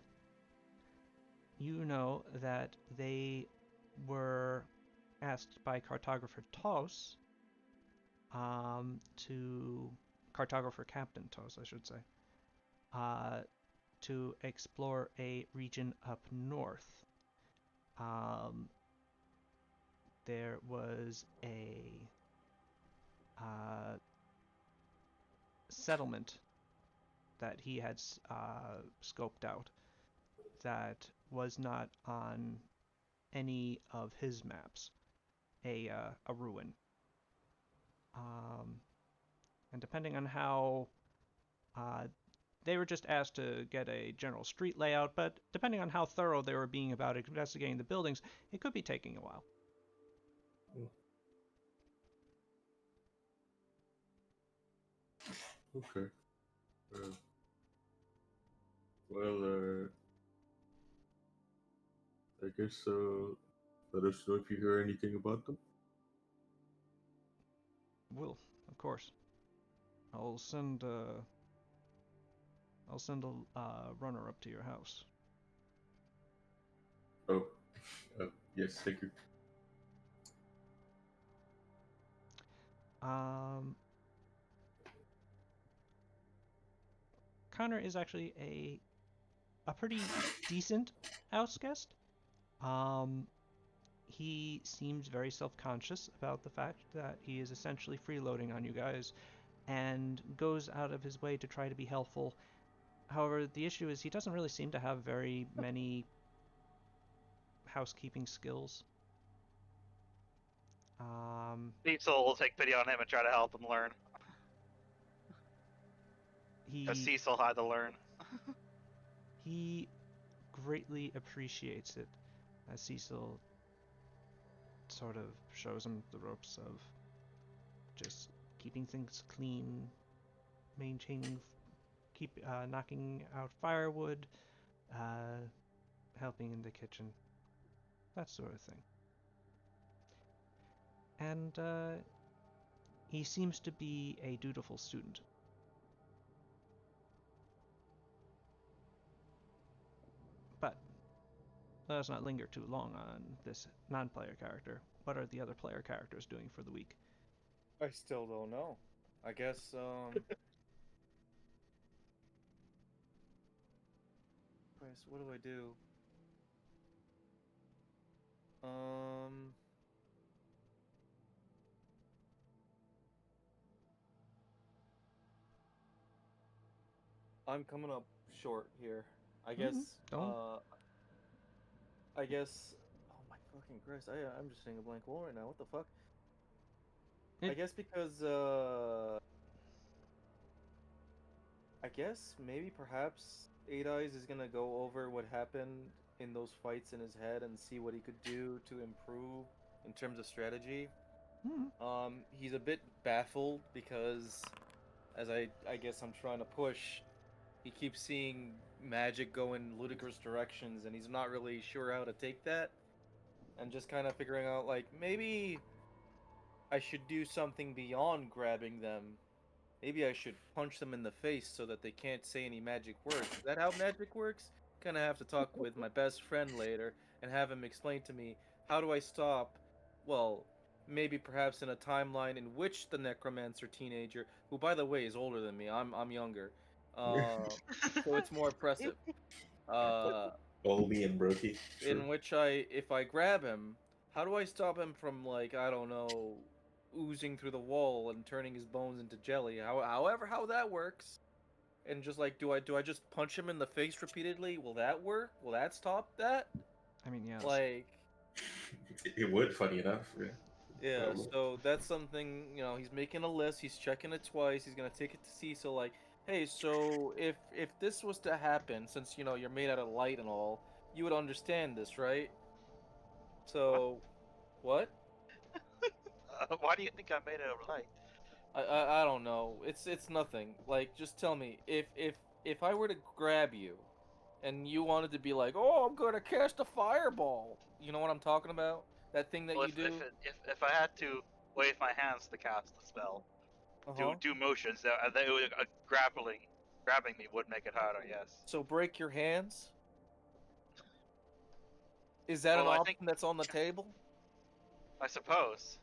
You know that they were asked by cartographer Tos, to cartographer Captain Tos, I should say, to explore a region up north. There was a settlement that he had scoped out that was not on any of his maps, a ruin. And depending on how they were just asked to get a general street layout, but depending on how thorough they were being about investigating the buildings, it could be taking a while. Okay. Well, I guess let us know if you hear anything about them. Will, of course. I'll send a runner up to your house. Oh, yes, thank you. Connor is actually a pretty decent house guest. He seems very self-conscious about the fact that he is essentially freeloading on you guys and goes out of his way to try to be helpful. However, the issue is he doesn't really seem to have very many housekeeping skills. Cecil will take pity on him and try to help him learn. Because He Cecil had to learn. he greatly appreciates it, as Cecil sort of shows him the ropes of just keeping things clean, maintaining, knocking out firewood, helping in the kitchen, that sort of thing. And he seems to be a dutiful student. But let us not linger too long on this non-player character. What are the other player characters doing for the week? I still don't know. I guess, Christ, what do I do? I'm coming up short here. I guess. don't. I guess. Oh my fucking Christ! I'm just seeing a blank wall right now. What the fuck? I It- guess because I guess maybe perhaps Eight Eyes is gonna go over what happened in those fights in his head and see what he could do to improve in terms of strategy. He's a bit baffled because, as I guess I'm trying to push, he keeps seeing magic go in ludicrous directions, and he's not really sure how to take that, and just kind of figuring out like maybe I should do something beyond grabbing them. Maybe I should punch them in the face so that they can't say any magic words. Is that how magic works? Gonna have to talk with my best friend later and have him explain to me how do I stop, well, maybe perhaps in a timeline in which the necromancer teenager, who by the way is older than me, I'm younger, so it's more impressive. Oldie and Brokey. In which if I grab him, how do I stop him from like I don't know, oozing through the wall and turning his bones into jelly? However, how that works, and just like do I just punch him in the face repeatedly? Will that work? Will that stop that? I mean, yes. Like, It would, funny enough. Yeah. yeah. Probably. So that's something, you know. He's making a list. He's checking it twice. He's gonna take it to Cecil. Like, hey, so if this was to happen, since you know you're made out of light and all, you would understand this, right? So, what? Why do you think I made it of light? I don't know. It's nothing. Like, just tell me if I were to grab you, and you wanted to be like, oh, I'm gonna cast a fireball. You know what I'm talking about? That thing that Well, you do. if I had to wave my hands to cast the spell, Uh-huh. do motions, they would, grabbing me would make it harder. Yes. So break your hands. Is that an Well, I option think- that's on the table? I suppose.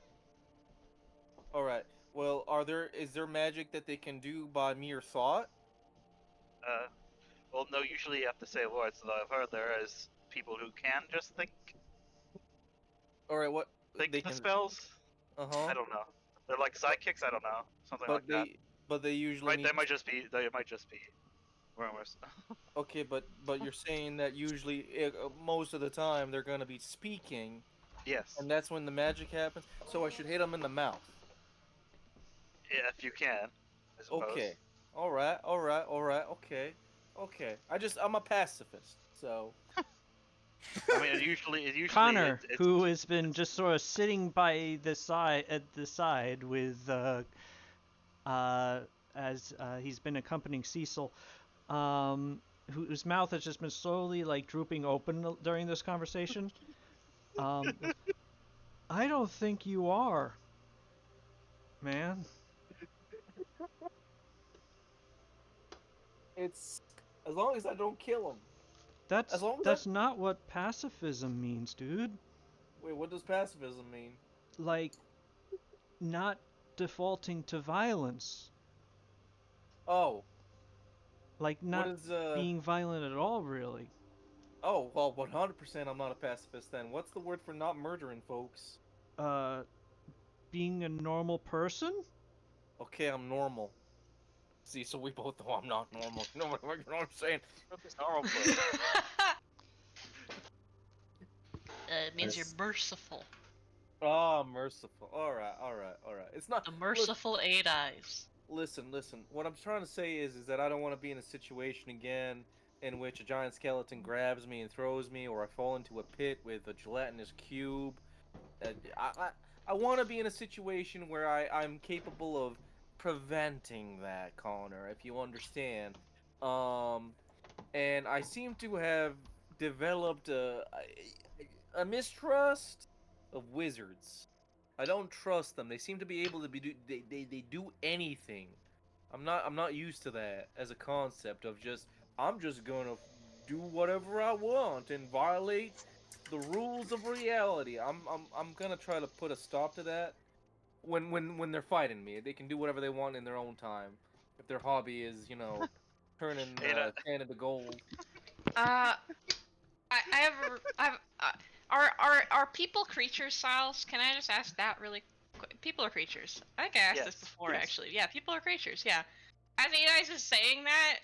All right. Well, is there magic that they can do by mere thought? Well, no. Usually you have to say words. Though I've heard there is people who can just think All right. What the spells. Uh-huh. I don't know. They're like sidekicks. I don't know. Something But like that. but they usually need They might just be rumors. Okay, but you're saying that usually most of the time they're going to be speaking, Yes. and that's when the magic happens. So I should hit them in the mouth. Yeah, if you can. I suppose. Okay. All right. Okay. I'm a pacifist. So I mean, it usually. Connor, it's, who has been just sort of sitting by the side at the side with as he's been accompanying Cecil, whose mouth has just been slowly like drooping open during this conversation. I don't think you are, man. it's as long as I don't kill him. That's As long as that's not what pacifism means, dude. Wait, what does pacifism mean? Like, not defaulting to violence. Oh, Like, not what is being violent at all, really. Oh, well, 100% I'm not a pacifist then. What's the word for not murdering folks? Being a normal person? Okay, I'm normal. See, so we both know I'm not normal. You know what I'm saying? normal place. It means you're Yes. merciful. Ah, merciful. Alright. It's not... The merciful Eight Eyes. Listen. What I'm trying to say is that I don't want to be in a situation again in which a giant skeleton grabs me and throws me, or I fall into a pit with a gelatinous cube. I want to be in a situation where I'm capable of preventing that, Connor, if you understand. And I seem to have developed a mistrust of wizards. I don't trust them. They seem to be able to they do anything. I'm not used to that as a concept of I'm just gonna do whatever I want and violate the rules of reality. I'm gonna try to put a stop to that. When they're fighting me, they can do whatever they want in their own time. If their hobby is, turning sand into gold. I have are people creatures, Siles? Can I just ask that really quick? People are creatures. I think I asked this Yes, before, yes. actually. Yeah, people are creatures. Yeah. As Eight Eyes is saying that,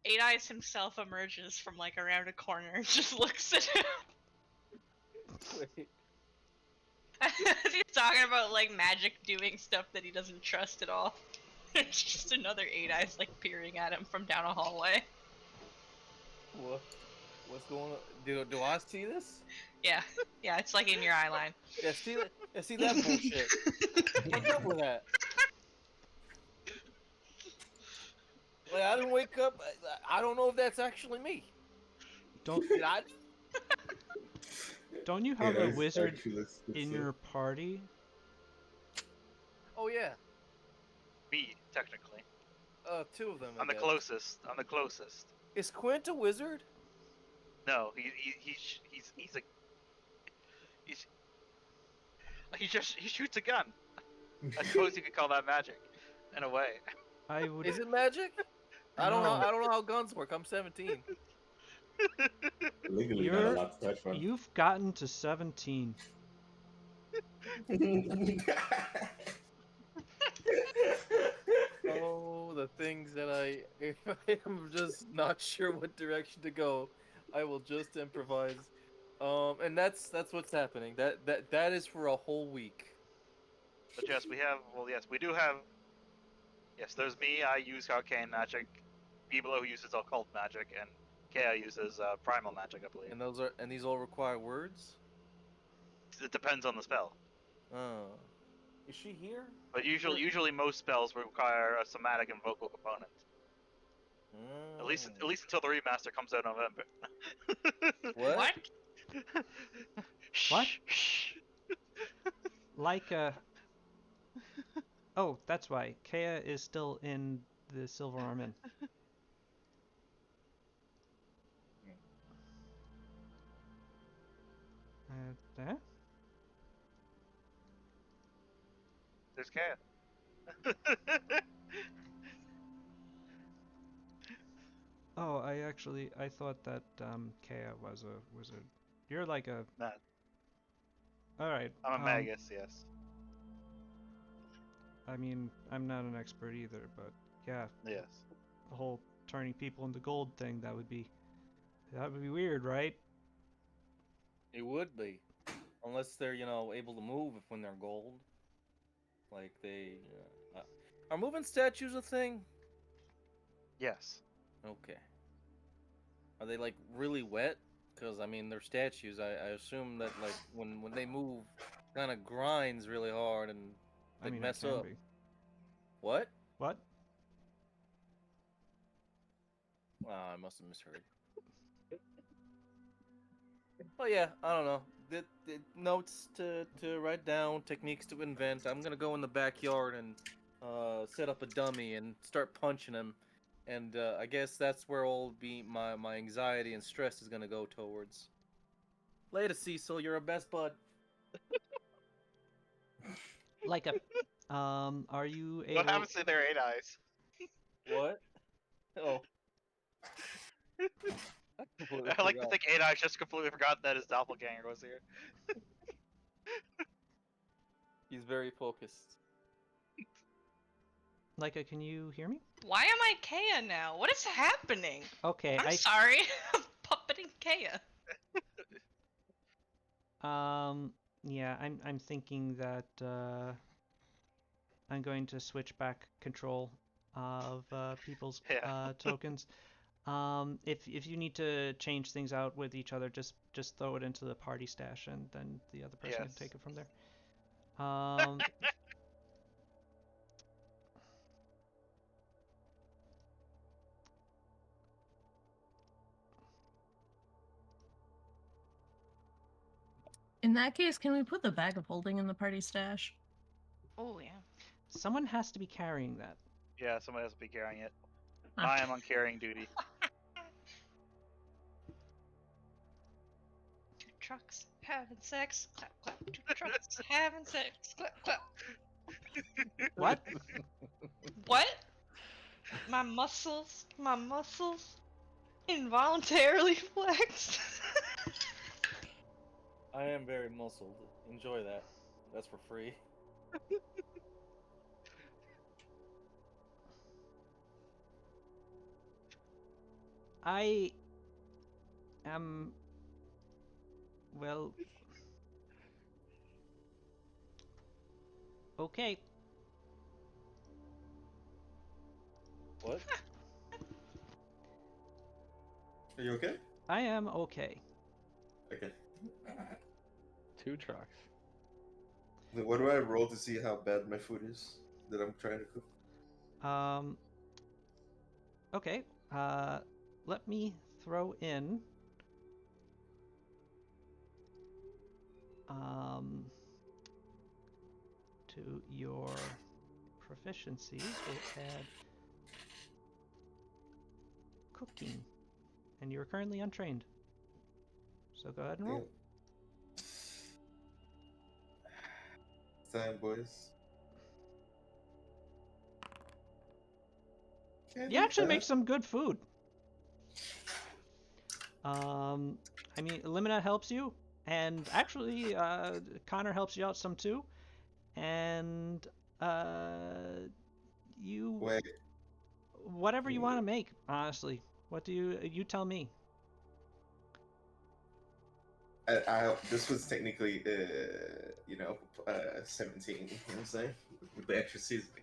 Eight Eyes himself emerges from like around a corner and just looks at him. Wait. He's talking about like magic doing stuff that he doesn't trust at all. It's just another Eight Eyes like peering at him from down a hallway. What? What's going on? Do I see this? Yeah, it's like in your eye line. Yeah, see that? Yeah, see that bullshit. What's up with that? Like, I didn't wake up. I don't know if that's actually me. Don't Did I? don't you Yeah, have a it's wizard actually- it's, in your party? Oh yeah. Me, technically. Two of them. I I'm the guess. closest. I'm the closest. Is Quint a wizard? No, he shoots a gun. I suppose you could call that magic, in a way. I would. Is it magic? I don't know. No. I don't know how guns work. I'm 17. Legally not You're- allowed to touch one. You've gotten to 17. Oh, the things that if I am just not sure what direction to go, I will just improvise. And that's what's happening. That is for a whole week. But yes, we do have. Yes, there's me. I use arcane magic. Biblo who uses occult magic, and Kea uses primal magic, I believe. And these all require words. It depends on the spell. Oh, is she here? But usually most spells require a somatic and vocal component. At least until the remaster comes out in November. What? What? Shh. Like Oh, that's why. Kea is still in the Silver Arm Inn. There? There's Kea. Oh, I thought that Kea was a wizard. You're like a. Nah. Alright. I'm a magus, yes. I mean, I'm not an expert either, but yeah, Yes. the whole turning people into gold thing, that would be weird, right? It would be, unless they're able to move when they're gold. Like they are moving statues a thing? Yes. Okay. Are they like really wet? Because I mean they're statues. I assume that like when they move, kind of grinds really hard and I they mean, mess it can up. be. What? What? I must have misheard. Oh yeah, I don't know. The notes to write down, techniques to invent. I'm gonna go in the backyard and set up a dummy and start punching him, and I guess that's where all my anxiety and stress is gonna go towards. Later, Cecil. You're a best bud. Like a. Are you able? What happens to their 8 eyes? What? Oh. completely I like to forgot. think 8 eyes just completely forgot that his doppelganger was here. He's very focused. Leica, can you hear me? Why am I Kea now? What is happening? Okay, I'm sorry. I'm puppeting Kea. Yeah, I'm thinking that I'm going to switch back control of people's Yeah. tokens. If you need to change things out with each other, just throw it into the party stash, and then the other person can Yes. take it from there. In that case, can we put the bag of holding in the party stash? Oh yeah. Someone has to be carrying that. Yeah, somebody has to be carrying it. Ah. I am on carrying duty. Two trucks having sex. Clap clap. Two trucks having sex. Clap clap. What? What? My muscles involuntarily flexed. I am very muscled. Enjoy that. That's for free. I am. Well. Okay. What? Are you okay? I am okay. Okay. 2 trucks. Then what do I roll to see how bad my food is that I'm trying to cook? Okay. Let me throw in. To your proficiencies, we'll add cooking, and you're currently untrained. So go ahead and roll. Time, boys. You actually make some good food. I mean, Elimina helps you, and actually, Connor helps you out some too, and you Wait, whatever you want to make. Honestly, what do you tell me? this was technically, 17. You know what I'm saying? With the extra seasoning.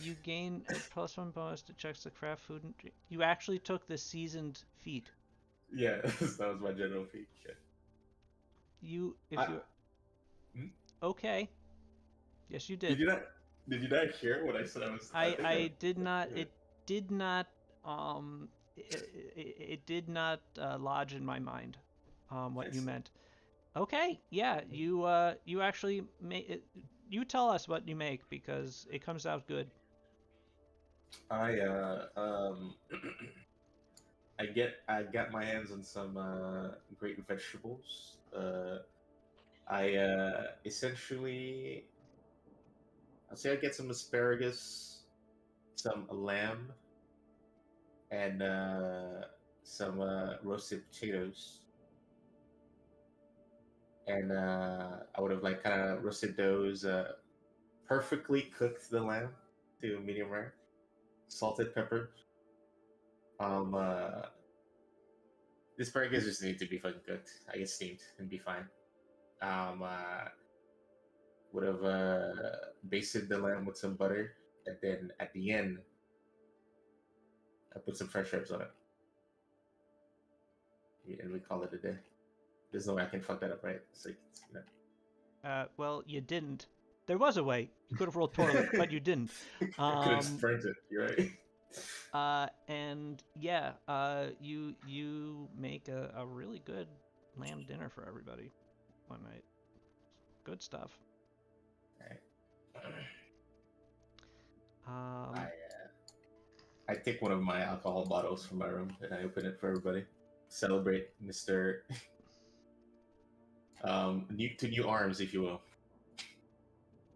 You gain a +1 bonus to checks to craft food and drink. You actually took the seasoned feat. Yeah, that was my general feat. Yeah. Okay. Yes, you did. Did you not hear what I said? I did not. It did not. It did not lodge in my mind. What you meant. Okay. Yeah. You actually make it. You tell us what you make because it comes out good. I got my hands on some great vegetables. I essentially I'd say I get some asparagus, some lamb, and some roasted potatoes. And I would have like kind of roasted those, perfectly cooked the lamb to medium rare, salted, peppered. The asparagus just need to be fucking cooked. I guess steamed and be fine. Would have basted the lamb with some butter, and then at the end, I put some fresh herbs on it. And we call it a day. There's no way I can fuck that up, right? It's like, Well, you didn't. There was a way. You could have rolled poorly, but you didn't. I could have sprint it. You're right. And yeah, you make a really good lamb dinner for everybody one night. Good stuff. I take one of my alcohol bottles from my room and I open it for everybody. Celebrate Mr. New arms, if you will.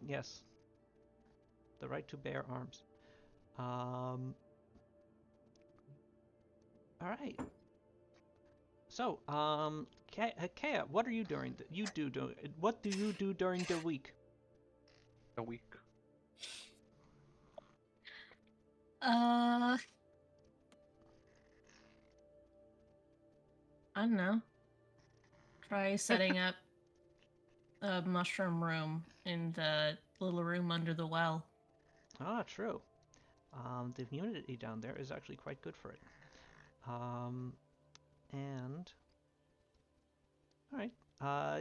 Yes. The right to bear arms. All right. So, Kea, what are you doing? What do you do during the week? A week. I don't know. Try setting up a mushroom room in the little room under the well. Ah, true. The immunity down there is actually quite good for it. And all right.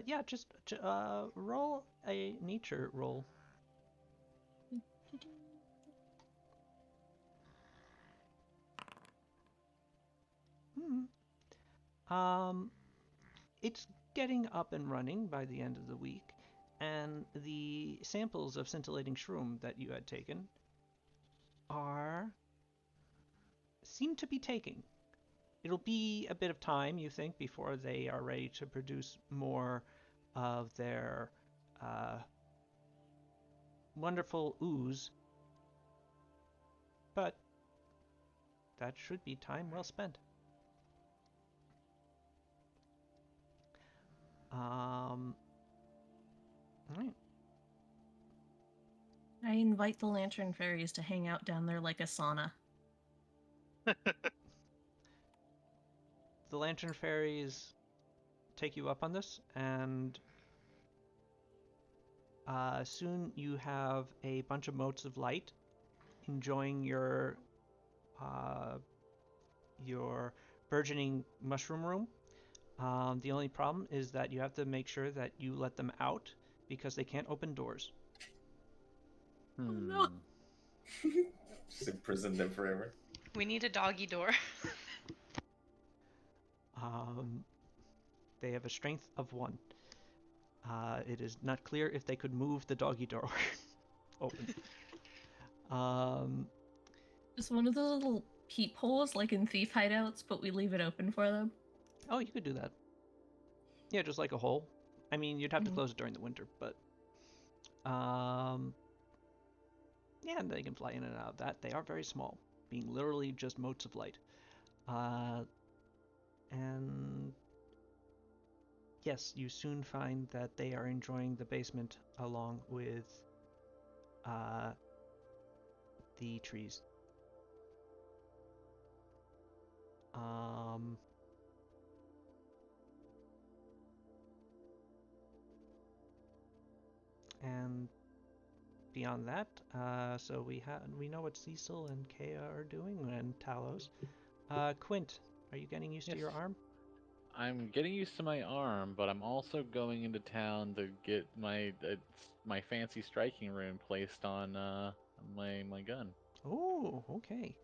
Yeah, just roll a nature roll. It's getting up and running by the end of the week, and the samples of scintillating shroom that you had taken seem to be taking. It'll be a bit of time, you think, before they are ready to produce more of their wonderful ooze, but that should be time well spent. All right. I invite the lantern fairies to hang out down there like a sauna. the lantern fairies take you up on this, and soon you have a bunch of motes of light enjoying your burgeoning mushroom room. The only problem is that you have to make sure that you let them out because they can't open doors. no. Just imprison them forever. We need a doggy door. They have a strength of 1. It is not clear if they could move the doggy door open. Just one of the little peepholes like in thief hideouts, but we leave it open for them. Oh, you could do that. Yeah, just like a hole. I mean, you'd have to Mhm. close it during the winter, but yeah, they can fly in and out of that. They are very small, being literally just motes of light. And yes, you soon find that they are enjoying the basement along with the trees. And beyond that, so we know what Cecil and Kea are doing, and Talos. Quint, are you getting used to your Yes. arm? I'm getting used to my arm, but I'm also going into town to get my fancy striking rune placed on my gun. Oh, okay.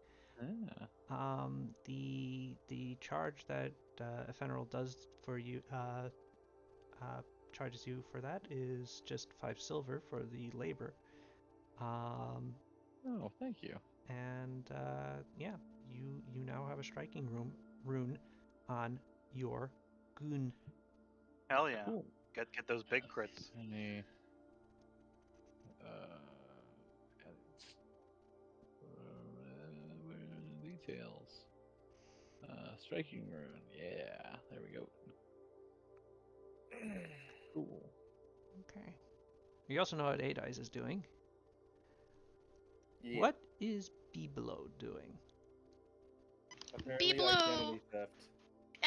Yeah. The charge that Ephemeral does for you charges you for that is just 5 silver for the labor. Oh, thank you. And yeah, you now have a striking rune on your goon. Hell yeah. Cool. Get those big crits. Let me. Edit. Where are the details? Striking rune. Yeah, there we go. Cool. Okay. You also know what Eight Eyes is doing. Yeah. What is Biblo doing? Apparently Biblo! identity theft.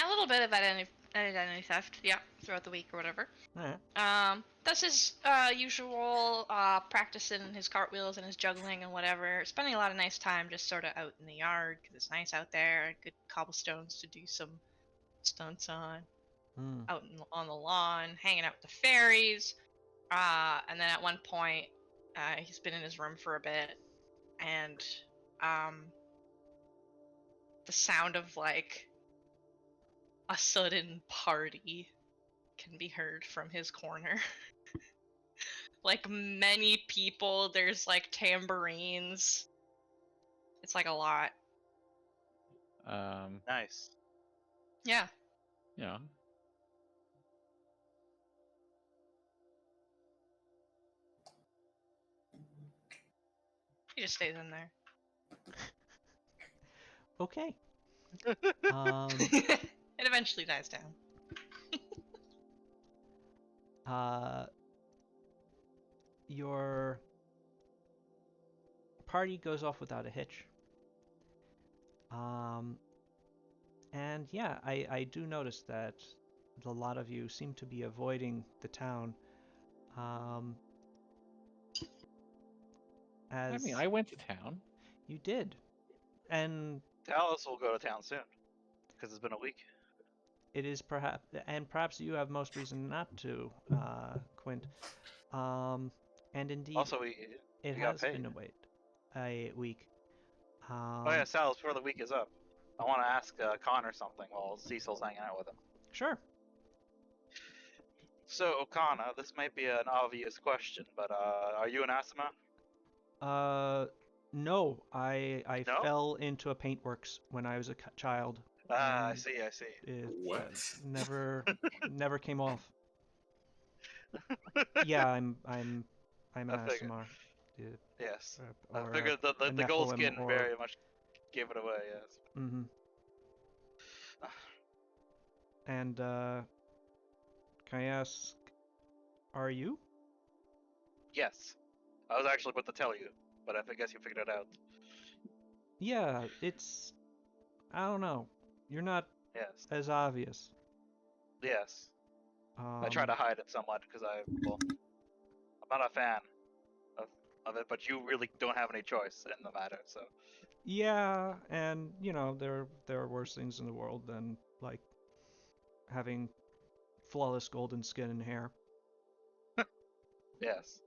A little bit of identity theft, yeah, throughout the week or whatever. Alright. That's his usual practicing his cartwheels and his juggling and whatever. Spending a lot of nice time just sort of out in the yard because it's nice out there. Good cobblestones to do some stunts on. Out on the lawn, hanging out with the fairies. And then at one point, he's been in his room for a bit, and the sound of like a sudden party can be heard from his corner. Like many people, there's like tambourines. It's like a lot. Nice. Yeah. Yeah. He just stays in there. Okay. It eventually dies down. Your party goes off without a hitch. And yeah, I do notice that a lot of you seem to be avoiding the town. I As mean, I went to town. you did, and Talos will go to town soon because it's been a week. it is perhaps you have most reason not to, Quint. And indeed, Also, it we got has paid. been a week. Oh yeah, Sal, before the week is up, I want to ask Connor something while Cecil's hanging out with him. Sure. So, Connor, this might be an obvious question, but are you an Asima? No, I No? fell into a paintworks when I was a child. Ah, I and see. It What? never came off. Yeah, I'm an I figured. ASMR. Yes. Or I figured the a gold Nephilim skin or- very much gave it away, yes. Mm-hmm. And can I ask, are you? Yes. I was actually about to tell you, but I guess you figured it out. Yeah, I don't know. You're not Yes. as obvious. Yes. I try to hide it somewhat because I'm not a fan of it, but you really don't have any choice in the matter. So Yeah, and there are worse things in the world than like having flawless golden skin and hair. yes,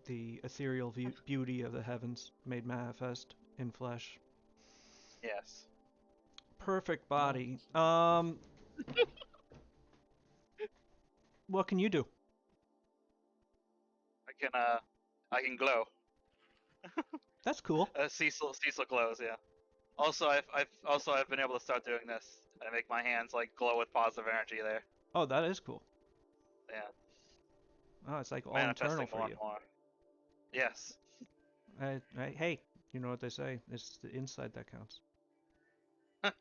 The ethereal beauty of the heavens made manifest in flesh. yes. Perfect body. What can you do? I can glow. That's cool. Cecil glows. Yeah. Also, I've been able to start doing this. I make my hands like glow with positive energy there. Oh, that is cool. Yeah. Oh, it's like all Manifesting internal for more you. and more. Yes. Hey, you know what they say? It's the inside that counts. All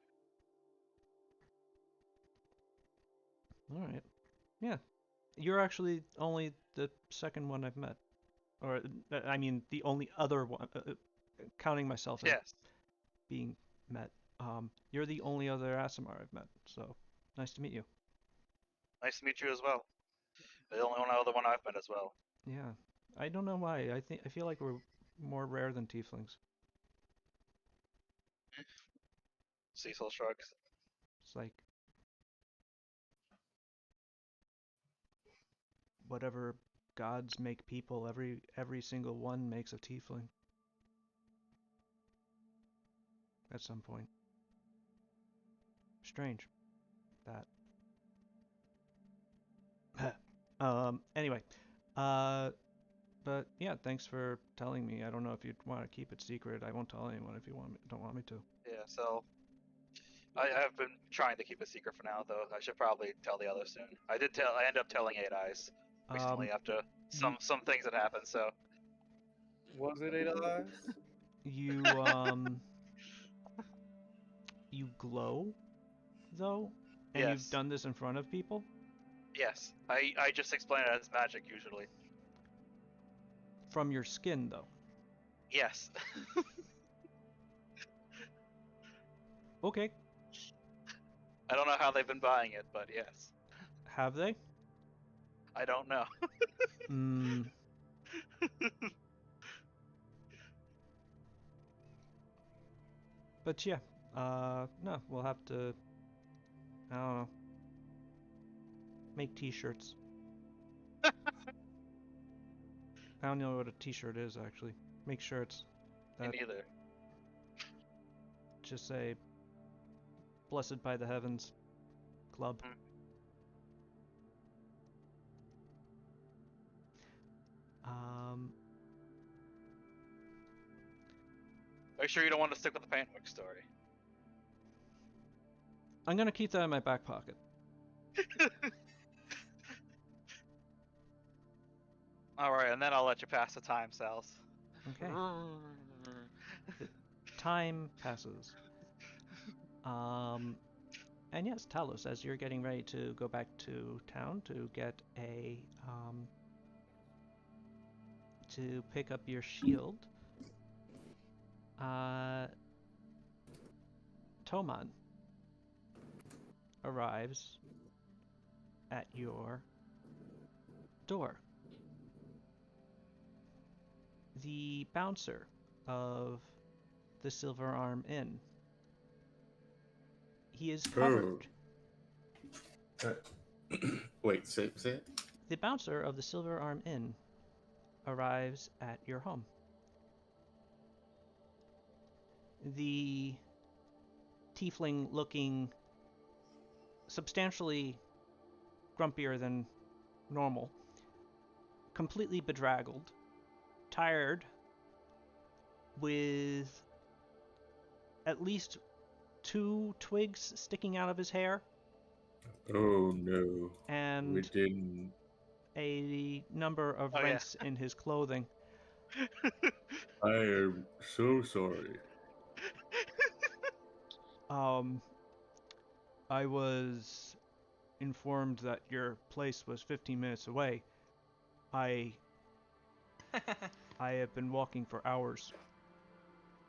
right. Yeah. You're actually only the second one I've met. Or, I mean, the only other one, counting myself as Yes. being met. You're the only other Asimar I've met, so nice to meet you. Nice to meet you as well. The only other one I've met as well. Yeah. I don't know why. I feel like we're more rare than tieflings. Cecil shrugs. It's like whatever gods make people, every single one makes a tiefling. At some point. Strange. That. Anyway. But yeah, thanks for telling me. I don't know if you'd want to keep it secret. I won't tell anyone if you don't want me to. Yeah. So I've been trying to keep it secret for now, though. I should probably tell the others soon. I ended up telling Eight Eyes recently after some things that happened. So Was it 8 eyes? You you glow though, and you've yes, done this in front of people yes. I just explain it as magic usually. from your skin though. Yes. Okay. I don't know how they've been buying it, but yes. Have they? I don't know. Mm. But yeah, no, we'll have to. I don't know. Make T-shirts. I don't know what a T-shirt is actually. Make shirts Me that neither. just say "Blessed by the Heavens" Club. Hmm. Um, Make sure you don't want to stick with the paintwork story. I'm gonna keep that in my back pocket. All right, and then I'll let you pass the time, Sals. Okay. The time passes. And yes, Talos, as you're getting ready to go back to town to get to pick up your shield, Toman arrives at your door. The bouncer of the Silver Arm Inn. He is covered. Wait, say it. The bouncer of the Silver Arm Inn arrives at your home. The tiefling looking substantially grumpier than normal, completely bedraggled, tired, with at least 2 twigs sticking out of his hair. Oh no. And we didn't. A number of Oh, yeah. rents in his clothing. I am so sorry. I was informed that your place was 15 minutes away. I have been walking for hours.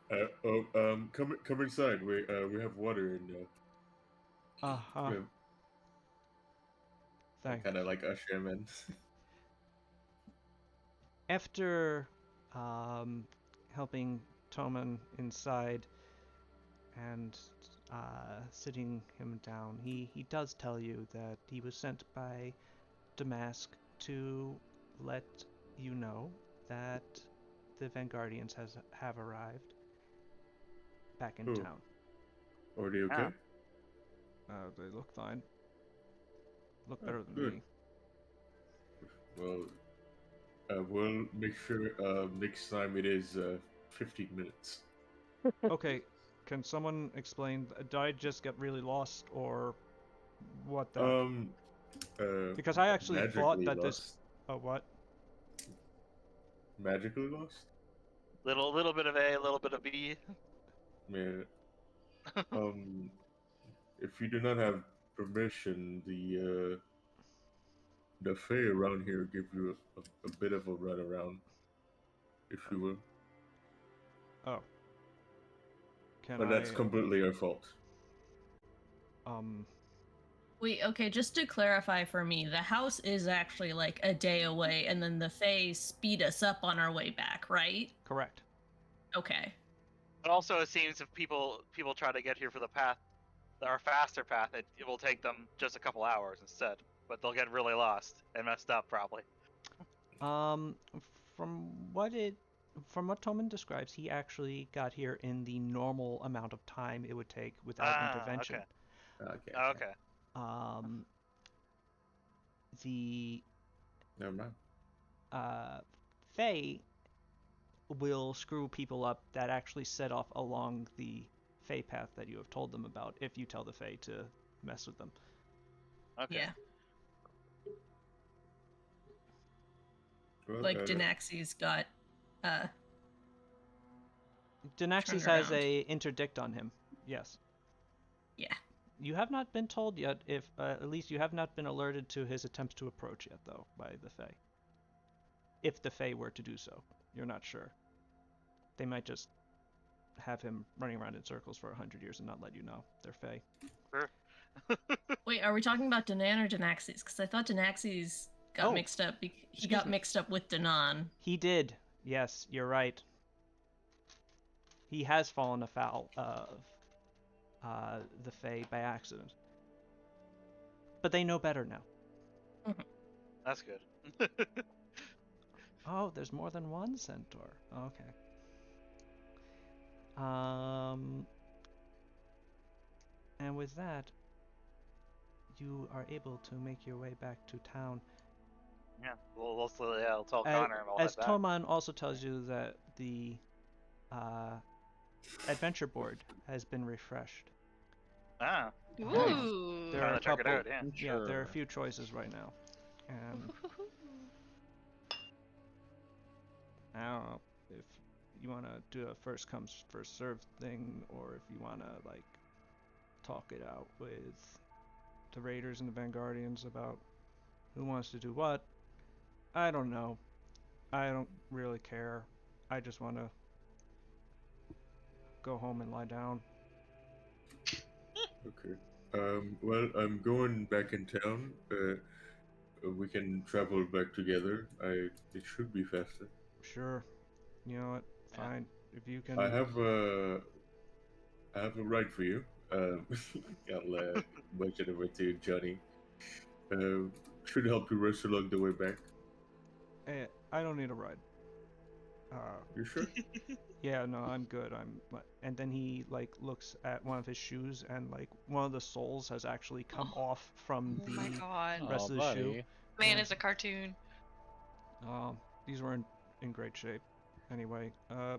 Come inside. We have water and Uh-huh. we have Thanks. kind of like usher him in. After helping Toman inside and sitting him down, he does tell you that he was sent by Damask to let you know that the Vanguardians have arrived back in Oh. town. Are they okay? They look fine. Look Oh, better than good. me. Well, we'll make sure next time it is 15 minutes. Okay, can someone explain? Did I just get really lost, or what the? Because I actually thought magically that lost. this. Oh, what? Magically lost? Little bit of A, a little bit of B. Yeah. If you do not have permission, the Fae around here give you a bit of a run around, if you will. Oh. Can But that's completely our fault. Wait, okay, just to clarify for me, the house is actually like a day away, and then the Fae speed us up on our way back, right? Correct. Okay. But also, it seems if people try to get here for the path, our faster path, it will take them just a couple hours instead. But they'll get really lost and messed up probably. From what Toman describes, he actually got here in the normal amount of time it would take without intervention. Okay. The Never mind. Fae will screw people up that actually set off along the Fae path that you have told them about if you tell the Fae to mess with them. Okay. Yeah. Well, Like Denaxi's got Denaxis turn has around. a interdict on him. Yes. Yeah. You have not been told yet if at least you have not been alerted to his attempts to approach yet though by the Fae. If the Fae were to do so, you're not sure. They might just have him running around in circles for 100 years and not let you know. They're Fae. Sure. Wait, are we talking about Danan or Denaxis? Because I thought Denaxis got Oh, mixed up. He excuse got me. mixed up with Danan. He did. Yes, you're right. He has fallen afoul of the Fae by accident. But they know better now. That's good. Oh, there's more than one centaur. Okay. And with that, you are able to make your way back to town. Yeah. We'll tell Connor and we'll As head back. Toman also tells you that the adventure board has been refreshed. Ah. Ooh. There are Trying a to check it couple. out, yeah. Yeah, there are a few choices right now. And I don't know if you want to do a first come first served thing, or if you want to like talk it out with the Raiders and the Vanguardians about who wants to do what. I don't know. I don't really care. I just want to go home and lie down. Okay. Well, I'm going back in town. We can travel back together. It should be faster. Sure. You know what? Fine. If you can. I have a ride for you. I'll mention over to Johnny. Should help you rest along the way back. I don't need a ride. You sure? Yeah, no, I'm good. And then he like looks at one of his shoes, and like one of the soles has actually come off from Oh my the god. rest of the shoe. Man Yeah. is a cartoon. These were in great shape. Anyway,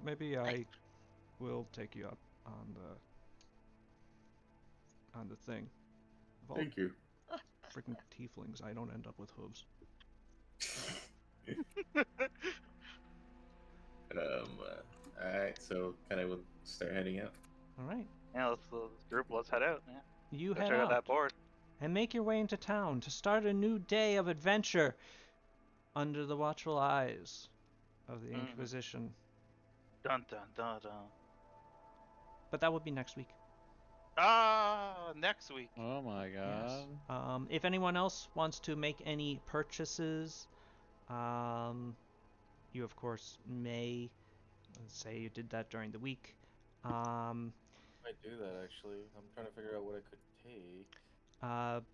maybe I will take you up on the thing. Of all Thank you. freaking tieflings, I don't end up with hooves. Alright, so kind of will start heading out. All right. Yeah, let's head out. Yeah. You Go head check out that out board. and make your way into town to start a new day of adventure under the watchful eyes of the Mhm. Inquisition. Dun dun dun dun. but that would be next week. Next week. Oh my god. Yes. If anyone else wants to make any purchases, you of course may. Let's say you did that during the week. I do that actually. I'm trying to figure out what I could take.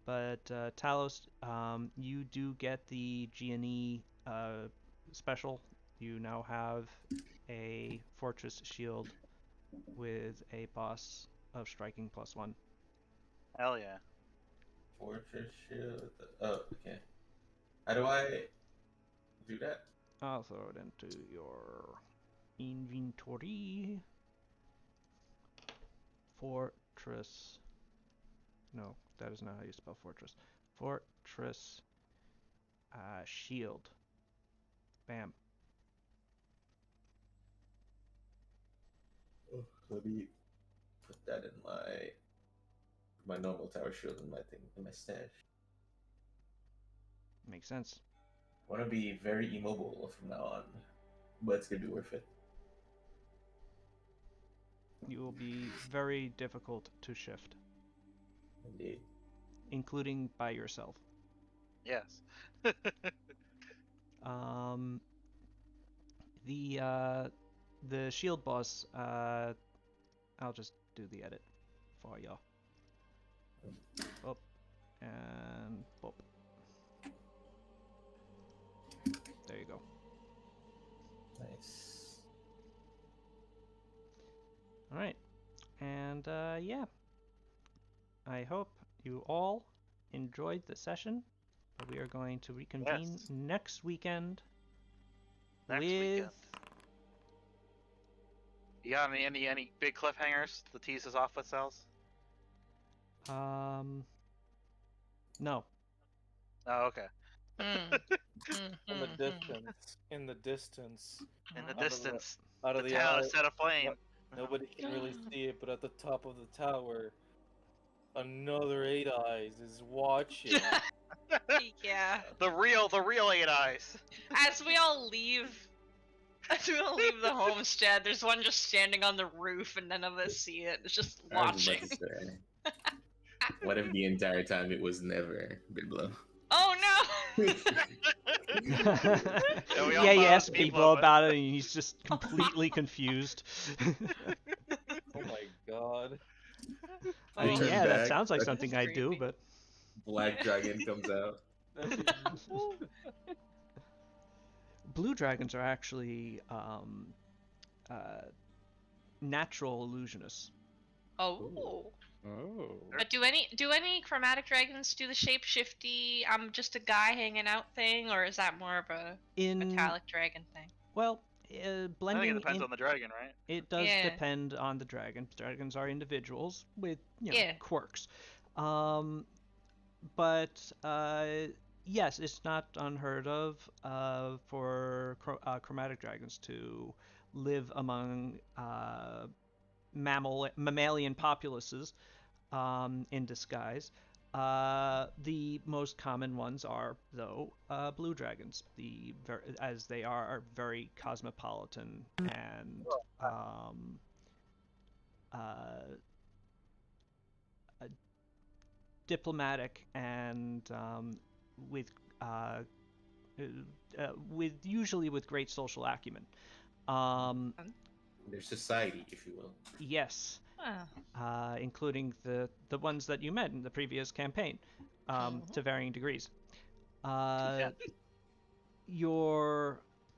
But Talos, you do get the G&E special. You now have a Fortress Shield with a boss of striking +1. Hell yeah. Fortress shield. Oh, okay. How do I do that? I'll throw it into your inventory. Fortress. No, that is not how you spell fortress. Fortress shield. Bam. Oh, let me put that in my normal tower shield in my stash. Makes sense. I want to be very immobile from now on, but it's gonna be worth it. You will be very difficult to shift, Indeed. including by yourself. Yes. The shield boss, I'll just do the edit for you. Up and pop. There you go. Nice. All right, and yeah, I hope you all enjoyed the session. We are going to reconvene Yes. next weekend Next with weekend. You got any big cliffhangers to tease us off with, Sal's? no. Oh, okay. In the distance. In the distance. In the Out of the- distance, Out the of the town eye. is set aflame. Nobody can really see it, but at the top of the tower, another 8 Eyes is watching. Yeah. The real 8 Eyes. As we all leave the homestead, there's one just standing on the roof and none of us see it. It's just I was about watching. to say, what if the entire time it was never Bidblow? Oh no! Yeah, we all Yeah, you thought ask people people of it. about it, and he's just completely confused. Oh my god. I mean, Turn yeah, that back, sounds like that's something I do, creepy. but Black Dragon comes out. blue dragons are actually natural illusionists. Oh. Oh. But do any chromatic dragons do the shapeshifty I'm just a guy hanging out thing, or is that more of a In metallic dragon thing? well, I think blending it depends in, on the dragon, right? it does Yeah. depend on the dragon. Dragons are individuals with Yeah. quirks. But yes, it's not unheard of for chromatic dragons to live among mammalian populaces in disguise. The most common ones are, though, blue dragons, as they are very cosmopolitan and diplomatic and with usually with great social acumen. Their society, if you will. Yes, Oh. including the ones that you met in the previous campaign, to varying degrees.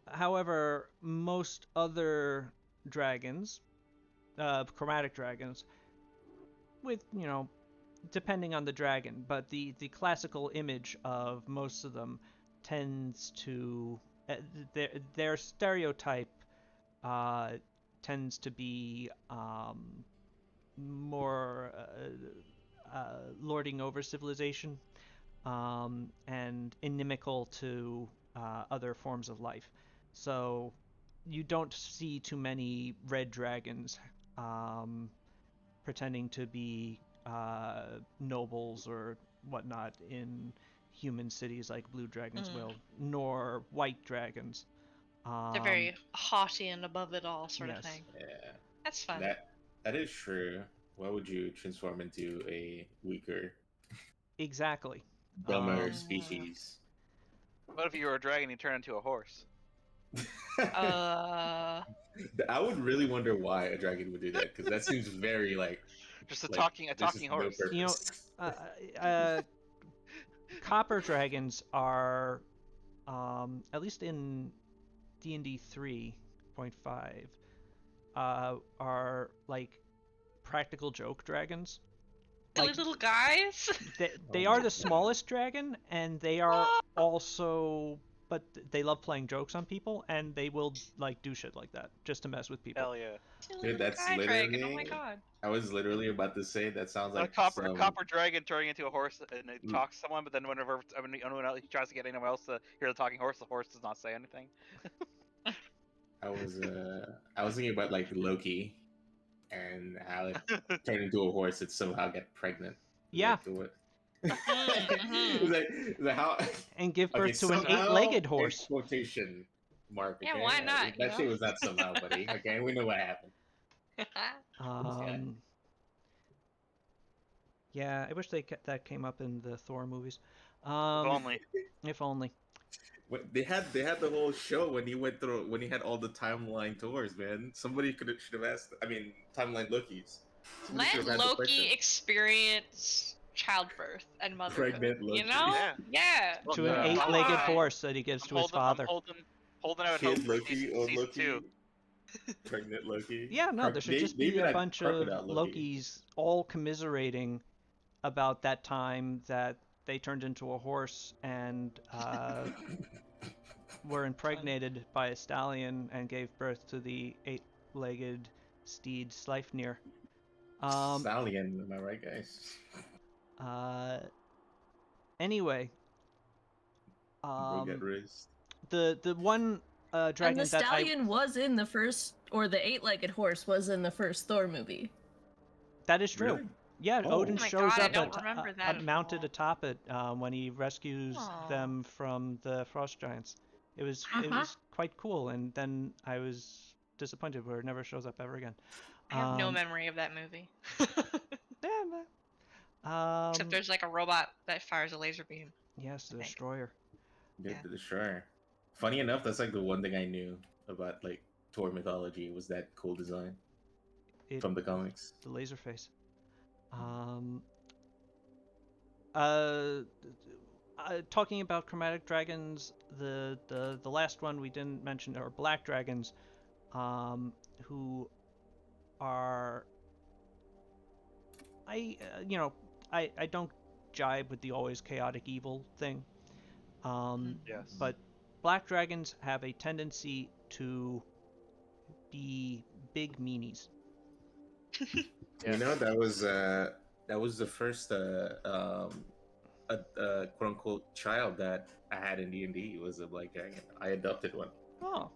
However, most other dragons, chromatic dragons, with depending on the dragon, but the classical image of most of them tends to their stereotype tends to be more lording over civilization and inimical to other forms of life. So you don't see too many red dragons pretending to be nobles or whatnot in human cities like blue dragons will, nor white dragons. They're very haughty and above it all sort of yes. thing. Yeah. That's fun. That is true. Why would you transform into a weaker, Exactly. dumber Um, species? What if you were a dragon and you turn into a horse? Uh, I would really wonder why a dragon would do that, because that seems very like Just a like talking this is no horse. purpose. You know, copper dragons are, at least in D&D 3.5, are like practical joke dragons. silly Like, little guys. they are the smallest dragon, and they are also, but they love playing jokes on people, and they will like do shit like that just to mess with people. Hell yeah. Silly Dude, little that's guy dragon. Oh my literally. god. I was literally about to say that sounds A like a copper dragon turning into a horse and it Mm. talks to someone, but then whenever anyone else, he tries to get anyone else to hear the talking horse, the horse does not say anything. I was thinking about like Loki and how it turned into a horse it somehow get pregnant. Yeah. Do it. Mhm. It's like how And give birth to an somehow, 8-legged in horse. quotation mark. Yeah, okay? why not, you That know? shit was not somehow, buddy. Okay, we know what happened. Yeah, I wish that came up in the Thor movies. If only. If only. They had the whole show when he went through when he had all the timeline tours, man. Somebody should have asked. I mean, timeline Loki's. Somebody should Let have had the Loki question. experience childbirth and motherhood. Pregnant Loki. You know? Yeah. Yeah. Well, To an Yeah. 8-legged Why? horse that he gives I'm to his holding, father. holding out hope Kid for Loki, season, old season Loki, 2. pregnant Loki. Yeah, no, there should just They be even a had bunch of Crocodile Loki. Lokis all commiserating about that time that they turned into a horse and were impregnated by a stallion and gave birth to the 8-legged steed Sleipnir. Stallion, am I right, guys? Anyway, Go get raised. the one dragon And the that stallion was in the first, or the 8-legged horse was in the first Thor movie. that is true. Really? Yeah, Oh. Odin Oh my shows God, I up don't remember that at mounted all. atop it when he rescues Aw. them from the frost giants. It was Uh-huh. quite cool, and then I was disappointed where it never shows up ever again. I have no Um, memory of that movie. Yeah, Except there's like a robot that fires a laser beam. yes, the think. destroyer. Yeah. The Destroyer. Funny enough, that's like the one thing I knew about like Thor mythology was that cool design It, from the comics. the laser face. Talking about chromatic dragons, the last one we didn't mention are black dragons, who are I don't jibe with the always chaotic evil thing. Yes. But black dragons have a tendency to be big meanies. You know, that was the first quote unquote child that I had in D&D was a black dragon. I adopted one. Oh,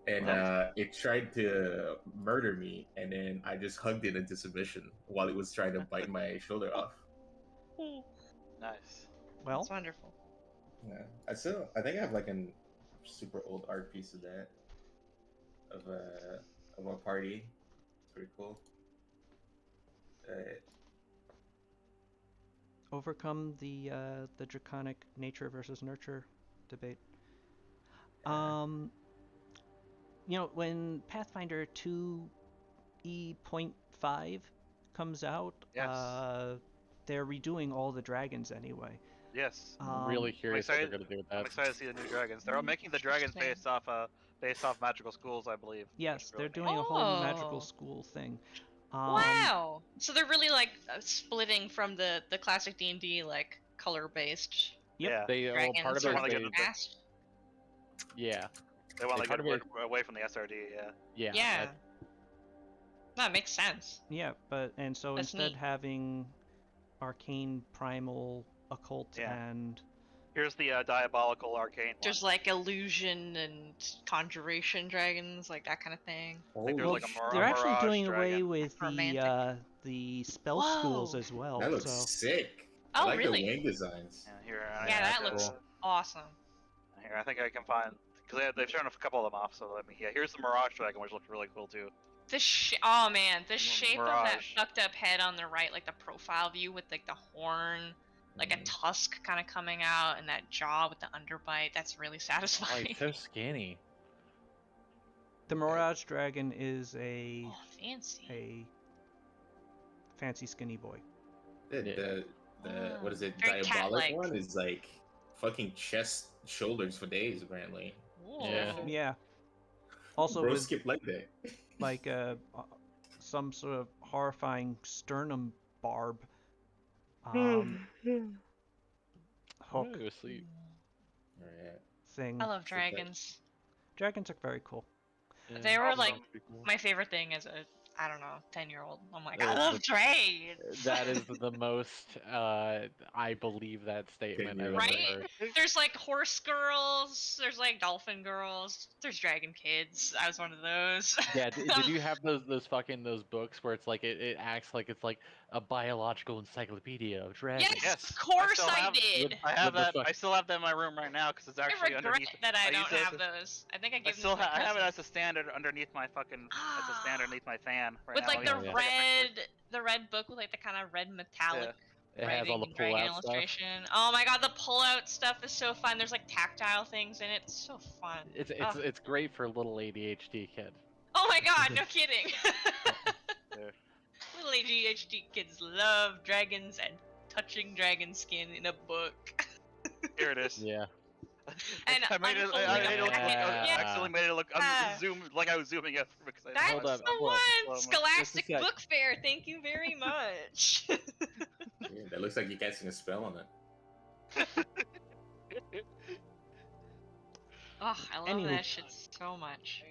And Well. it tried to murder me, and then I just hugged it into submission while it was trying to bite my shoulder off. Nice. well, That's wonderful. Yeah, I think I have like a super old art piece of that, of a party. It's pretty cool. overcome the draconic nature versus nurture debate. Yeah. When Pathfinder 2E.5 comes out, Yes. they're redoing all the dragons anyway. Yes. I'm really curious what they're excited- gonna do with I'm that. excited to see the new dragons. They're all making the dragons Interesting. based off magical schools, I believe. which Yes, is they're really doing a whole magical Oh. school thing. Wow. So they're really like splitting from the classic D&D like color based Yep. Yeah. They dragon part of sort it of is wanna they, get past. yeah, They want They to part get of it- away from the SRD. Yeah. yeah, Yeah. that- That makes sense. Yeah, and so That's instead neat. having arcane, primal, occult, Yeah. and Here's the diabolical arcane There's one. like illusion and conjuration dragons, like that kind of thing. Like there's like a they're actually mirage doing away dragon. with Romantic. the spell schools Whoa. as well. That looks so sick. Oh, I like really? the wing designs. Yeah, here. Yeah, that looks awesome. Here, I think I can find because they've shown a couple of them off. So let me. Yeah, here's the mirage dragon, which looks really cool too. Oh man, the shape of that Mirage. fucked up head on the right, like the profile view with like the horn, like a tusk kind of coming out, and that jaw with the underbite. That's really Oh, satisfying. he's so skinny. The Mirage Dragon is a Oh, fancy. fancy skinny boy. The what is it? Very Diabolic cat-like. one is like fucking chest, shoulders for days apparently. Yeah. Ooh. Yeah. Also Bro, with skip leg day. like some sort of horrifying sternum barb. I'm Hook gonna go sleep. Alright. thing. I love So that- dragons. Dragons are very cool. They were Awesome. like my favorite thing as a, I don't know, 10-year-old. I'm like, Yeah, I it's love the- dragons. That is the most I believe that statement I've ever Right? heard. There's like horse girls, there's like dolphin girls, there's dragon kids. I was one of those. Yeah, did you have those fucking those books where it's like it acts like it's like a biological encyclopedia of dragons? Yes, Yes, of course still I have- did. I have What the that. fuck? I still have that in my room right now because it's I actually regret underneath. that I used don't it as have a- those. I think I I gave still them to my I have it cousin. as a standard underneath my fucking. As a stand underneath my fan. Right With now, like yeah. the Yeah. red book with like the kind of red metallic It has all the writing and dragon pull-out stuff. illustration. Oh my god, the pull-out stuff is so fun. There's like tactile things in it. It's so fun. Ugh. It's great for little ADHD kid. Oh my god, no kidding. Yeah. Little ADHD kids love dragons and touching dragon skin in a book. Here it is. Yeah. And I made it. unfolding I a made it look. packet. I Yeah. accidentally made it look. Ah. Like I was zooming it because I. That's Hold up, the hold up, one! hold on, Scholastic just a sec. Book Fair, thank you very much. Yeah, that looks like you're casting a spell on it. Oh, I love Anywho. that shit so much.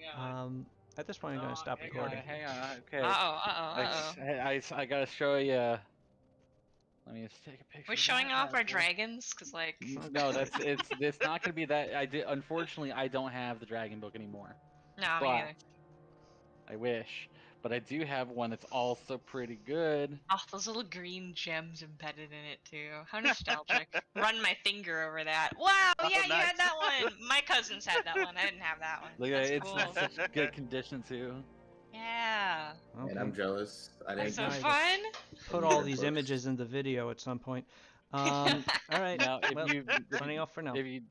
At this point, I'm gonna stop recording. Hang on. Okay. Uh-oh. I gotta show you. Let me just take a picture. We're of showing that off our bad boy. dragons, cause like... No, it's not gonna be that. Unfortunately, I don't have the dragon book anymore. No, me But neither. I wish. But I do have one that's also pretty good. Oh, those little green gems embedded in it too. How nostalgic. Run my finger over that. Wow, Oh, yeah, you had nice. that one. My cousins had that one. I didn't have that one. Look That's at it, cool. it's such good condition too. Yeah. And I'm jealous. I That's didn't so nice. fun. Put all these images in the video at some point. All right. Now, if well, you signing off for now. if you